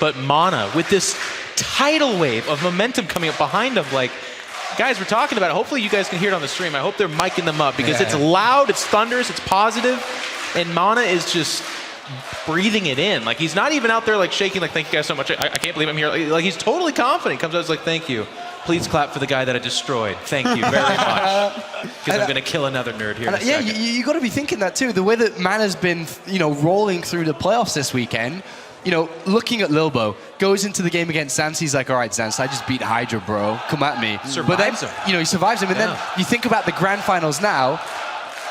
But MaNa, with this tidal wave of momentum coming up behind him, like, guys, we're talking about it. Hopefully you guys can hear it on the stream. I hope they're micing them up because it's loud, it's thunderous, it's positive, and MaNa is just breathing it in. Like, he's not even out there, like, shaking, like, thank you guys so much. I can't believe I'm here. Like, he's totally confident. He comes out, he's like, thank you. Please clap for the guy that I destroyed. Thank you very much. Because I'm going to kill another nerd here in a second. You got to be thinking that too. The way that MaNa's been, rolling through the playoffs this weekend, looking at Lilbo, goes into the game against Zance, he's like, all right, Zance, I just beat Hydra, bro. Come at me. Survives him. He survives him. And then you think about the grand finals now,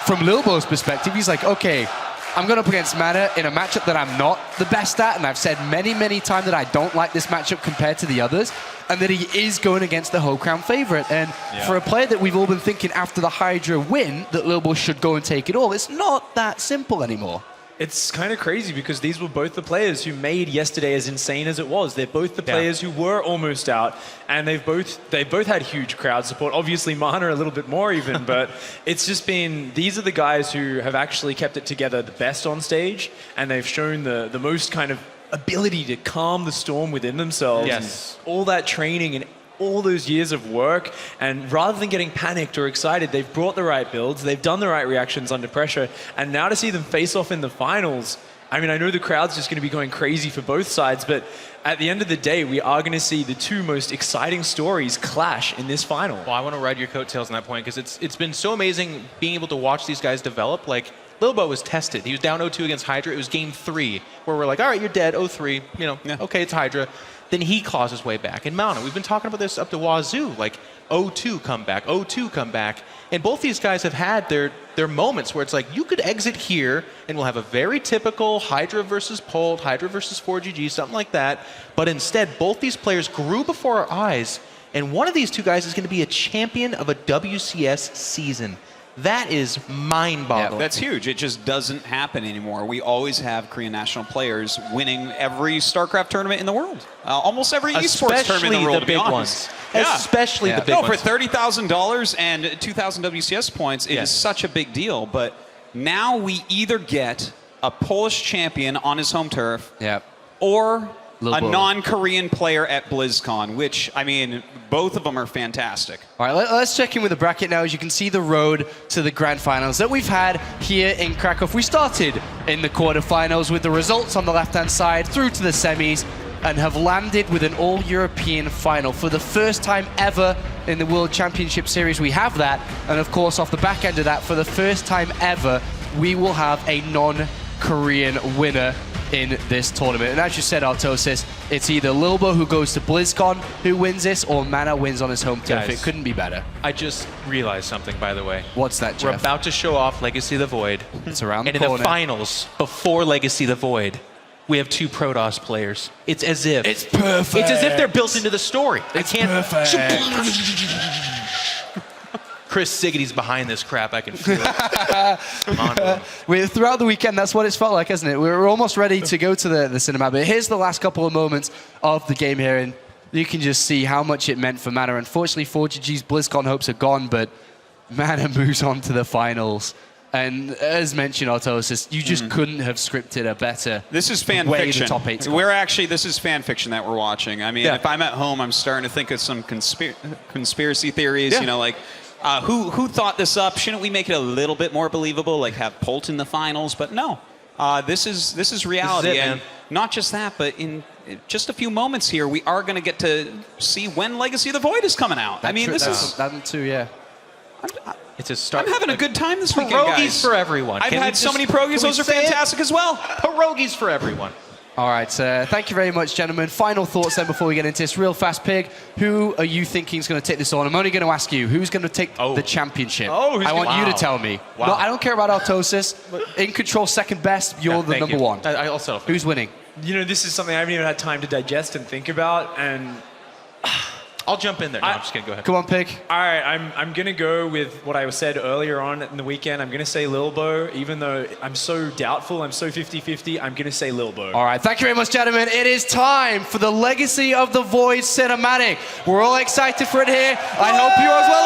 from Lilbo's perspective, he's like, okay, I'm going up against MaNa in a matchup that I'm not the best at, and I've said many, many times that I don't like this matchup compared to the others, and that he is going against the Home Crown favorite. And for a player that we've all been thinking after the Hydra win that Lilbo should go and take it all, it's not that simple anymore. It's kind of crazy because these were both the players who made yesterday as insane as it was. They're both the players who were almost out, and they both had huge crowd support. Obviously, MaNa a little bit more even, but it's just been, these are the guys who have actually kept it together the best on stage, and they've shown the most kind of ability to calm the storm within themselves. Yes. And all that training and all those years of work, and rather than getting panicked or excited, they've brought the right builds, they've done the right reactions under pressure, and now to see them face off in the finals, I mean, I know the crowd's just going to be going crazy for both sides, but at the end of the day, we are going to see the two most exciting stories clash in this final. Well, I want to ride your coattails on that point because it's been so amazing being able to watch these guys develop. Like, Lilbo was tested. He was down 0-2 against Hydra. It was game 3 where we're like, all right, you're dead, 0-3, you know, okay, it's Hydra. Then he claws his way back. And MaNa, we've been talking about this up to wazoo, like 0-2 comeback, 0-2 comeback. And both these guys have had their moments where it's like, you could exit here and we'll have a very typical Hydra versus Polt, Hydra versus ForGG, something like that. But instead, both these players grew before our eyes, and one of these two guys is going to be a champion of a WCS season. That is mind-boggling. That's huge. It just doesn't happen anymore. We always have Korean national players winning every StarCraft tournament in the world. Almost every esports tournament in the world, to be honest. Especially the big ones. For $30,000 and 2,000 WCS points, it is such a big deal. But now we either get a Polish champion on his home turf, or a non-Korean player at BlizzCon, which, I mean, both of them are fantastic. All right, let's check in with the bracket now. As you can see, the road to the grand finals that we've had here in Krakow. We started in the quarterfinals with the results on the left-hand side through to the semis, and have landed with an all-European final. For the first time ever in the World Championship Series, we have that. And of course, off the back end of that, for the first time ever, we will have a non-Korean winner in this tournament. And as you said, Artosis, it's either Lilbo who goes to BlizzCon who wins this, or MaNa wins on his home turf. It couldn't be better. I just realized something, by the way. What's that, Jeff? We're about to show off Legacy of the Void. It's around the corner. And in the finals, before Legacy of the Void, we have 2 Protoss players. It's as if. It's perfect. It's as if they're built into the story. It's perfect. Chris Siggety's behind this crap. I can feel it. Throughout the weekend, that's what it's felt like, hasn't it? We're almost ready to go to the cinema, but here's the last couple of moments of the game here, and you can just see how much it meant for MaNa. Unfortunately, ForGG's BlizzCon hopes are gone, but MaNa moves on to the finals. And as mentioned, Artosis, you just couldn't have scripted a better This is fan way fiction. the top 8's gone. We're actually, this is fan fiction that we're watching. I mean, if I'm at home, I'm starting to think of some conspiracy theories, you know, like, who thought this up? Shouldn't we make it a little bit more believable, like have Polt in the finals? But no, this is reality. This is it, and not just that, but in just a few moments here, we are going to get to see when Legacy of the Void is coming out. I mean, this is... That too, yeah. It's a start. I'm having a good time this weekend, guys. Pierogies for everyone. I've had so many pierogies. Those are fantastic as well. Pierogies for everyone. All right, thank you very much, gentlemen. Final thoughts then before we get into this real fast, Pig. Who are you thinking is going to take this on? I'm only going to ask you, who's going to take the championship? I want you to tell me. Wow. No, I don't care about Artosis. In control, second best, you're the number one. I'll settle for Who's winning? You know, this is something I haven't even had time to digest and think about, and... I'll jump in there. No, I'm just kidding. Go ahead. Come on, Pig. All right, I'm going to go with what I said earlier on in the weekend. I'm going to say Lilbo, even though I'm so doubtful, I'm so 50-50, I'm going to say Lilbo. All right, thank you very much, gentlemen. It is time for the Legacy of the Void cinematic. We're all excited for it here. I hope you are as well.